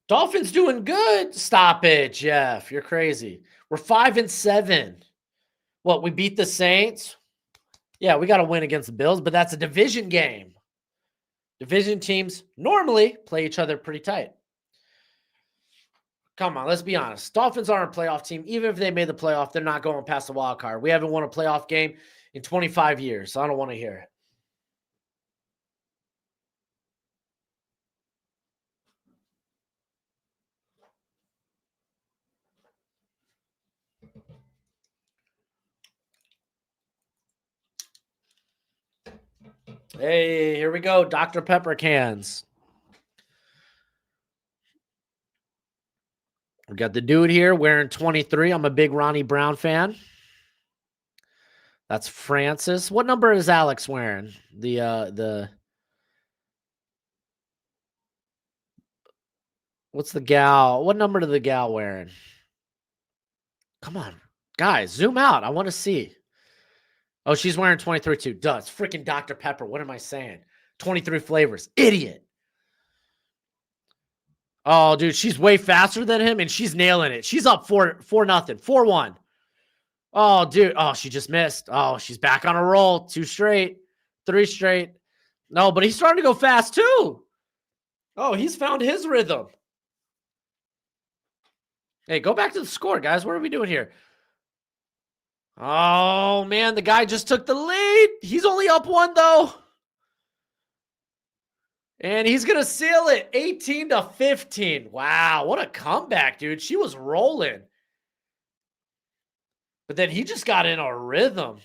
S1: Dolphins doing good. Stop it, Jeff. You're crazy. We're 5-7. What, we beat the Saints? Yeah, we got to win against the Bills, but that's a division game. Division teams normally play each other pretty tight. Come on, let's be honest. Dolphins aren't a playoff team. Even if they made the playoff, they're not going past the wild card. We haven't won a playoff game in 25 years, so I don't want to hear it. Hey, here we go. Dr. Pepper cans. We got the dude here wearing 23. I'm a big Ronnie Brown fan. That's Francis. What number is Alex wearing? What's the gal? What number did the gal wearing? Come on, guys, zoom out. I want to see. Oh, she's wearing 23 too. Duh, it's freaking Dr. Pepper. What am I saying? 23 flavors. Idiot. Oh, dude, she's way faster than him, and she's nailing it. She's up 4-0, 4-1. Oh, dude. Oh, she just missed. Oh, she's back on a roll. 2 straight, 3 straight. No, but he's starting to go fast too. Oh, he's found his rhythm. Hey, go back to the score, guys. What are we doing here? Oh, man, the guy just took the lead. He's only up 1, though. And he's going to seal it 18-15. Wow, what a comeback, dude. She was rolling. But then he just got in a rhythm.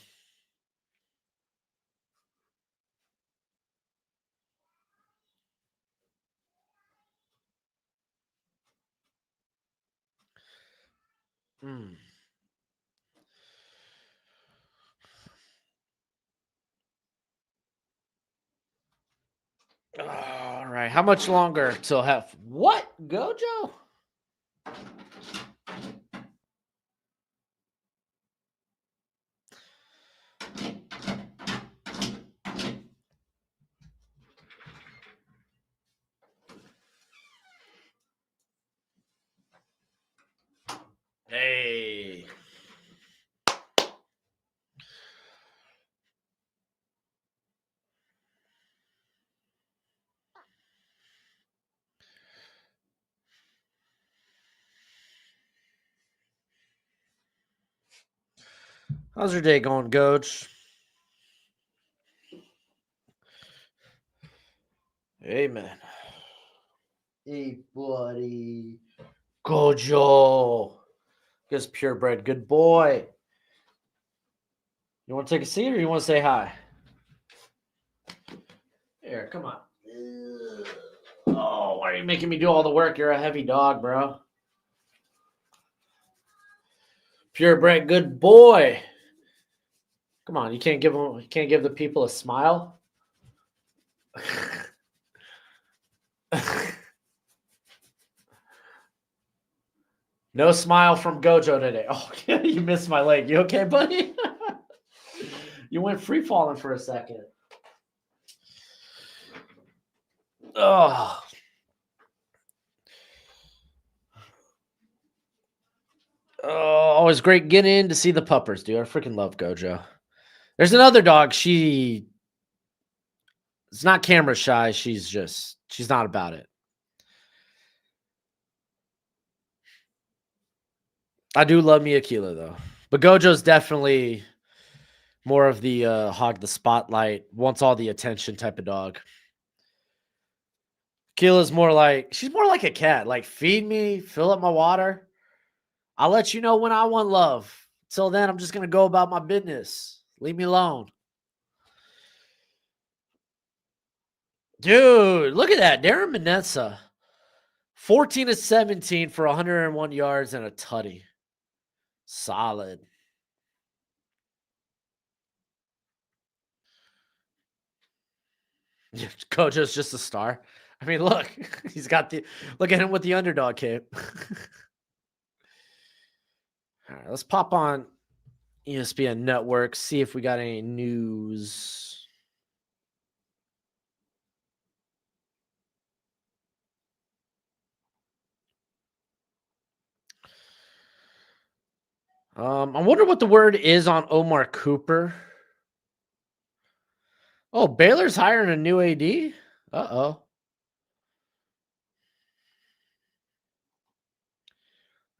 S1: All right, how much longer till half? What, Gojo? Hey. How's your day going, Coach? Amen. Hey, buddy. Gojo. Guess purebred. Good boy. You want to take a seat or you want to say hi? Here, come on. Oh, why are you making me do all the work? You're a heavy dog, bro. Purebred, good boy. Come on, you can't give the people a smile. No smile from Gojo today. Oh, you missed my leg. You okay, buddy? You went free falling for a second. Oh. Oh, always great getting in to see the puppers, dude. I freaking love Gojo. There's another dog. She's not camera shy. She's not about it. I do love me Aquila though, but Gojo's definitely more of the hog the spotlight, wants all the attention type of dog. Aquila's she's more like a cat. Like feed me, fill up my water. I'll let you know when I want love. Till then, I'm just gonna go about my business. Leave me alone. Dude, look at that. Darren Manessa. 14 to 17 for 101 yards and a tutty. Solid. Gojo's just a star. I mean, look, look at him with the underdog cape. All right, let's pop on ESPN Network, see if we got any news. I wonder what the word is on Omar Cooper. Oh, Baylor's hiring a new AD? Uh-oh.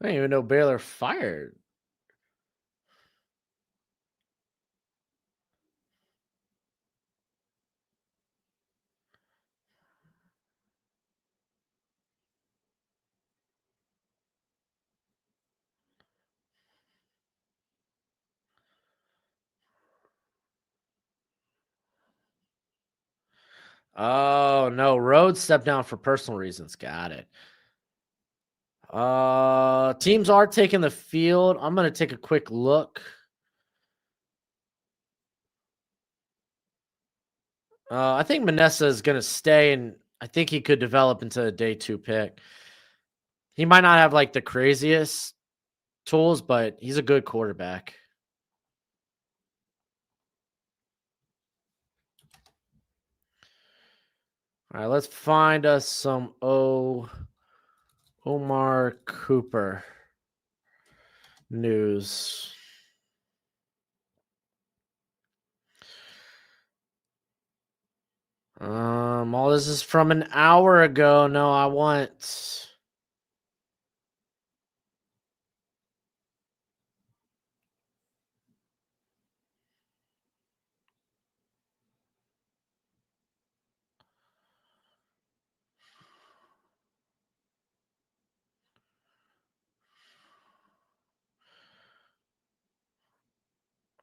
S1: I didn't even know Baylor fired. Oh, no. Rhodes stepped down for personal reasons. Got it. Teams are taking the field. I'm going to take a quick look. I think Manessa is going to stay, and I think he could develop into a day 2 pick. He might not have like the craziest tools, but he's a good quarterback. All right, let's find us some Omar Cooper news. All this is from an hour ago. No, I want.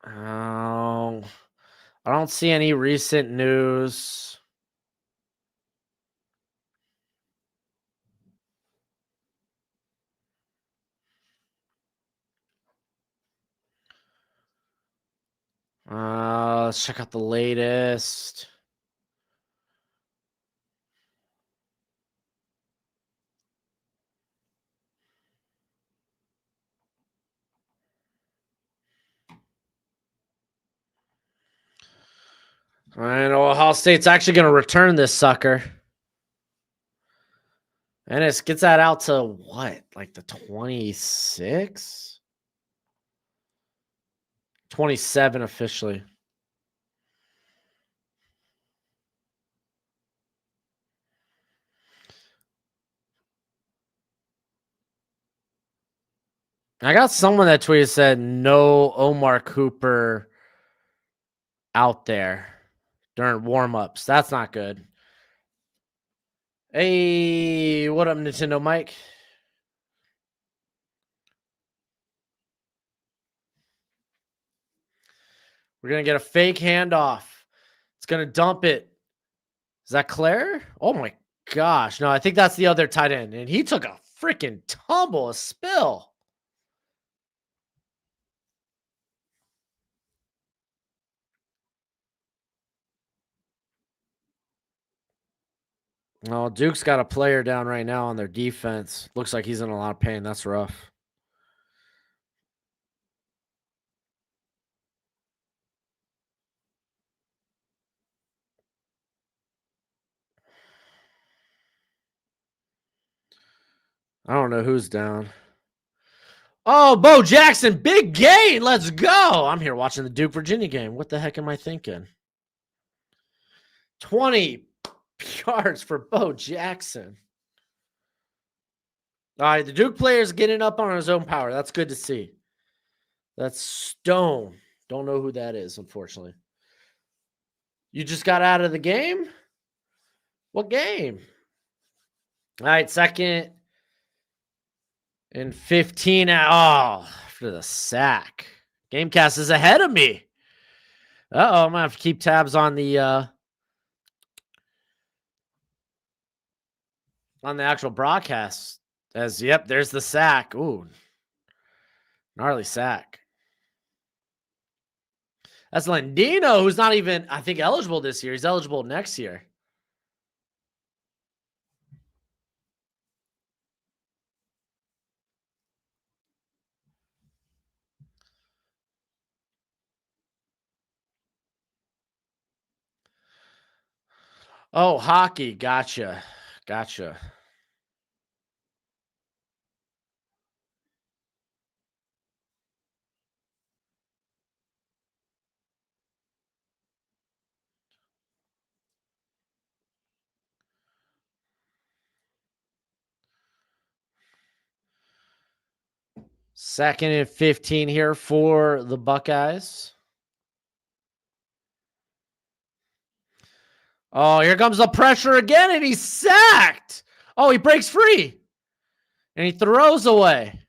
S1: Oh, I don't see any recent news. Let's check out the latest. I know Ohio State's actually going to return this sucker. And it gets that out to what? Like the 26? 27 officially. I got someone that tweeted said no Omar Cooper out there during warm-ups. That's not good. Hey, what up, Nintendo Mike? We're going to get a fake handoff. It's going to dump it. Is that Claire? Oh my gosh. No, I think that's the other tight end. And he took a freaking tumble, a spill. Oh, Duke's got a player down right now on their defense. Looks like he's in a lot of pain. That's rough. I don't know who's down. Oh, Bo Jackson, big gain. Let's go. I'm here watching the Duke Virginia game. What the heck am I thinking? 20 yards for Bo Jackson. All right, the Duke player's getting up on his own power. That's good to see. That's Stone. Don't know who that is, unfortunately. You just got out of the game? What game? All right, second and 15. Oh, for the sack. Gamecast is ahead of me. Uh-oh, I'm going to have to keep tabs on the actual broadcast. As, yep, there's the sack. Ooh, gnarly sack. That's Landino, who's not even, I think, eligible this year. He's eligible next year. Oh, hockey. Gotcha. Gotcha. Second and 15 here for the Buckeyes. Oh, here comes the pressure again, and he's sacked. Oh, he breaks free. And he throws away.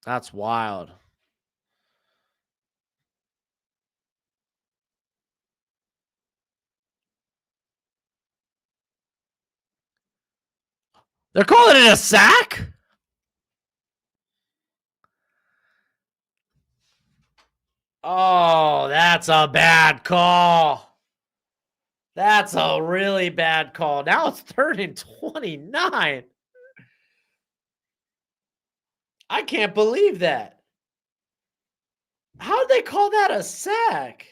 S1: That's wild. They're calling it a sack? Oh, that's a bad call. That's a really bad call. Now it's 3rd and 29. I can't believe that. How did they call that a sack?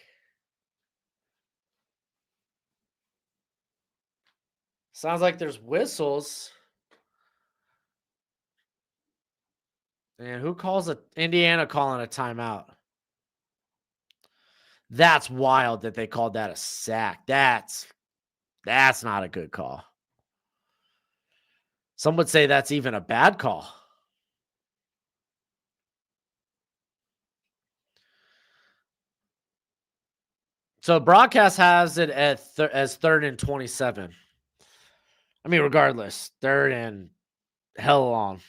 S1: Sounds like there's whistles. And who calls it? Indiana calling a timeout. That's wild that they called that a sack. That's not a good call. Some would say that's even a bad call. So broadcast has it at as 3rd and 27. I mean, regardless, 3rd and hell long.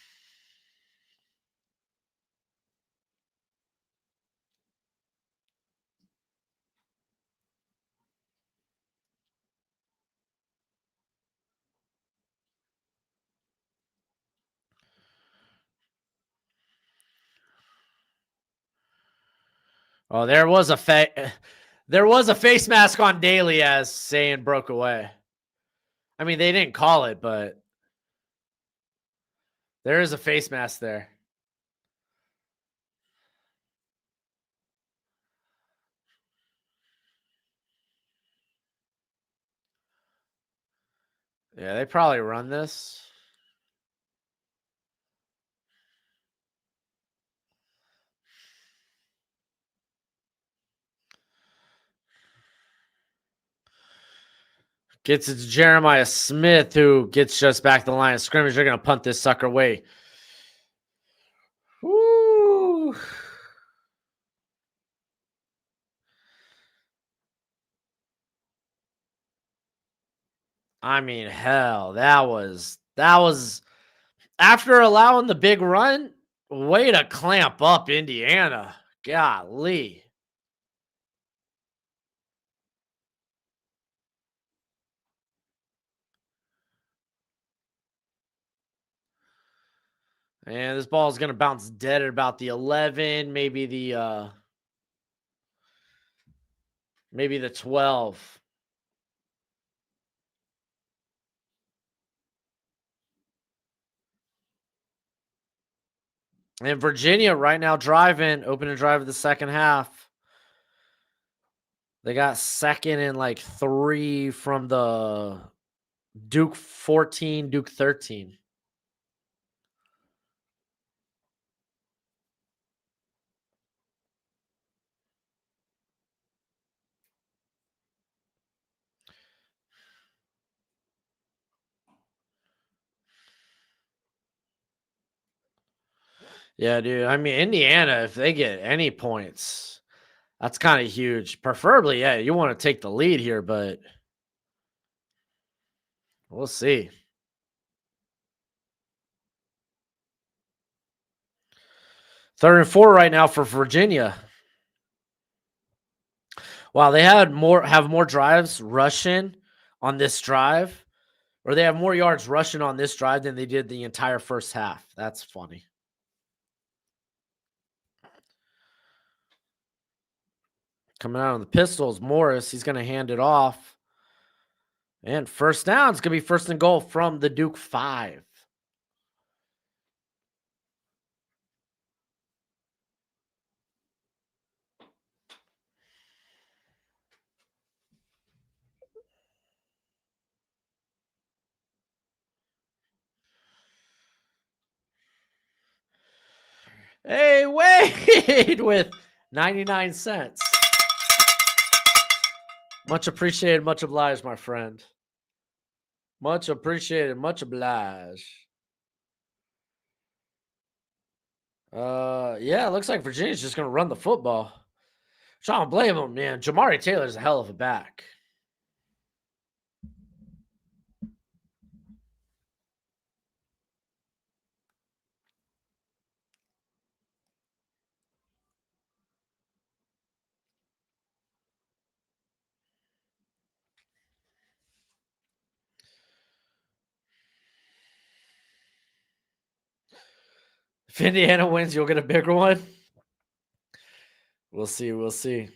S1: Oh, there was a face mask on Daly as saying broke away. I mean, they didn't call it, but There is a face mask there. Yeah, they probably run this. Gets it to Jeremiah Smith, who gets just back to the line of scrimmage. They're going to punt this sucker away. Woo! I mean, hell, that was after allowing the big run, way to clamp up Indiana. Golly. And this ball is going to bounce dead at about the 11, maybe the 12. And Virginia right now driving, open to drive of the second half. They got second and like 3 from the Duke 14, Duke 13. Yeah, dude. I mean, Indiana, if they get any points, that's kind of huge. Preferably, yeah, you want to take the lead here, but we'll see. Third and 4 right now for Virginia. Wow, they have more drives rushing on this drive, or they have more yards rushing on this drive than they did the entire first half. That's funny. Coming out on the pistols, Morris, he's going to hand it off. And first down, it's going to be first and goal from the Duke 5. Hey, Wade with 99 cents. Much appreciated, much obliged, my friend. Much appreciated, much obliged. Yeah, it looks like Virginia's just going to run the football. So I don't blame him, man. Jamari Taylor's a hell of a back. If Indiana wins, you'll get a bigger one. We'll see. We'll see.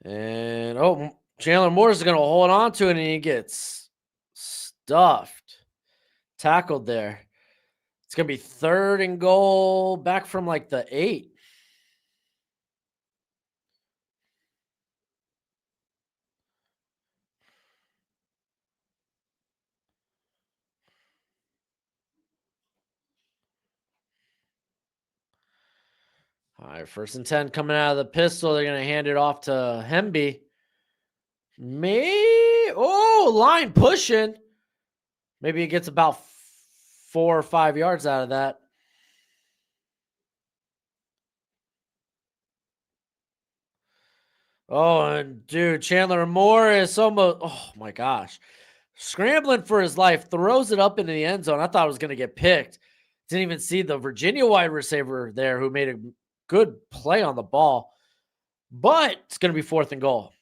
S1: And Chandler Morris is going to hold on to it, and he gets stuffed, tackled there. It's going to be third and goal back from like the 8. All right, first and 10 coming out of the pistol. They're going to hand it off to Hemby. Line pushing. Maybe he gets about 4 or 5 yards out of that. Oh, and dude, Chandler Morris almost, oh my gosh, scrambling for his life, throws it up into the end zone. I thought it was going to get picked. Didn't even see the Virginia wide receiver there who made a good play on the ball. But it's going to be fourth and goal.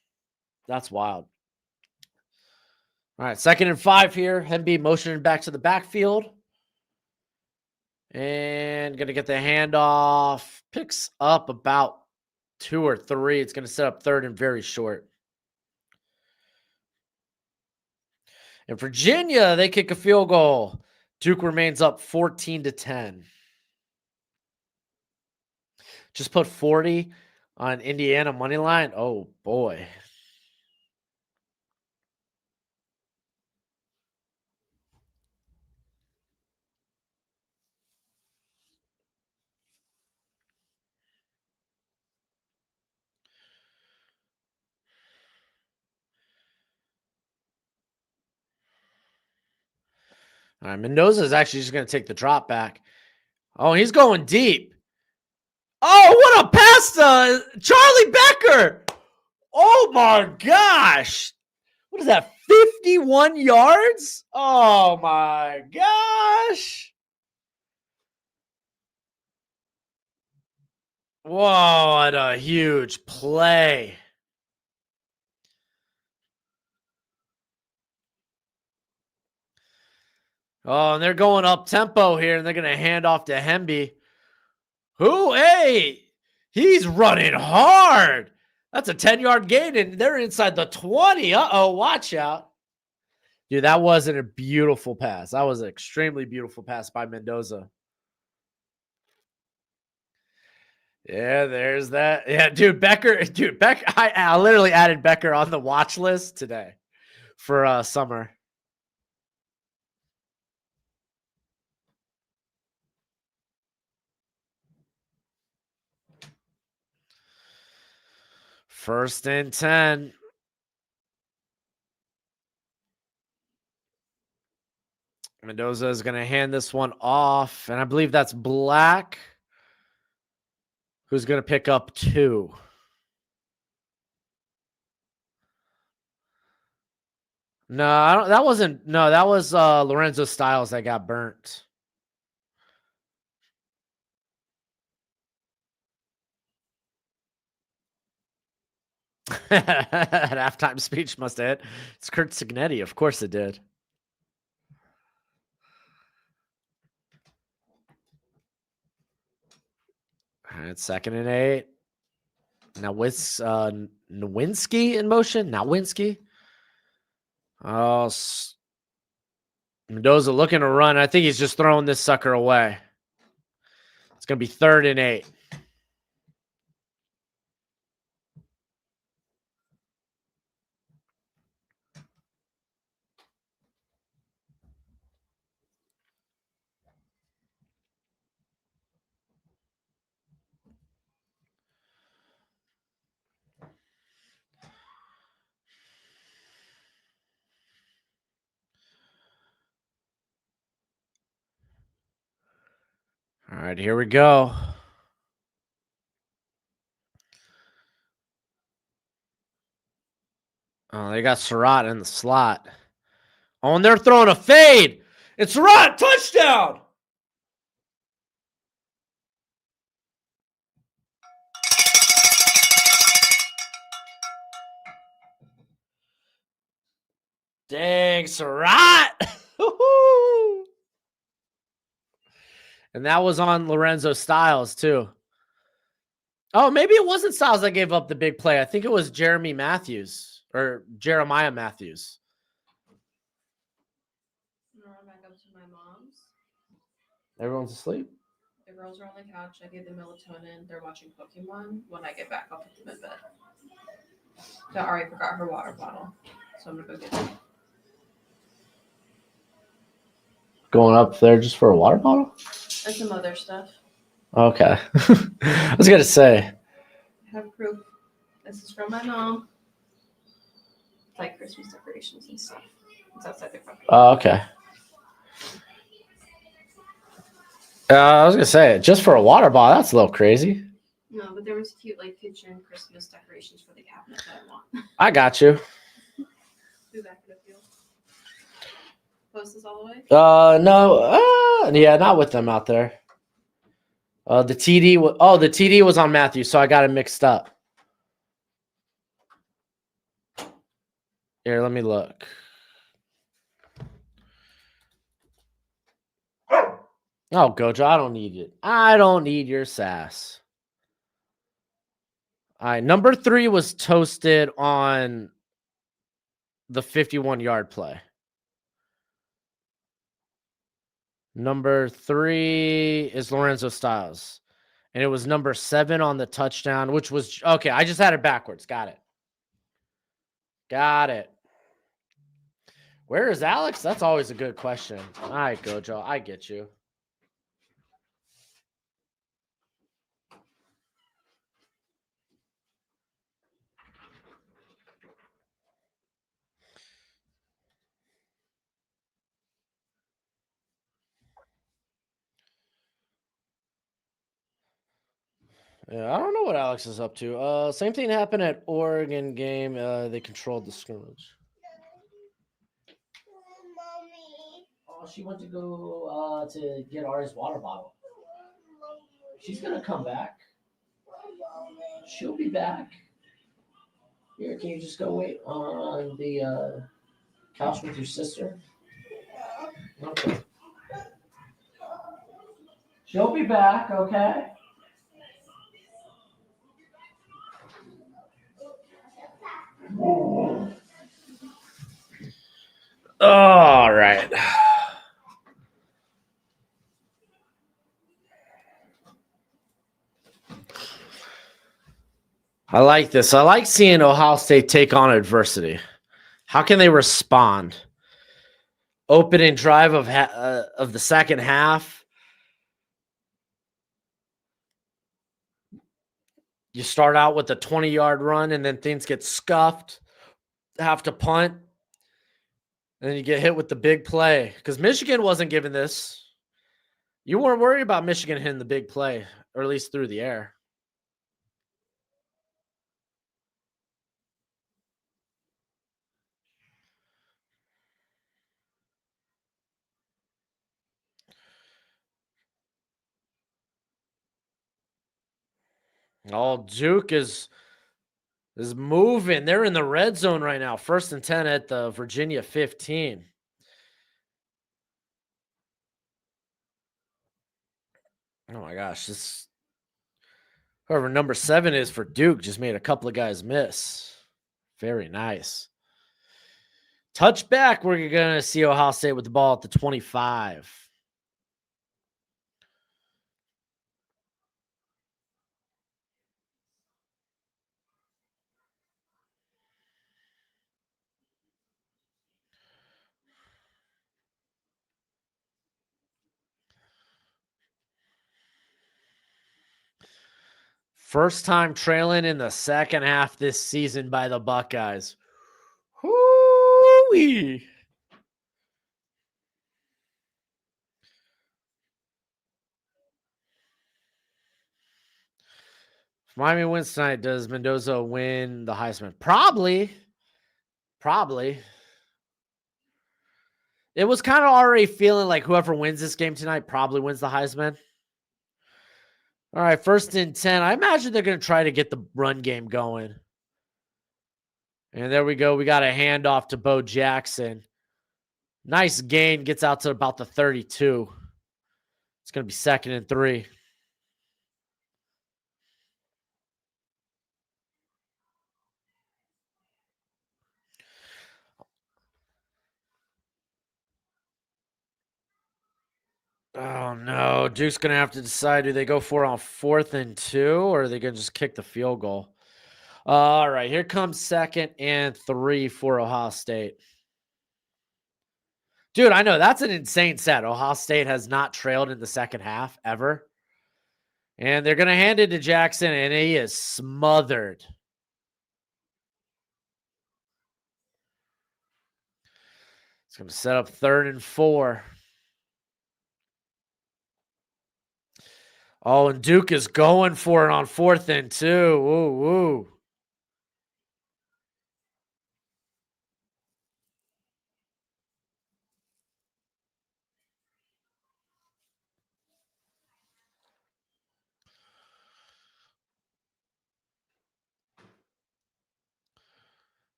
S1: That's wild. All right, second and 5 here. Hemby motioning back to the backfield. And going to get the handoff. Picks up about 2 or 3. It's going to set up third and very short. And Virginia, they kick a field goal. Duke remains up 14-10. Just put 40 on Indiana money line. Oh boy. All right, Mendoza is actually just going to take the drop back. Oh, he's going deep. Oh, what a pass to Charlie Becker. Oh my gosh. What is that? 51 yards? Oh my gosh. Whoa, what a huge play. Oh, and they're going up tempo here, and they're going to hand off to Hemby. Who? Hey, he's running hard. That's a 10-yard gain, and they're inside the 20. Uh-oh, watch out. Dude, that wasn't a beautiful pass. That was an extremely beautiful pass by Mendoza. Yeah, there's that. Yeah, dude, Becker. I literally added Becker on the watch list today for summer. First and 10. Mendoza is going to hand this one off, and I believe that's Black, who's going to pick up 2. No, I don't. That wasn't. No, that was Lorenzo Styles that got burnt. That halftime speech must have hit. It's Kurt Signetti. Of course it did. All right, 2nd and 8. Now with Nowinski in motion. Nowinski. Oh, Mendoza looking to run. I think he's just throwing this sucker away. It's going to be 3rd and 8. All right, here we go. Oh, they got Surratt in the slot. Oh, and they're throwing a fade. It's Surratt, touchdown. Dang, Surratt. And that was on Lorenzo Styles, too. Oh, maybe it wasn't Styles that gave up the big play. I think it was Jeremiah Matthews.
S3: Run back up to my mom's.
S1: Everyone's asleep?
S3: The girls are on the couch. I gave them melatonin. They're watching Pokemon. When I get back, I'll put them in bed. So I already forgot her water bottle. So I'm going to go get it.
S1: Going up there just for a water bottle?
S3: And some other stuff.
S1: Okay. I was going to say.
S3: I have proof. This is from my mom. It's like Christmas decorations and stuff. It's outside the front.
S1: Oh, okay. I was going to say, just for a water bottle, that's a little crazy.
S3: No, but there was cute like kitchen Christmas decorations for the cabinet that I want.
S1: I got you.
S3: Do that for the field. Post this all the way?
S1: No. Yeah, not with them out there. The TD was on Matthew, so I got it mixed up. Here, let me look. Oh, Gojo, I don't need it. I don't need your sass. All right, number 3 was toasted on the 51-yard play. Number 3 is Lorenzo Styles. And it was number 7 on the touchdown, which was okay. I just had it backwards. Got it. Got it. Where is Alex? That's always a good question. All right, Gojo. I get you. Yeah, I don't know what Alex is up to. Same thing happened at Oregon game. They controlled the scrimmage. Oh, she went to go to get Ari's water bottle. She's gonna come back. She'll be back. Here, can you just go wait on the couch with your sister? Okay. She'll be back, okay? All right. I like this. I like seeing Ohio State take on adversity. How can they respond? Opening drive of the second half. You start out with a 20-yard run, and then things get scuffed. Have to punt. And then you get hit with the big play. Because Michigan wasn't given this. You weren't worried about Michigan hitting the big play, or at least through the air. Oh, Duke is moving. They're in the red zone right now. 1st and 10 at the Virginia 15. Oh my gosh, this whoever number 7 is for Duke just made a couple of guys miss. Very nice. Touchback, we're going to see Ohio State with the ball at the 25. First time trailing in the second half this season by the Buckeyes. Hoo-wee. If Miami wins tonight, does Mendoza win the Heisman? Probably. It was kind of already feeling like whoever wins this game tonight probably wins the Heisman. All right, 1st and 10. I imagine they're going to try to get the run game going. And there we go. We got a handoff to Bo Jackson. Nice gain. Gets out to about the 32. It's going to be 2nd and 3. Oh, no. Duke's going to have to decide, do they go for it on 4th and 2, or are they going to just kick the field goal? All right, here comes 2nd and 3 for Ohio State. Dude, I know that's an insane set. Ohio State has not trailed in the second half ever. And they're going to hand it to Jackson, and he is smothered. It's going to set up 3rd and 4. Oh, and Duke is going for it on 4th and 2. Woo, woo.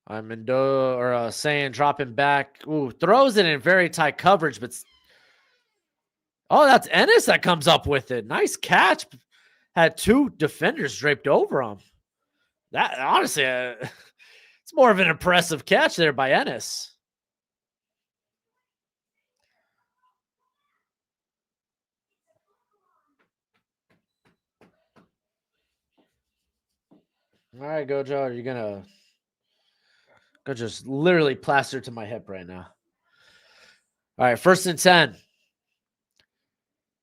S1: I'm saying dropping back. Ooh, throws it in very tight coverage, but oh, that's Ennis that comes up with it. Nice catch. Had 2 defenders draped over him. That honestly, it's more of an impressive catch there by Ennis. All right, Gojo, are you gonna go just literally plaster to my hip right now? All right, 1st and 10.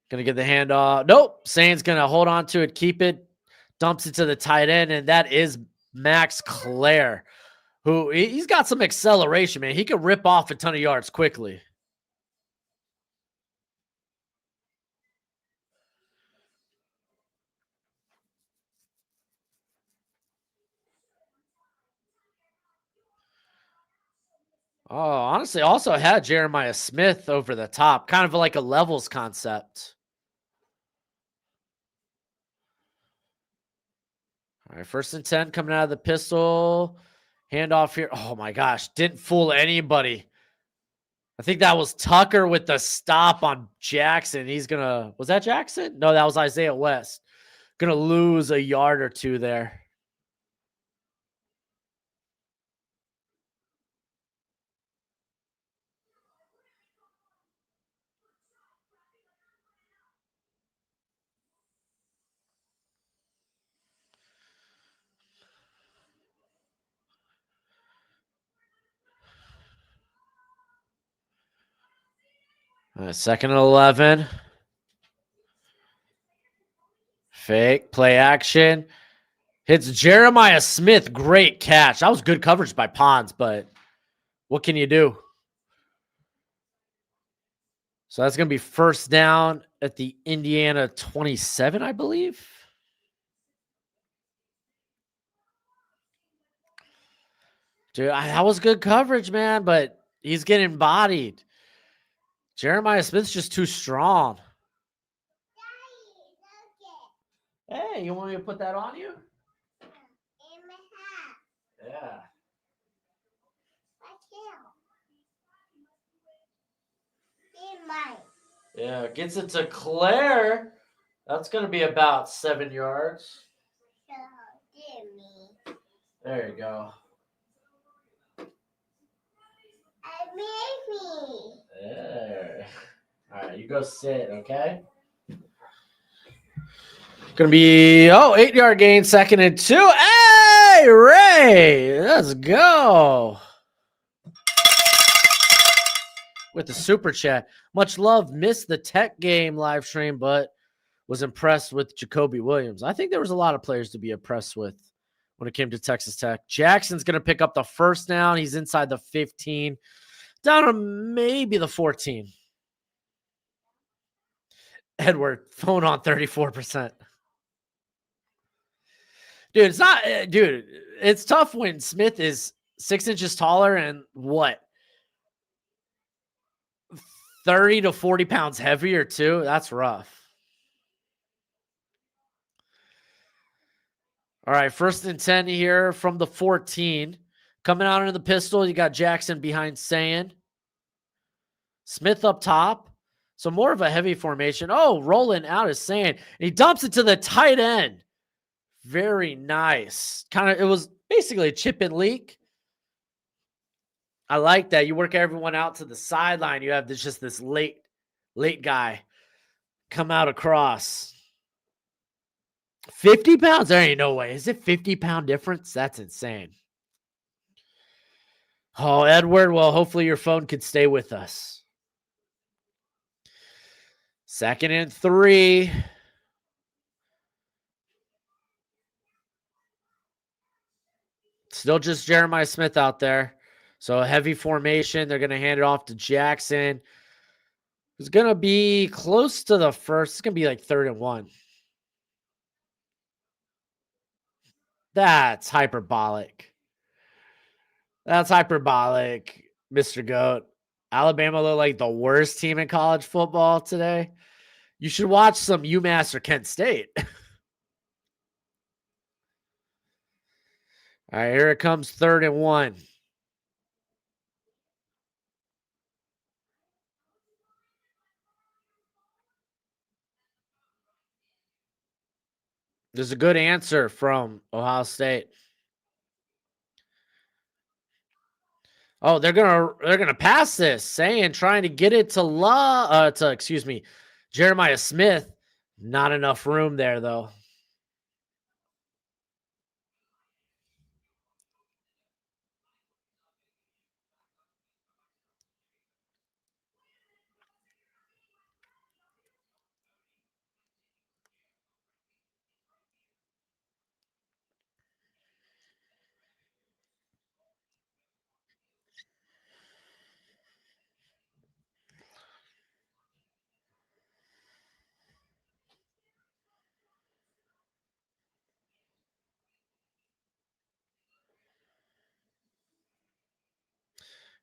S1: Gonna get the handoff. Nope. Sane's gonna hold on to it, keep it, dumps it to the tight end, and that is Max Clare, who he's got some acceleration, man. He could rip off a ton of yards quickly. Oh, honestly, also had Jeremiah Smith over the top, kind of like a levels concept. All right, 1st and 10 coming out of the pistol. Handoff here. Oh my gosh, didn't fool anybody. I think that was Tucker with the stop on Jackson. He's gonna, was that Jackson? No, that was Isaiah West. Gonna lose a yard or two there. All right, 2nd and 11. Fake play action. Hits Jeremiah Smith. Great catch. That was good coverage by Pons, but what can you do? So that's going to be 1st down at the Indiana 27, I believe. Dude, that was good coverage, man, but he's getting bodied. Jeremiah Smith's just too strong. Hey, you want me to put that on you? Yeah. Yeah, gets it to Claire. That's going to be about 7 yards. There you go. There. All right, you go sit, okay? Gonna be 8-yard gain, 2nd and 2. Hey, Ray, let's go. With the super chat. Much love. Missed the Tech game live stream, but was impressed with Jacoby Williams. I think there was a lot of players to be impressed with when it came to Texas Tech. Jackson's going to pick up the 1st down. He's inside the 15, down to maybe the 14. Edward, phone on 34%. Dude, it's not, dude, it's tough when Smith is 6 inches taller and what? 30 to 40 pounds heavier, too. That's rough. All right, 1st and 10 here from the 14. Coming out into the pistol, you got Jackson behind Sand. Smith up top. So more of a heavy formation. Oh, rolling out is Sand. He dumps it to the tight end. Very nice. It was basically a chip and leak. I like that. You work everyone out to the sideline. You have this late guy come out across. 50 pounds? There ain't no way. Is it 50-pound difference? That's insane. Oh, Edward, well, hopefully your phone could stay with us. 2nd and 3. Still just Jeremiah Smith out there. So a heavy formation. They're going to hand it off to Jackson. It's going to be close to the 1st. It's going to be like 3rd and 1. That's hyperbolic. That's hyperbolic, Mr. Goat. Alabama looked like the worst team in college football today. You should watch some UMass or Kent State. All right, here it comes 3rd and 1. There's a good answer from Ohio State. Oh, they're gonna pass this, trying to get it to Jeremiah Smith. Not enough room there though.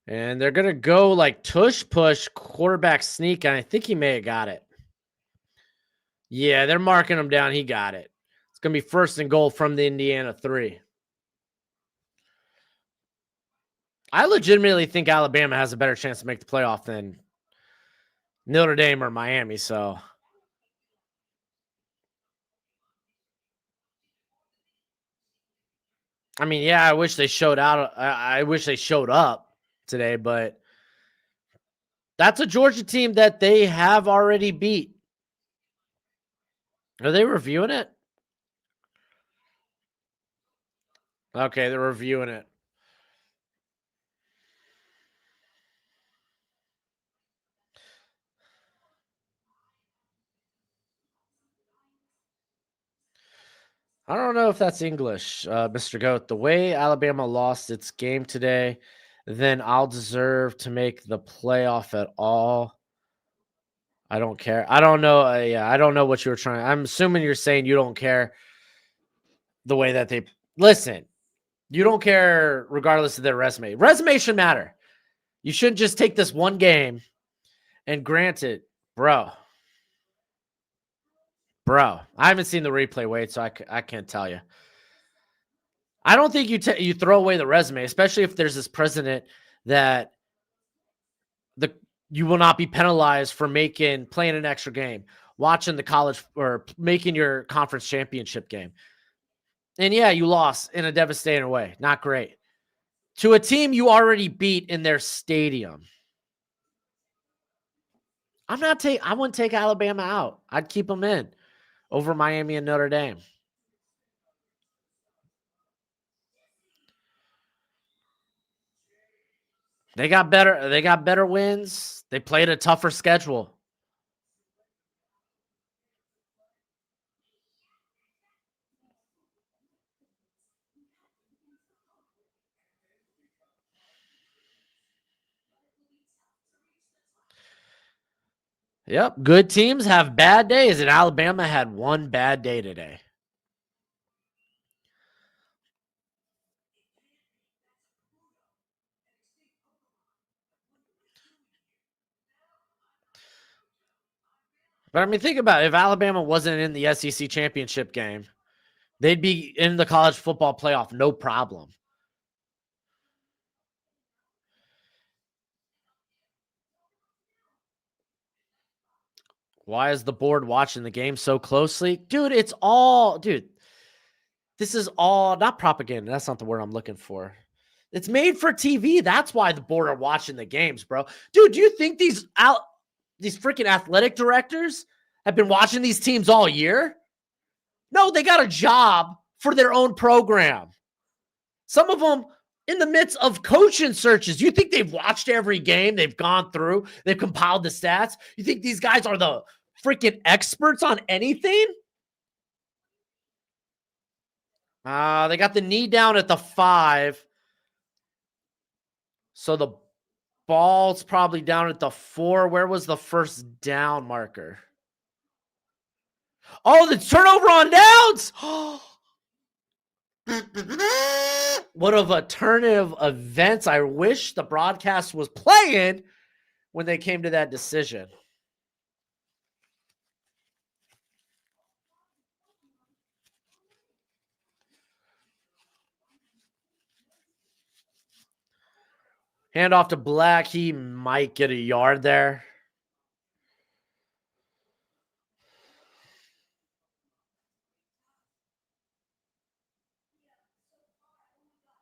S1: And they're going to go like tush push quarterback sneak. And I think he may have got it. Yeah, they're marking him down. He got it. It's going to be 1st and goal from the Indiana 3. I legitimately think Alabama has a better chance to make the playoff than Notre Dame or Miami. So I mean, yeah, I wish they showed out. I wish they showed up today, but that's a Georgia team that they have already beat. Are they reviewing it? Okay, they're reviewing it. I don't know if that's English, Mr. Goat. The way Alabama lost its game today, then I'll deserve to make the playoff at all. I don't care. I don't know. Yeah, I don't know what you were trying. I'm assuming you're saying you don't care the way that they listen. You don't care regardless of their resume. Resume should matter. You shouldn't just take this one game and grant it, bro. Bro, I haven't seen the replay. Wait, so I can't tell you. I don't think you throw away the resume, especially if there's this precedent that you will not be penalized for playing an extra game, watching the college or making your conference championship game. And yeah, you lost in a devastating way. Not great. To a team you already beat in their stadium. I wouldn't take Alabama out. I'd keep them in over Miami and Notre Dame. They got better wins. They played a tougher schedule. Yep. Good teams have bad days, and Alabama had one bad day today. But I mean, think about it. If Alabama wasn't in the SEC championship game, they'd be in the college football playoff, no problem. Why is the board watching the game so closely? Dude, this is all not propaganda. That's not the word I'm looking for. It's made for TV. That's why the board are watching the games, bro. Dude, do you think these freaking athletic directors have been watching these teams all year? No, they got a job for their own program. Some of them in the midst of coaching searches. You think they've watched every game they've gone through? They've compiled the stats? You think these guys are the freaking experts on anything? They got the knee down at the 5. So the ball's probably down at the 4. Where was the first down marker? Oh, the turnover on downs. What of a turn of events. I wish the broadcast was playing when they came to that decision. Hand off to Black. He might get a yard there.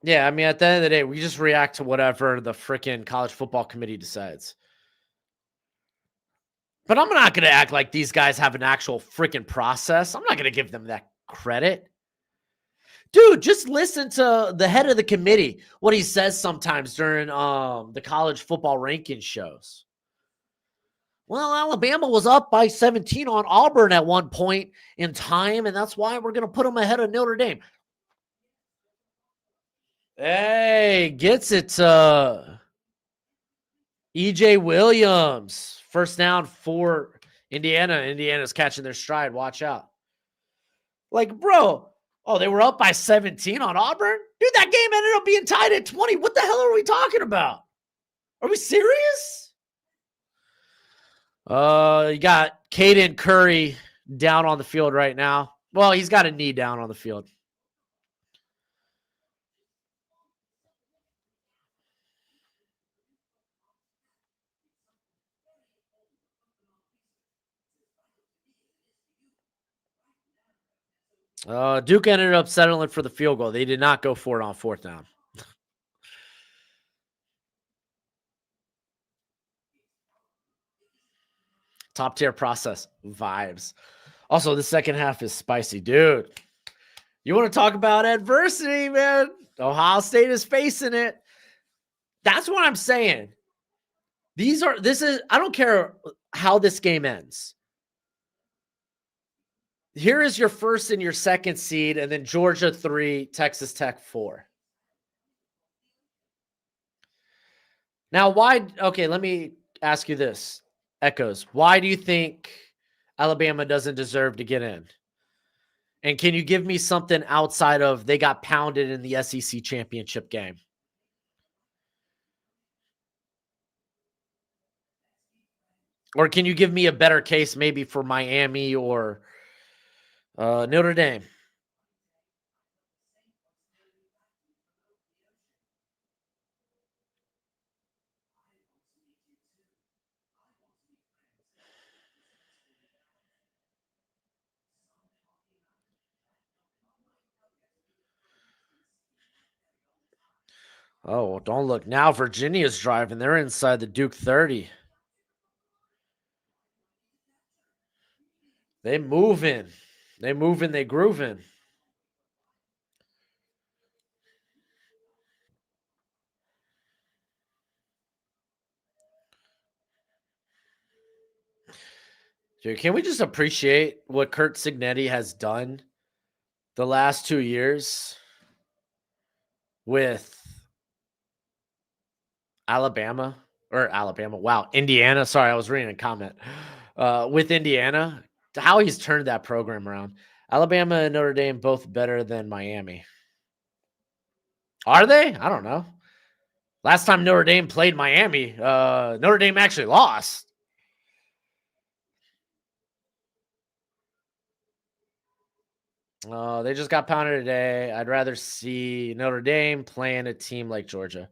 S1: Yeah, I mean, at the end of the day, we just react to whatever the freaking college football committee decides. But I'm not going to act like these guys have an actual freaking process. I'm not going to give them that credit. Dude, just listen to the head of the committee, what he says sometimes during the college football ranking shows. Well, Alabama was up by 17 on Auburn at one point in time, and that's why we're going to put them ahead of Notre Dame. Hey, gets it to EJ Williams. First down for Indiana. Indiana's catching their stride. Watch out. Like, bro, they were up by 17 on Auburn? Dude, that game ended up being tied at 20. What the hell are we talking about? Are we serious? You got Caden Curry down on the field right now. Well, he's got a knee down on the field. Duke ended up settling for the field goal. They did not go for it on 4th down. Top tier process vibes. Also, the second half is spicy, dude. You want to talk about adversity, man? Ohio State is facing it. That's what I'm saying. I don't care how this game ends. Here is your first and your second seed, and then Georgia 3, Texas Tech 4. Now, why? Okay, let me ask you this. Echoes, why do you think Alabama doesn't deserve to get in? And can you give me something outside of they got pounded in the SEC championship game? Or can you give me a better case maybe for Miami or Notre Dame? Oh, don't look now. Virginia's driving. They're inside the Duke 30. They moving. They moving. They grooving. Dude, can we just appreciate what Kurt Signetti has done the last 2 years with Alabama? Wow, Indiana. Sorry, I was reading a comment. With Indiana, how he's turned that program around. Alabama and Notre Dame both better than Miami. Are they? I don't know. Last time Notre Dame played Miami, Notre Dame actually lost. They just got pounded today. I'd rather see Notre Dame playing a team like Georgia.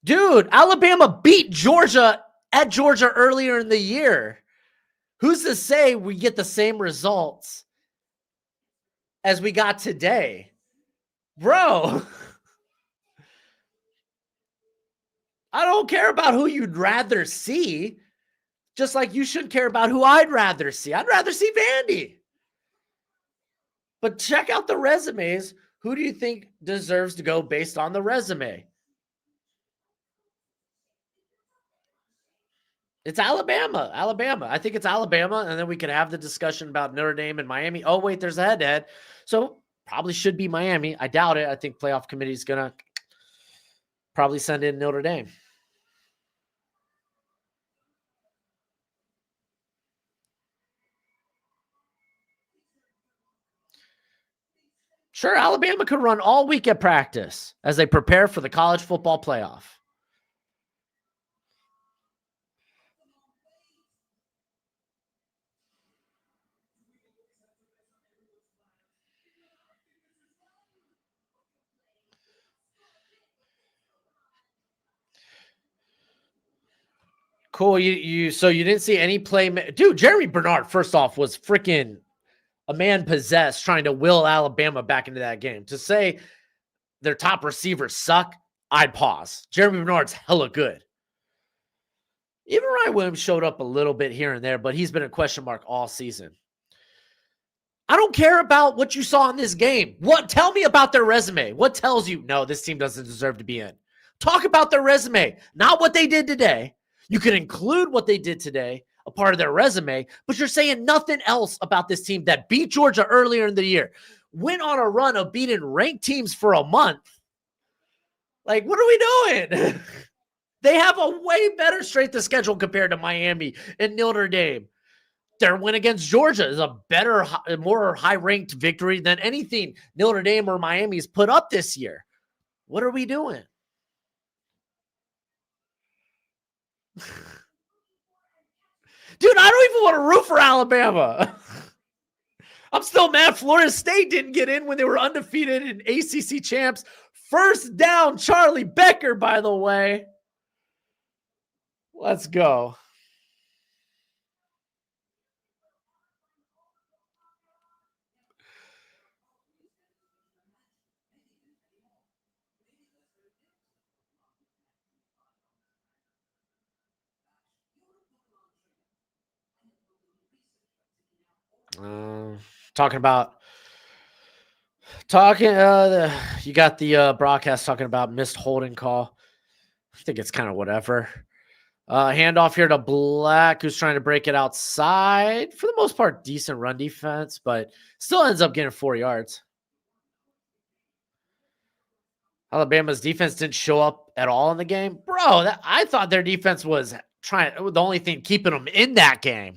S1: Dude, Alabama beat Georgia at Georgia earlier in the year. Who's to say we get the same results as we got today? Bro, I don't care about who you'd rather see, just like you shouldn't care about who I'd rather see. I'd rather see Vandy. But check out the resumes. Who do you think deserves to go based on the resume? It's Alabama. I think it's Alabama, and then we could have the discussion about Notre Dame and Miami. Oh, wait, there's a head-to-head. So probably should be Miami. I doubt it. I think playoff committee is going to probably send in Notre Dame. Sure, Alabama could run all week at practice as they prepare for the college football playoff. Cool. So you didn't see any play. Dude, Jeremy Bernard, first off, was freaking a man possessed trying to will Alabama back into that game. To say their top receivers suck, I'd pause. Jeremy Bernard's hella good. Even Ryan Williams showed up a little bit here and there, but he's been a question mark all season. I don't care about what you saw in this game. Tell me about their resume. What tells you, no, this team doesn't deserve to be in? Talk about their resume, not what they did today. You can include what they did today, a part of their resume, but you're saying nothing else about this team that beat Georgia earlier in the year, went on a run of beating ranked teams for a month. Like, what are we doing? They have a way better strength of schedule compared to Miami and Notre Dame. Their win against Georgia is a better, more high-ranked victory than anything Notre Dame or Miami's put up this year. What are we doing? Dude, I don't even want to root for Alabama. I'm still mad Florida State didn't get in when they were undefeated in ACC champs. First down, Charlie Becker, by the way. Let's go. You got the broadcast talking about missed holding call. I think it's kind of whatever. Handoff here to Black, who's trying to break it outside. For the most part, decent run defense, but still ends up getting 4 yards. Alabama's defense didn't show up at all in the game. Bro, I thought their defense was the only thing keeping them in that game.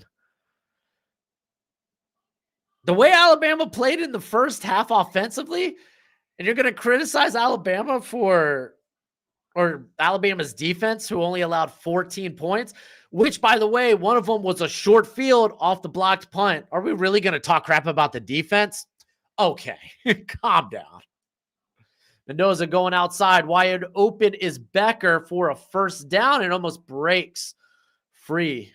S1: The way Alabama played in the first half offensively, and you're going to criticize Alabama or Alabama's defense, who only allowed 14 points, which, by the way, one of them was a short field off the blocked punt. Are we really going to talk crap about the defense? Okay, calm down. Mendoza going outside. Wide open is Becker for a first down and almost breaks free.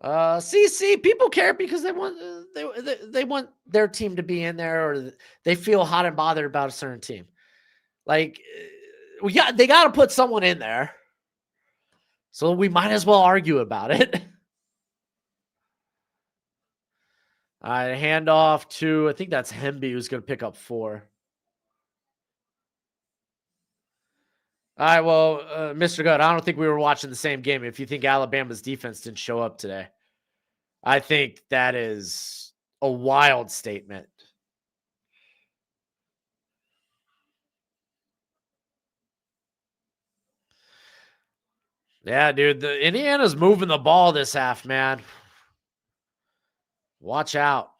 S1: CC, people care because they want their team to be in there, or they feel hot and bothered about a certain team. Like, they got to put someone in there, so we might as well argue about it. All right, hand off to, I think that's Hemby, who's going to pick up 4. All right, well, Mr. Good, I don't think we were watching the same game if you think Alabama's defense didn't show up today. I think that is a wild statement. Yeah, dude, the Indiana's moving the ball this half, man. Watch out.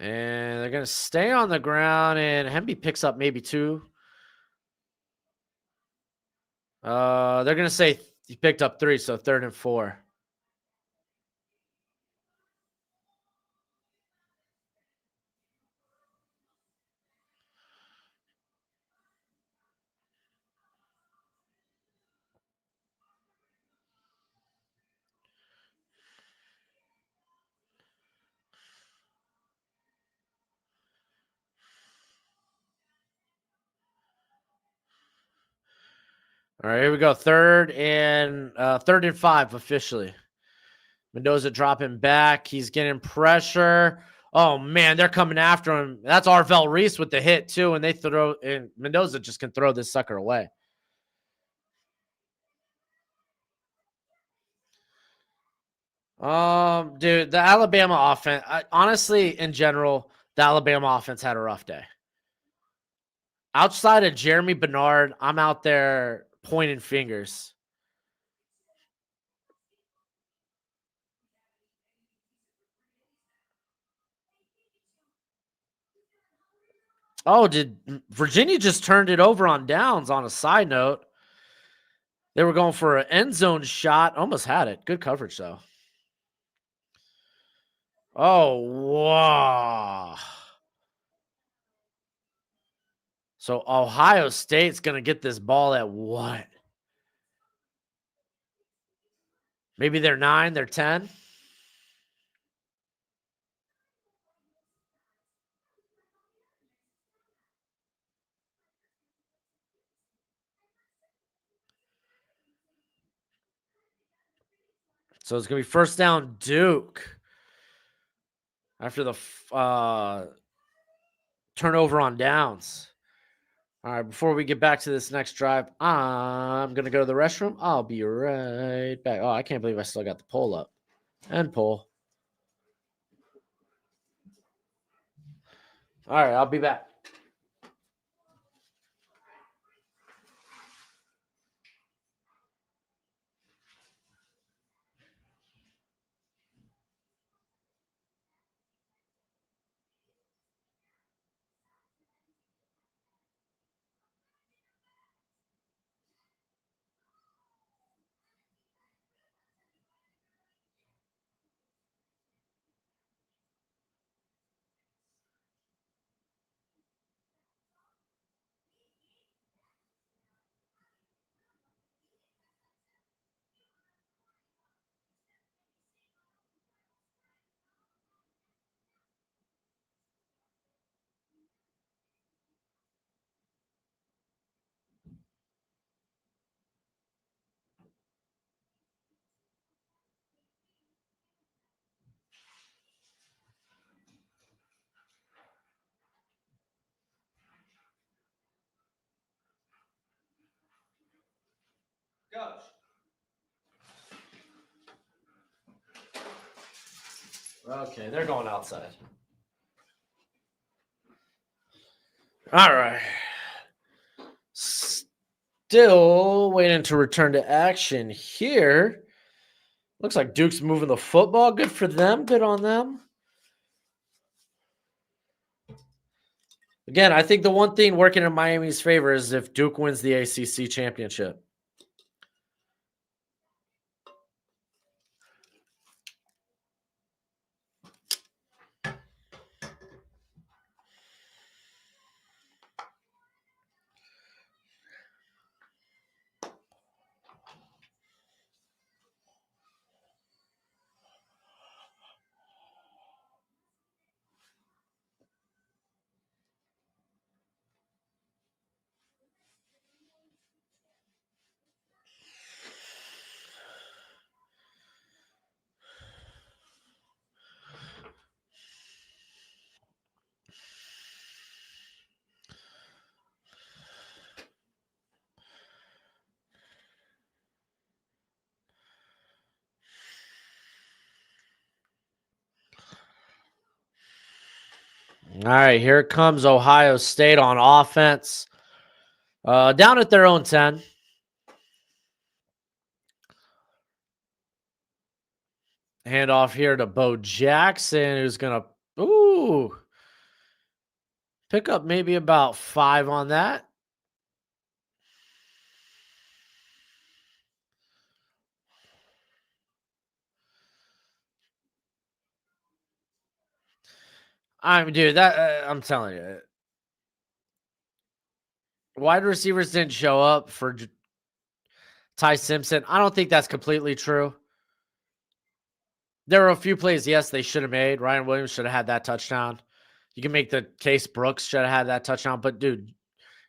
S1: And they're going to stay on the ground, and Hemby picks up maybe 2. They're going to say he picked up 3, so 3rd and 4. All right, here we go. 3rd and 5 officially. Mendoza dropping back. He's getting pressure. Oh man, they're coming after him. That's Arvell Reese with the hit too, and they throw. And Mendoza just can throw this sucker away. Dude, the Alabama offense. Honestly, in general, the Alabama offense had a rough day. Outside of Jeremy Bernard, I'm out there pointing fingers. Oh, did Virginia just turned it over on downs on a side note? They were going for an end zone shot. Almost had it. Good coverage, though. Oh, wow. So Ohio State's going to get this ball at what? Maybe they're 9, they're 10. So it's going to be first down Duke after the turnover on downs. All right, before we get back to this next drive, I'm going to go to the restroom. I'll be right back. Oh, I can't believe I still got the poll up. And poll. All right, I'll be back. Coach. Okay, they're going outside. All right. Still waiting to return to action here. Looks like Duke's moving the football. Good for them. Good on them. Again, I think the one thing working in Miami's favor is if Duke wins the ACC championship. All right, here comes Ohio State on offense. Down at their own 10. Hand off here to Bo Jackson, who's going to pick up maybe about 5 on that. I mean, dude, that I'm telling you, wide receivers didn't show up for Ty Simpson. I don't think that's completely true. There were a few plays, yes, they should have made. Ryan Williams should have had that touchdown. You can make the case Brooks should have had that touchdown. But, dude,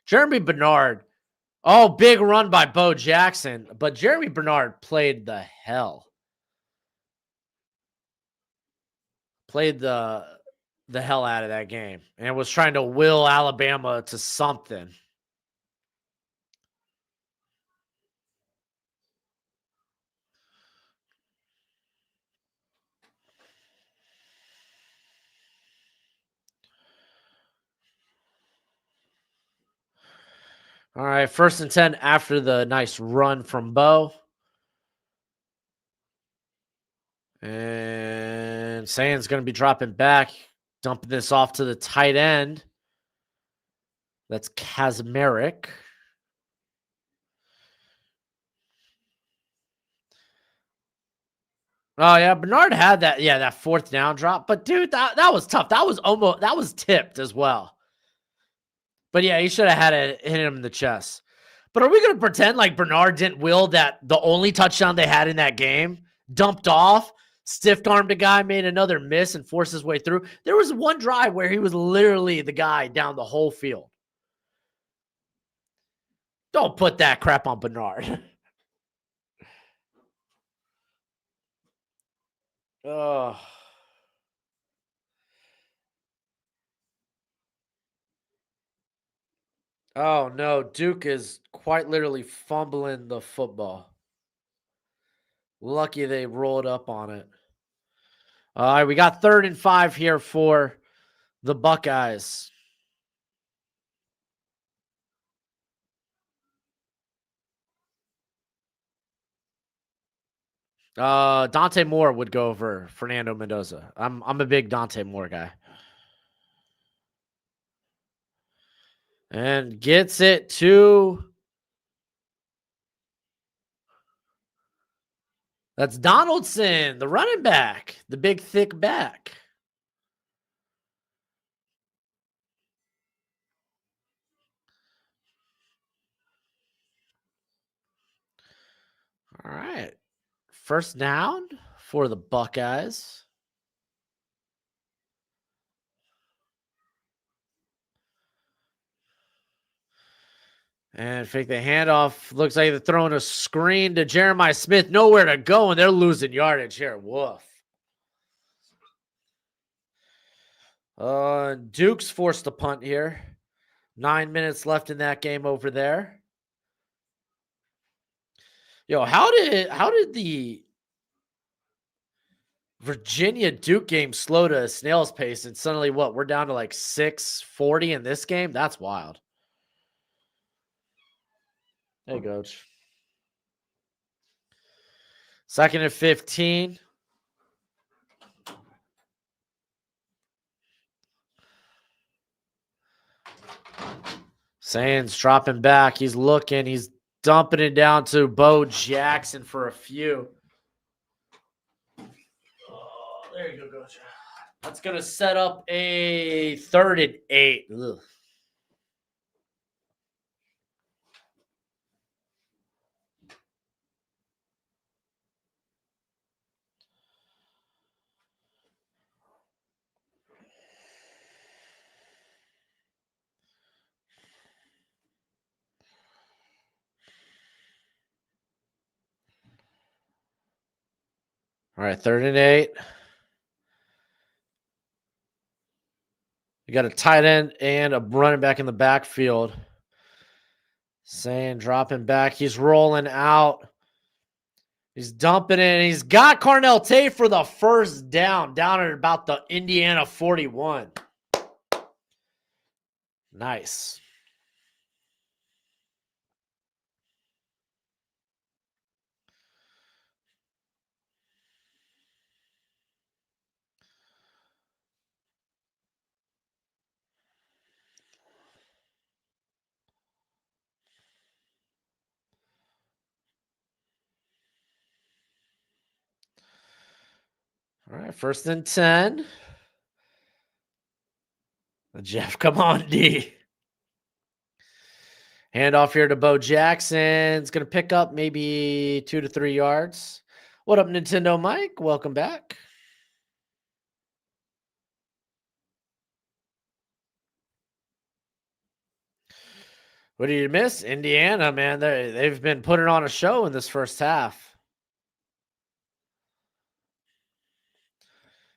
S1: Jeremy Bernard, big run by Bo Jackson. But Jeremy Bernard played the hell. Played the hell out of that game and was trying to will Alabama to something. All right, 1st and 10 after the nice run from Bo. And Sands going to be dropping back, dumping this off to the tight end. That's Kazmarek. Oh, yeah, Bernard had that, that 4th down drop. But, dude, that was tough. That was tipped as well. But, yeah, he should have had it hit him in the chest. But are we going to pretend like Bernard didn't will that the only touchdown they had in that game? Dumped off, stiff-armed a guy, made another miss, and forced his way through. There was one drive where he was literally the guy down the whole field. Don't put that crap on Bernard. Oh. Oh, no. Duke is quite literally fumbling the football. Lucky they rolled up on it. All right, we got 3rd and 5 here for The Buckeyes. Dante Moore would go over Fernando Mendoza. I'm a big Dante Moore guy. And gets it to... That's Donaldson, the running back, the big thick back. All right. First down for the Buckeyes. And fake the handoff. Looks like they're throwing a screen to Jeremiah Smith. Nowhere to go, and they're losing yardage here. Woof. Duke's forced a punt here. 9 minutes left in that game over there. Yo, how did the Virginia Duke game slow to a snail's pace and suddenly what? We're down to like 6:40 in this game? That's wild. Hey, Coach. 2nd and 15. Sands dropping back. He's looking. He's dumping it down to Bo Jackson for a few. Oh, there you go, Coach. That's going to set up a 3rd and 8. Ugh. All right, 3rd and 8. You got a tight end and a running back in the backfield. Saying dropping back. He's rolling out. He's dumping it. He's got Carnell Tate for the first down at about the Indiana 41. Nice. All right, 1st and 10. Jeff, come on, D. Handoff here to Bo Jackson. It's going to pick up maybe 2 to 3 yards. What up, Nintendo Mike? Welcome back. What did you miss? Indiana, man. They've been putting on a show in this first half.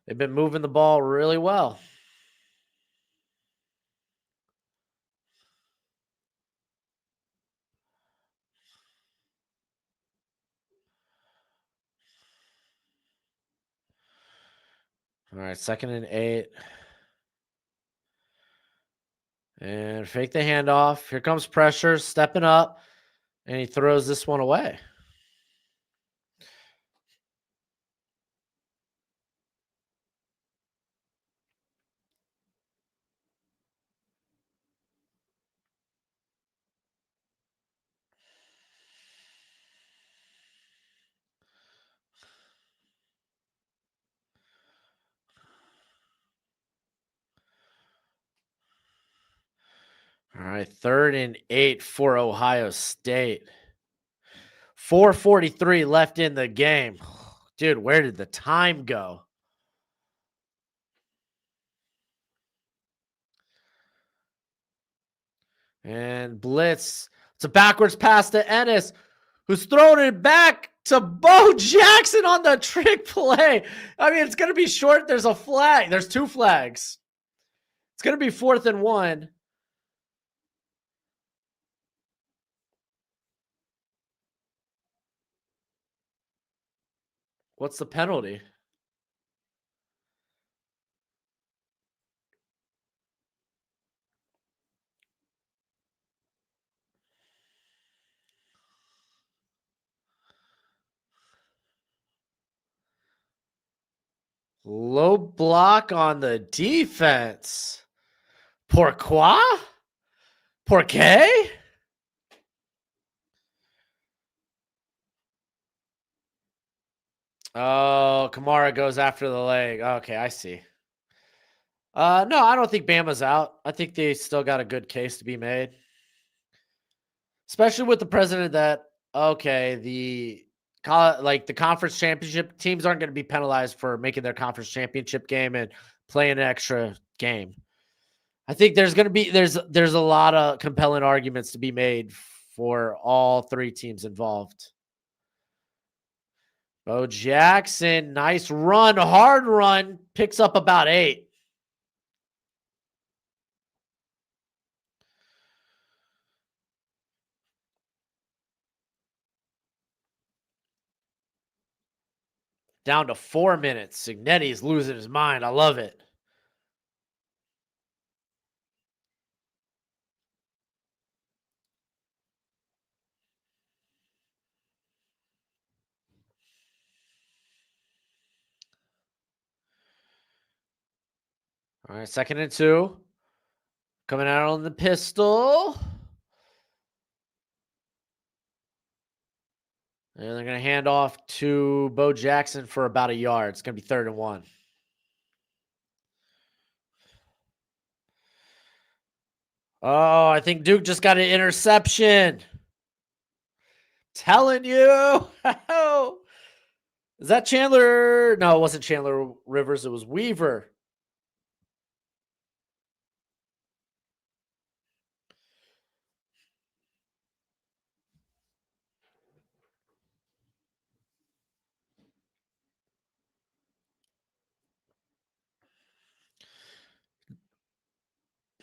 S1: They've been moving the ball really well. All right, 2nd and 8. And fake the handoff. Here comes pressure, stepping up, and he throws this one away. All right, 3rd and 8 for Ohio State. 4:43 left in the game. Dude, where did the time go? And blitz. It's a backwards pass to Ennis, who's throwing it back to Bo Jackson on the trick play. I mean, it's going to be short. There's a flag. There's 2 flags. It's going to be 4th and 1. What's the penalty? Low block on the defense. Pourquoi? Pourquoi? Oh, Kamara goes after the leg. Okay, I see. No, I don't think Bama's out. I think they still got a good case to be made. Especially with the president that, okay, the conference championship teams aren't going to be penalized for making their conference championship game and playing an extra game. I think there's going to be there's a lot of compelling arguments to be made for all three teams involved. Bo Jackson, nice run, hard run, picks up about 8. Down to 4 minutes. Signetti's losing his mind. I love it. All right, 2nd and 2. Coming out on the pistol. And they're going to hand off to Bo Jackson for about a yard. It's going to be 3rd and 1. Oh, I think Duke just got an interception. Telling you. Is that Chandler? No, it wasn't Chandler Rivers. It was Weaver.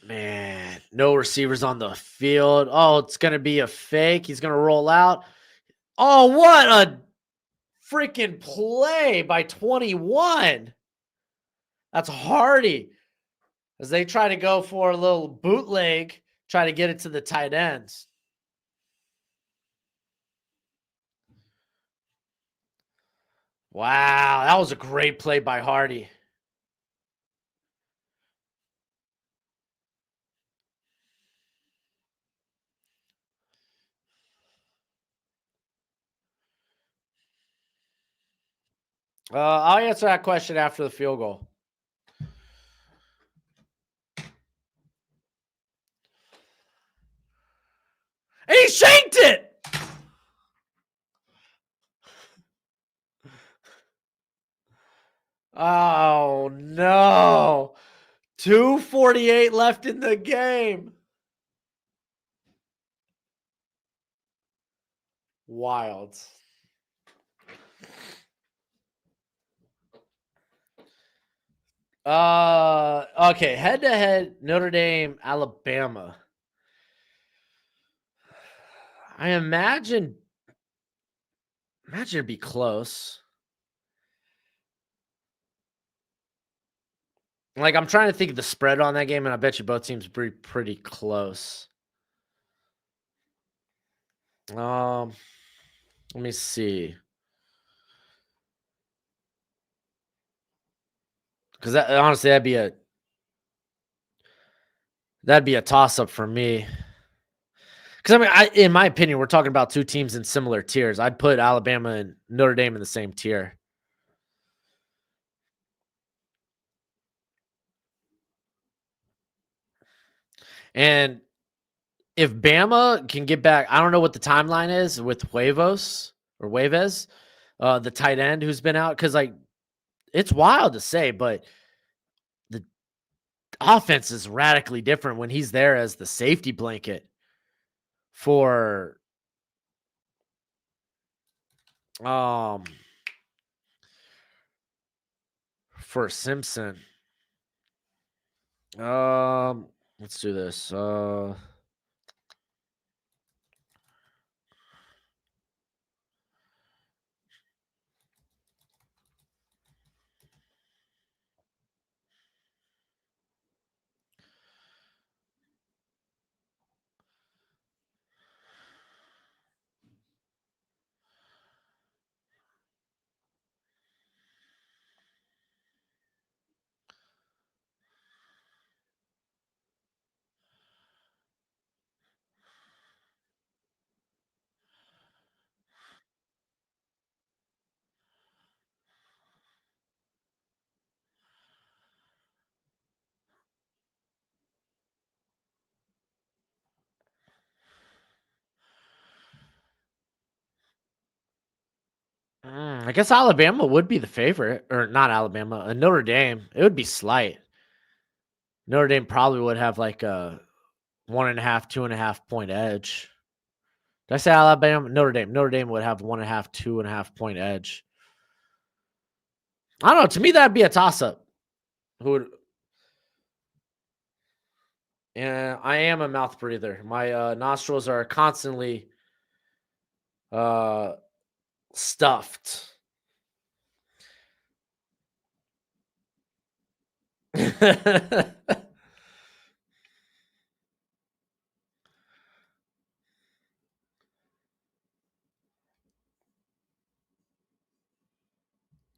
S1: Man, no receivers on the field. Oh, it's going to be a fake. He's going to roll out. Oh, what a freaking play by 21. That's Hardy. As they try to go for a little bootleg, try to get it to the tight ends. Wow, that was a great play by Hardy. I'll answer that question after the field goal. And he shanked it. Oh, no. 2:48 left in the game. Wild. Okay, head-to-head Notre Dame, Alabama. I imagine it'd be close. Like, I'm trying to think of the spread on that game, and I bet you both teams pretty close. Let me see. Because that honestly, that'd be a toss-up for me. Because I mean, in my opinion, we're talking about two teams in similar tiers. I'd put Alabama and Notre Dame in the same tier. And if Bama can get back, I don't know what the timeline is with Huevos or Hueves, the tight end who's been out. Because like, it's wild to say, but the offense is radically different when he's there as the safety blanket for Simpson. Let's do this. I guess Alabama would be the favorite, or not Alabama, Notre Dame. It would be slight. Notre Dame probably would have like a 1.5, 2.5 point edge. Did I say Alabama? Notre Dame. Notre Dame would have 1.5, 2.5 point edge. I don't know. To me, that'd be a toss up. Who would? And I am a mouth breather. My nostrils are constantly uh, stuffed.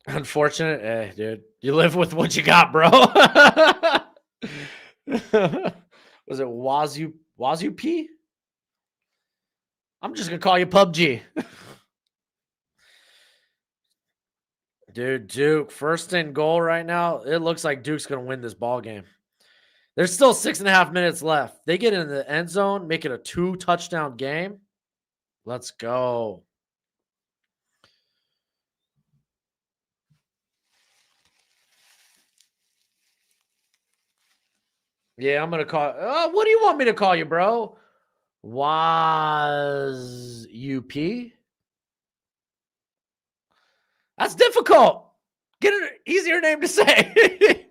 S1: Unfortunate, dude. You live with what you got, bro. Was it Wazoo P? I'm just gonna call you PUBG. Dude, Duke, first and goal right now. It looks like Duke's gonna win this ball game. There's still 6.5 minutes left. They get in the end zone, make it a 2-touchdown game. Let's go. Yeah, I'm gonna call. What do you want me to call you, bro? Was UP? That's difficult. Get an easier name to say.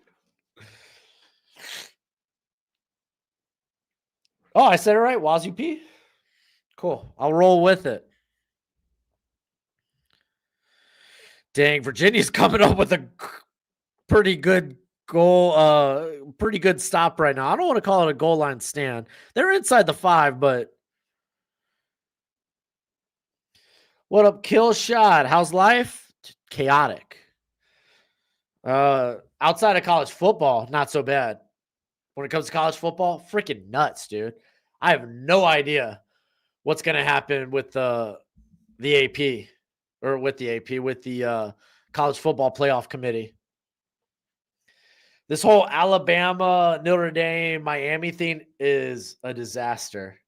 S1: Oh, I said it right. Was UP? Cool. I'll roll with it. Dang, Virginia's coming up with a pretty good goal, pretty good stop right now. I don't want to call it a goal line stand. They're inside the 5, but what up, kill shot? How's life? Chaotic. Outside of college football, not so bad. When it comes to college football, freaking nuts, dude. I have no idea what's going to happen with the AP or with the college football playoff committee. This whole Alabama, Notre Dame, Miami thing is a disaster.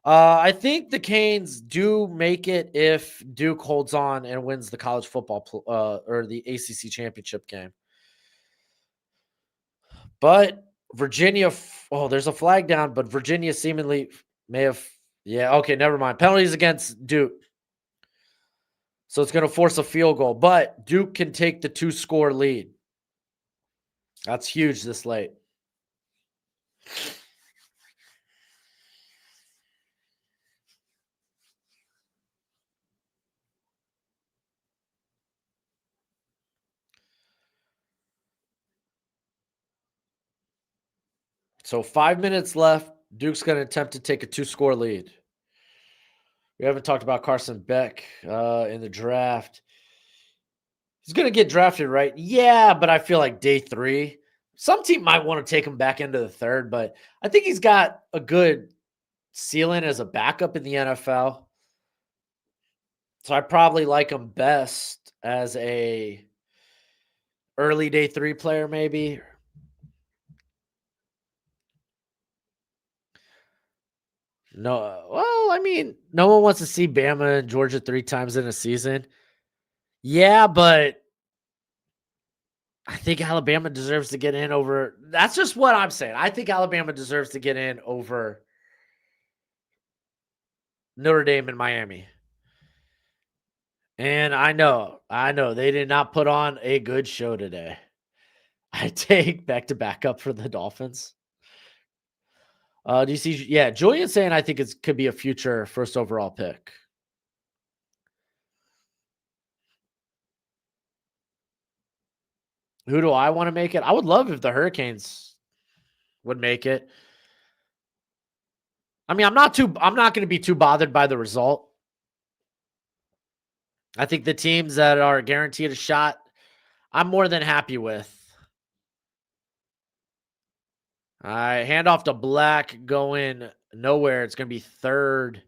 S1: I think the Canes do make it if Duke holds on and wins the college football or the ACC championship game. But Virginia, there's a flag down, but Virginia seemingly may have. Yeah, okay, never mind. Penalties against Duke. So it's going to force a field goal, but Duke can take the 2-score lead. That's huge this late. So 5 minutes left. Duke's going to attempt to take a 2-score lead. We haven't talked about Carson Beck in the draft. He's going to get drafted, right? Yeah, but I feel like day 3. Some team might want to take him back into the 3rd, but I think he's got a good ceiling as a backup in the NFL. So I probably like him best as a early day 3 player, maybe. No, well, I mean, no one wants to see Bama and Georgia 3 times in a season. Yeah, but I think Alabama deserves to get in over. That's just what I'm saying. I think Alabama deserves to get in over Notre Dame and Miami. And I know they did not put on a good show today. I take back to back up for the Dolphins. Do you see? Yeah, Julian saying I think it could be a future first overall pick. Who do I want to make it? I would love if the Hurricanes would make it. I mean, I'm not going to be too bothered by the result. I think the teams that are guaranteed a shot, I'm more than happy with. All right, hand off to Black going nowhere. It's going to be 3rd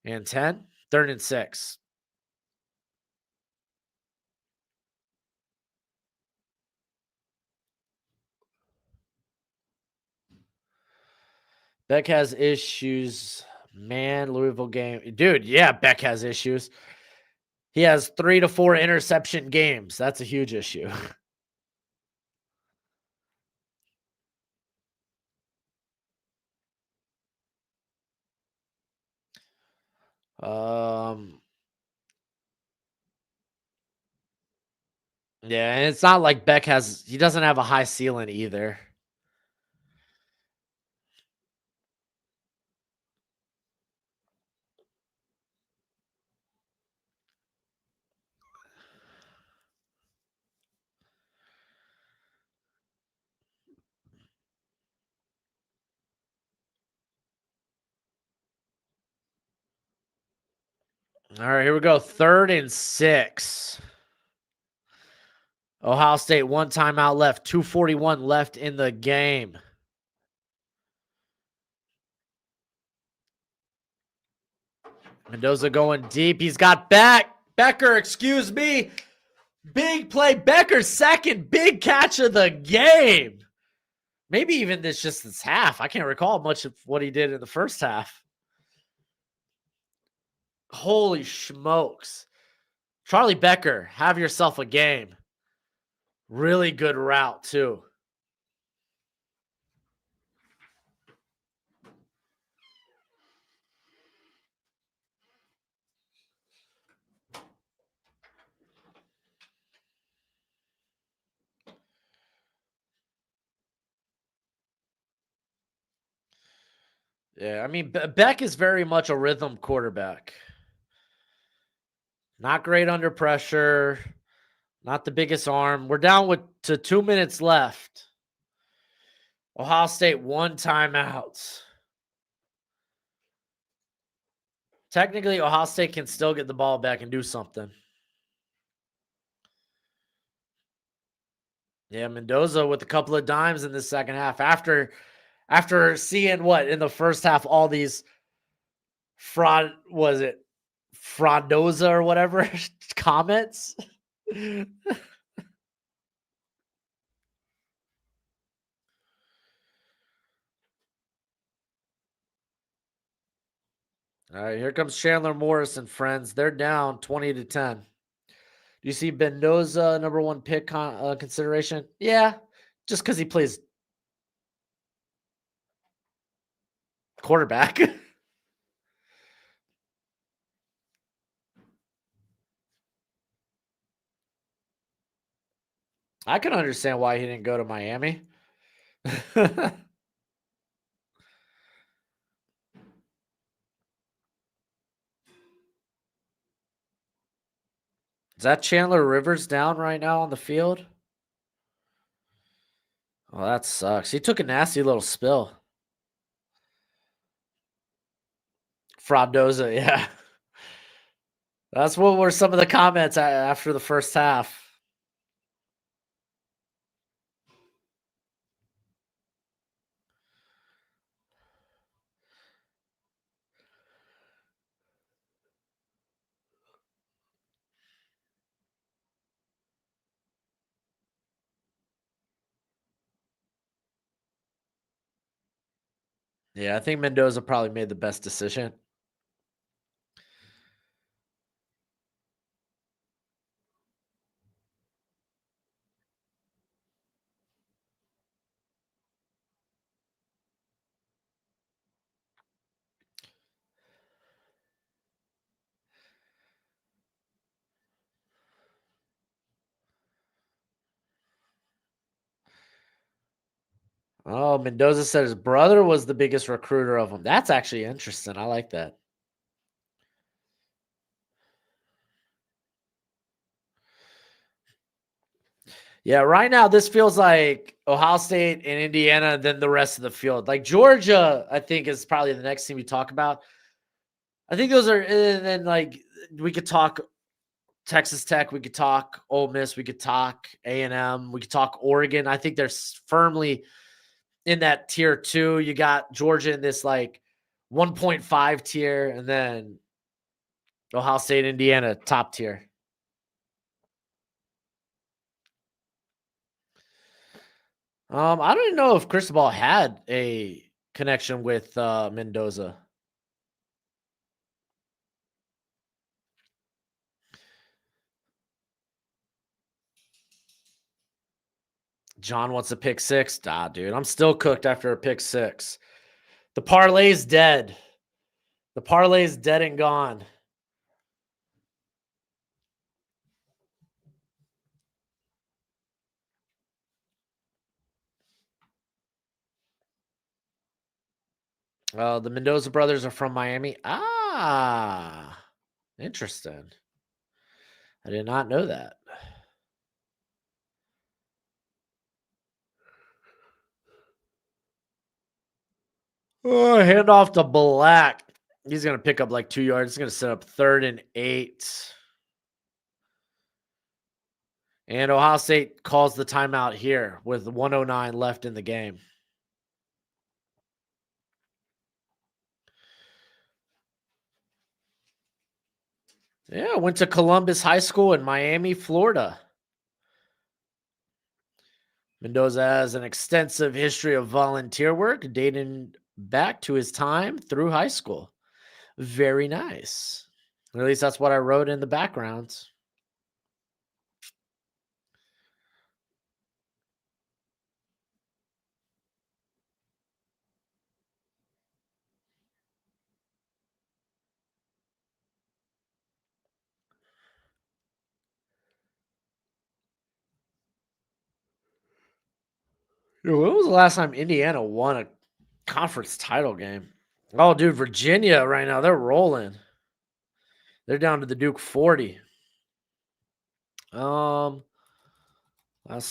S1: and 10, 3rd and 6. Beck has issues. Man, Louisville game. Dude, yeah, Beck has issues. He has 3 to 4 interception games. That's a huge issue. Yeah, and it's not like Beck he doesn't have a high ceiling either. All right, here we go. 3rd and 6. Ohio State, 1 timeout left. 2:41 left in the game. Mendoza going deep. He's got Becker, excuse me. Big play. Becker's second big catch of the game. Maybe even this half. I can't recall much of what he did in the first half. Holy smokes. Charlie Becker, have yourself a game. Really good route, too. Yeah, I mean, Beck is very much a rhythm quarterback. Not great under pressure. Not the biggest arm. We're down to 2 minutes left. Ohio State 1 timeout. Technically, Ohio State can still get the ball back and do something. Yeah, Mendoza with a couple of dimes in the second half after seeing what in the first half, all these Frondoza or whatever comments. All right, here comes Chandler Morris and friends. They're down 20-10. Do you see Mendoza number 1 pick consideration? Yeah, just because he plays quarterback. I can understand why he didn't go to Miami. Is that Chandler Rivers down right now on the field? Oh, that sucks. He took a nasty little spill. Frondoza, yeah. That's what were some of the comments after the first half. Yeah, I think Mendoza probably made the best decision. Oh, Mendoza said his brother was the biggest recruiter of him. That's actually interesting. I like that. Yeah, right now this feels like Ohio State and Indiana, then the rest of the field. Like Georgia, I think is probably the next team we talk about. I think those are, and then like we could talk Texas Tech, we could talk Ole Miss, we could talk A&M, we could talk Oregon. I think they're firmly in that tier 2. You got Georgia in this like 1.5 tier, and then Ohio State, Indiana, top tier. I don't even know if Cristobal had a connection with Mendoza. John wants a pick six. Nah, dude, I'm still cooked after a pick six. The parlay's dead. The parlay's dead and gone. The Mendoza brothers are from Miami. Ah, interesting. I did not know that. Oh, hand off to Black. He's going to pick up like 2 yards. He's going to set up 3rd and 8. And Ohio State calls the timeout here with 1:09 left in the game. Yeah, went to Columbus High School in Miami, Florida. Mendoza has an extensive history of volunteer work dating back to his time through high school. Very nice. Or at least that's what I wrote in the background. When was the last time Indiana won a conference title game? Oh, dude, Virginia right now, they're rolling. They're down to the Duke 40. Last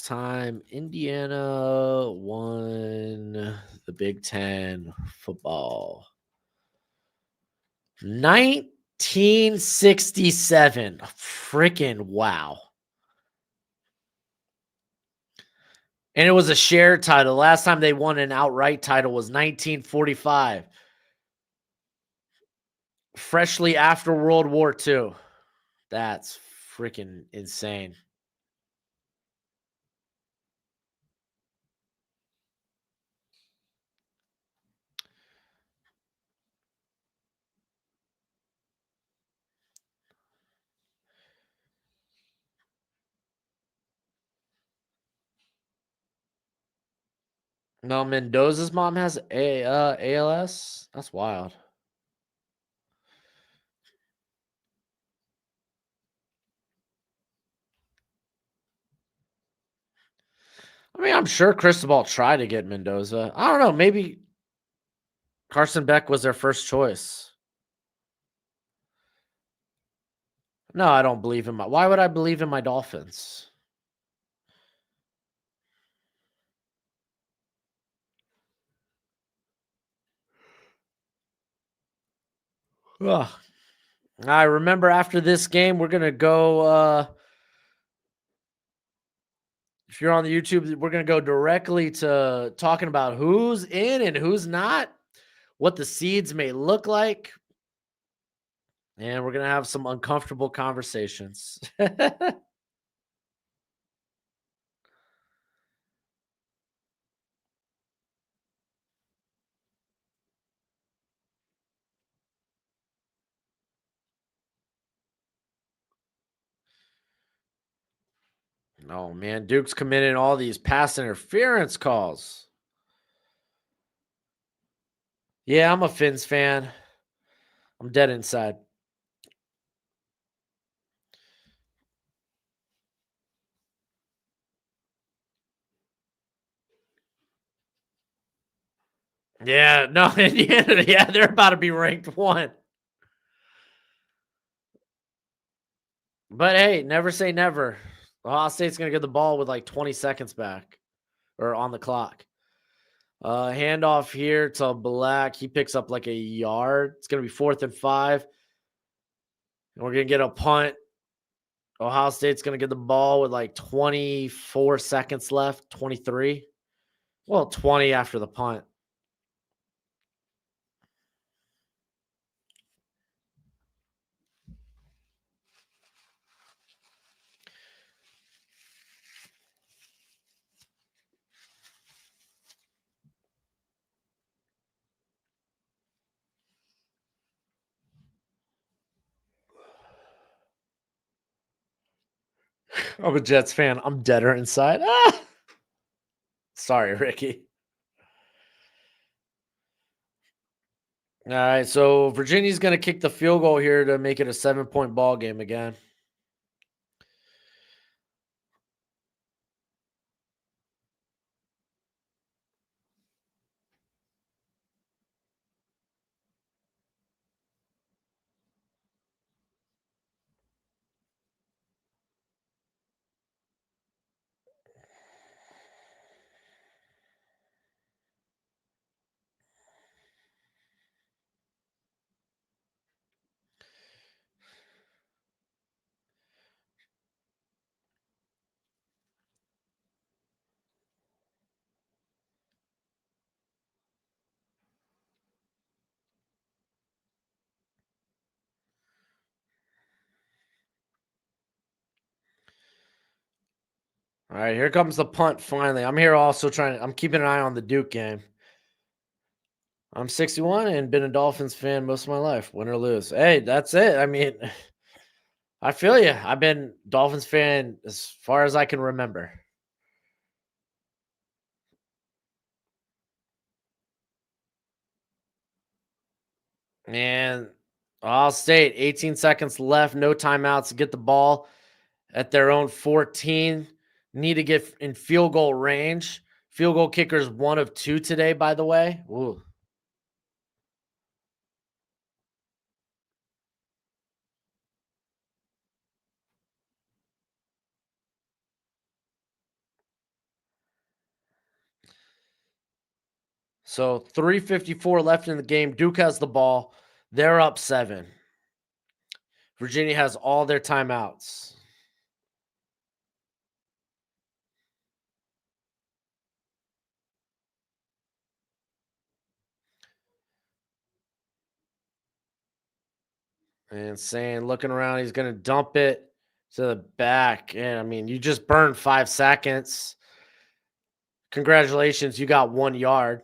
S1: time Indiana won the Big Ten football. 1967. Freaking wow. And it was a shared title. Last time they won an outright title was 1945. Freshly after World War II. That's freaking insane. No, Mendoza's mom has ALS. That's wild. I mean, I'm sure Cristobal tried to get Mendoza. I don't know. Maybe Carson Beck was their first choice. No, I don't believe in my. Why would I believe in my Dolphins? Ugh. I remember after this game, we're gonna go. If you're on the YouTube, we're gonna go directly to talking about who's in and who's not, what the seeds may look like, and we're gonna have some uncomfortable conversations. Oh man, Duke's committing all these pass interference calls. Yeah, I'm a Finns fan. I'm dead inside. Yeah, no, Indiana, yeah, they're about to be ranked 1. But hey, never say never. Ohio State's gonna get the ball with like 20 seconds back or on the clock. Handoff here to Black. He picks up like a yard. It's gonna be 4th and 5. And we're gonna get a punt. Ohio State's gonna get the ball with like 24 seconds left, 23. Well, 20 after the punt. I'm a Jets fan. I'm deader inside. Ah! Sorry, Ricky. All right, so Virginia's going to kick the field goal here to make it a 7-point ball game again. All right, here comes the punt finally. I'm here also I'm keeping an eye on the Duke game. I'm 61 and been a Dolphins fan most of my life, win or lose. Hey, that's it. I mean, I feel you. I've been Dolphins fan as far as I can remember. Man, I'll state 18 seconds left, no timeouts to get the ball at their own 14. Need to get in field goal range. Field goal kickers 1 of 2 today, by the way. Ooh. So 3:54 left in the game. Duke has the ball. They're up 7. Virginia has all their timeouts. And saying, looking around, he's going to dump it to the back. And I mean, you just burned 5 seconds. Congratulations, you got 1 yard.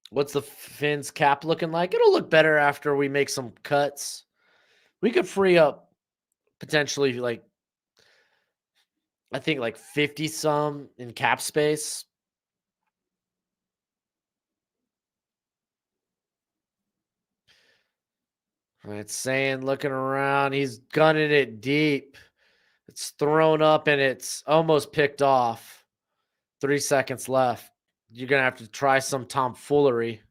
S1: What's the Finns cap looking like? It'll look better after we make some cuts. We could free up potentially like I think like 50 some in cap space. It's saying looking around, he's gunning it deep. It's thrown up and it's almost picked off. 3 seconds left. You're gonna have to try some tomfoolery.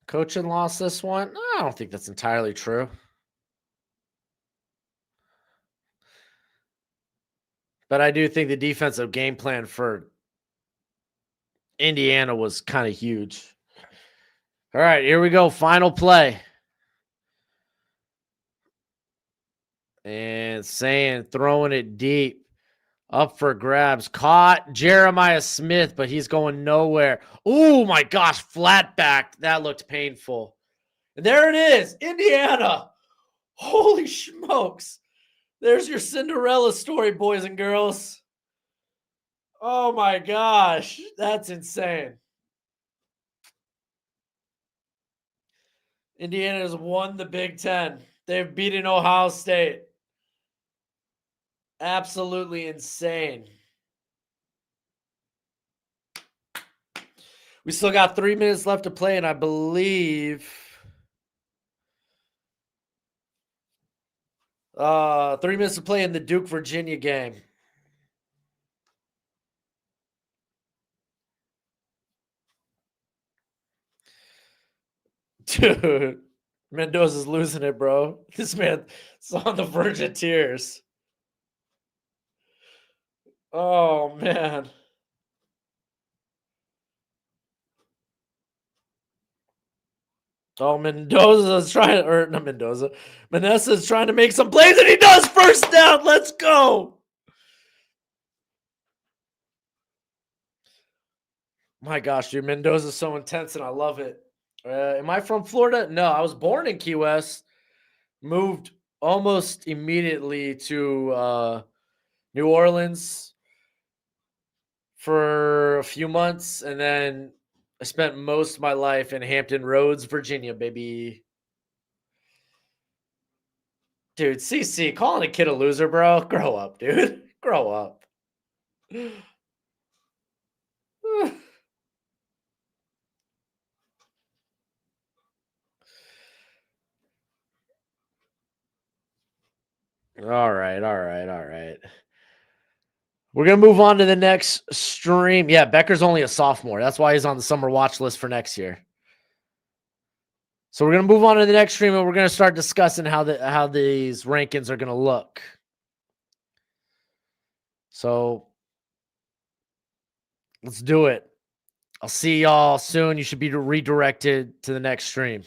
S1: Coaching lost this one? I don't think that's entirely true. But I do think the defensive game plan for Indiana was kind of huge. All right, here we go. Final play. And saying throwing it deep. Up for grabs. Caught Jeremiah Smith, but he's going nowhere. Oh my gosh, flat back. That looked painful. And there it is. Indiana. Holy smokes. There's your Cinderella story, boys and girls. Oh my gosh. That's insane. Indiana has won the Big Ten. They've beaten Ohio State. Absolutely insane. We still got 3 minutes left to play, and I believe 3 minutes to play in the Duke Virginia game. Dude, Mendoza's losing it, bro. This man is on the verge of tears. Oh man. Oh, Mendoza's trying, or not Mendoza. Manessa's trying to make some plays, and he does. First down. Let's go. My gosh, dude, Mendoza's so intense, and I love it. Am I from Florida? No, I was born in Key West. Moved almost immediately to New Orleans for a few months, and then I spent most of my life in Hampton Roads, Virginia, baby. Dude, CC, calling a kid a loser, bro. Grow up, dude. Grow up. All right, all right, all right. We're gonna move on to the next stream. Yeah, Becker's only a sophomore. That's why he's on the summer watch list for next year. So we're gonna move on to the next stream, and we're gonna start discussing how these rankings are gonna look. So let's do it. I'll see y'all soon. You should be redirected to the next stream.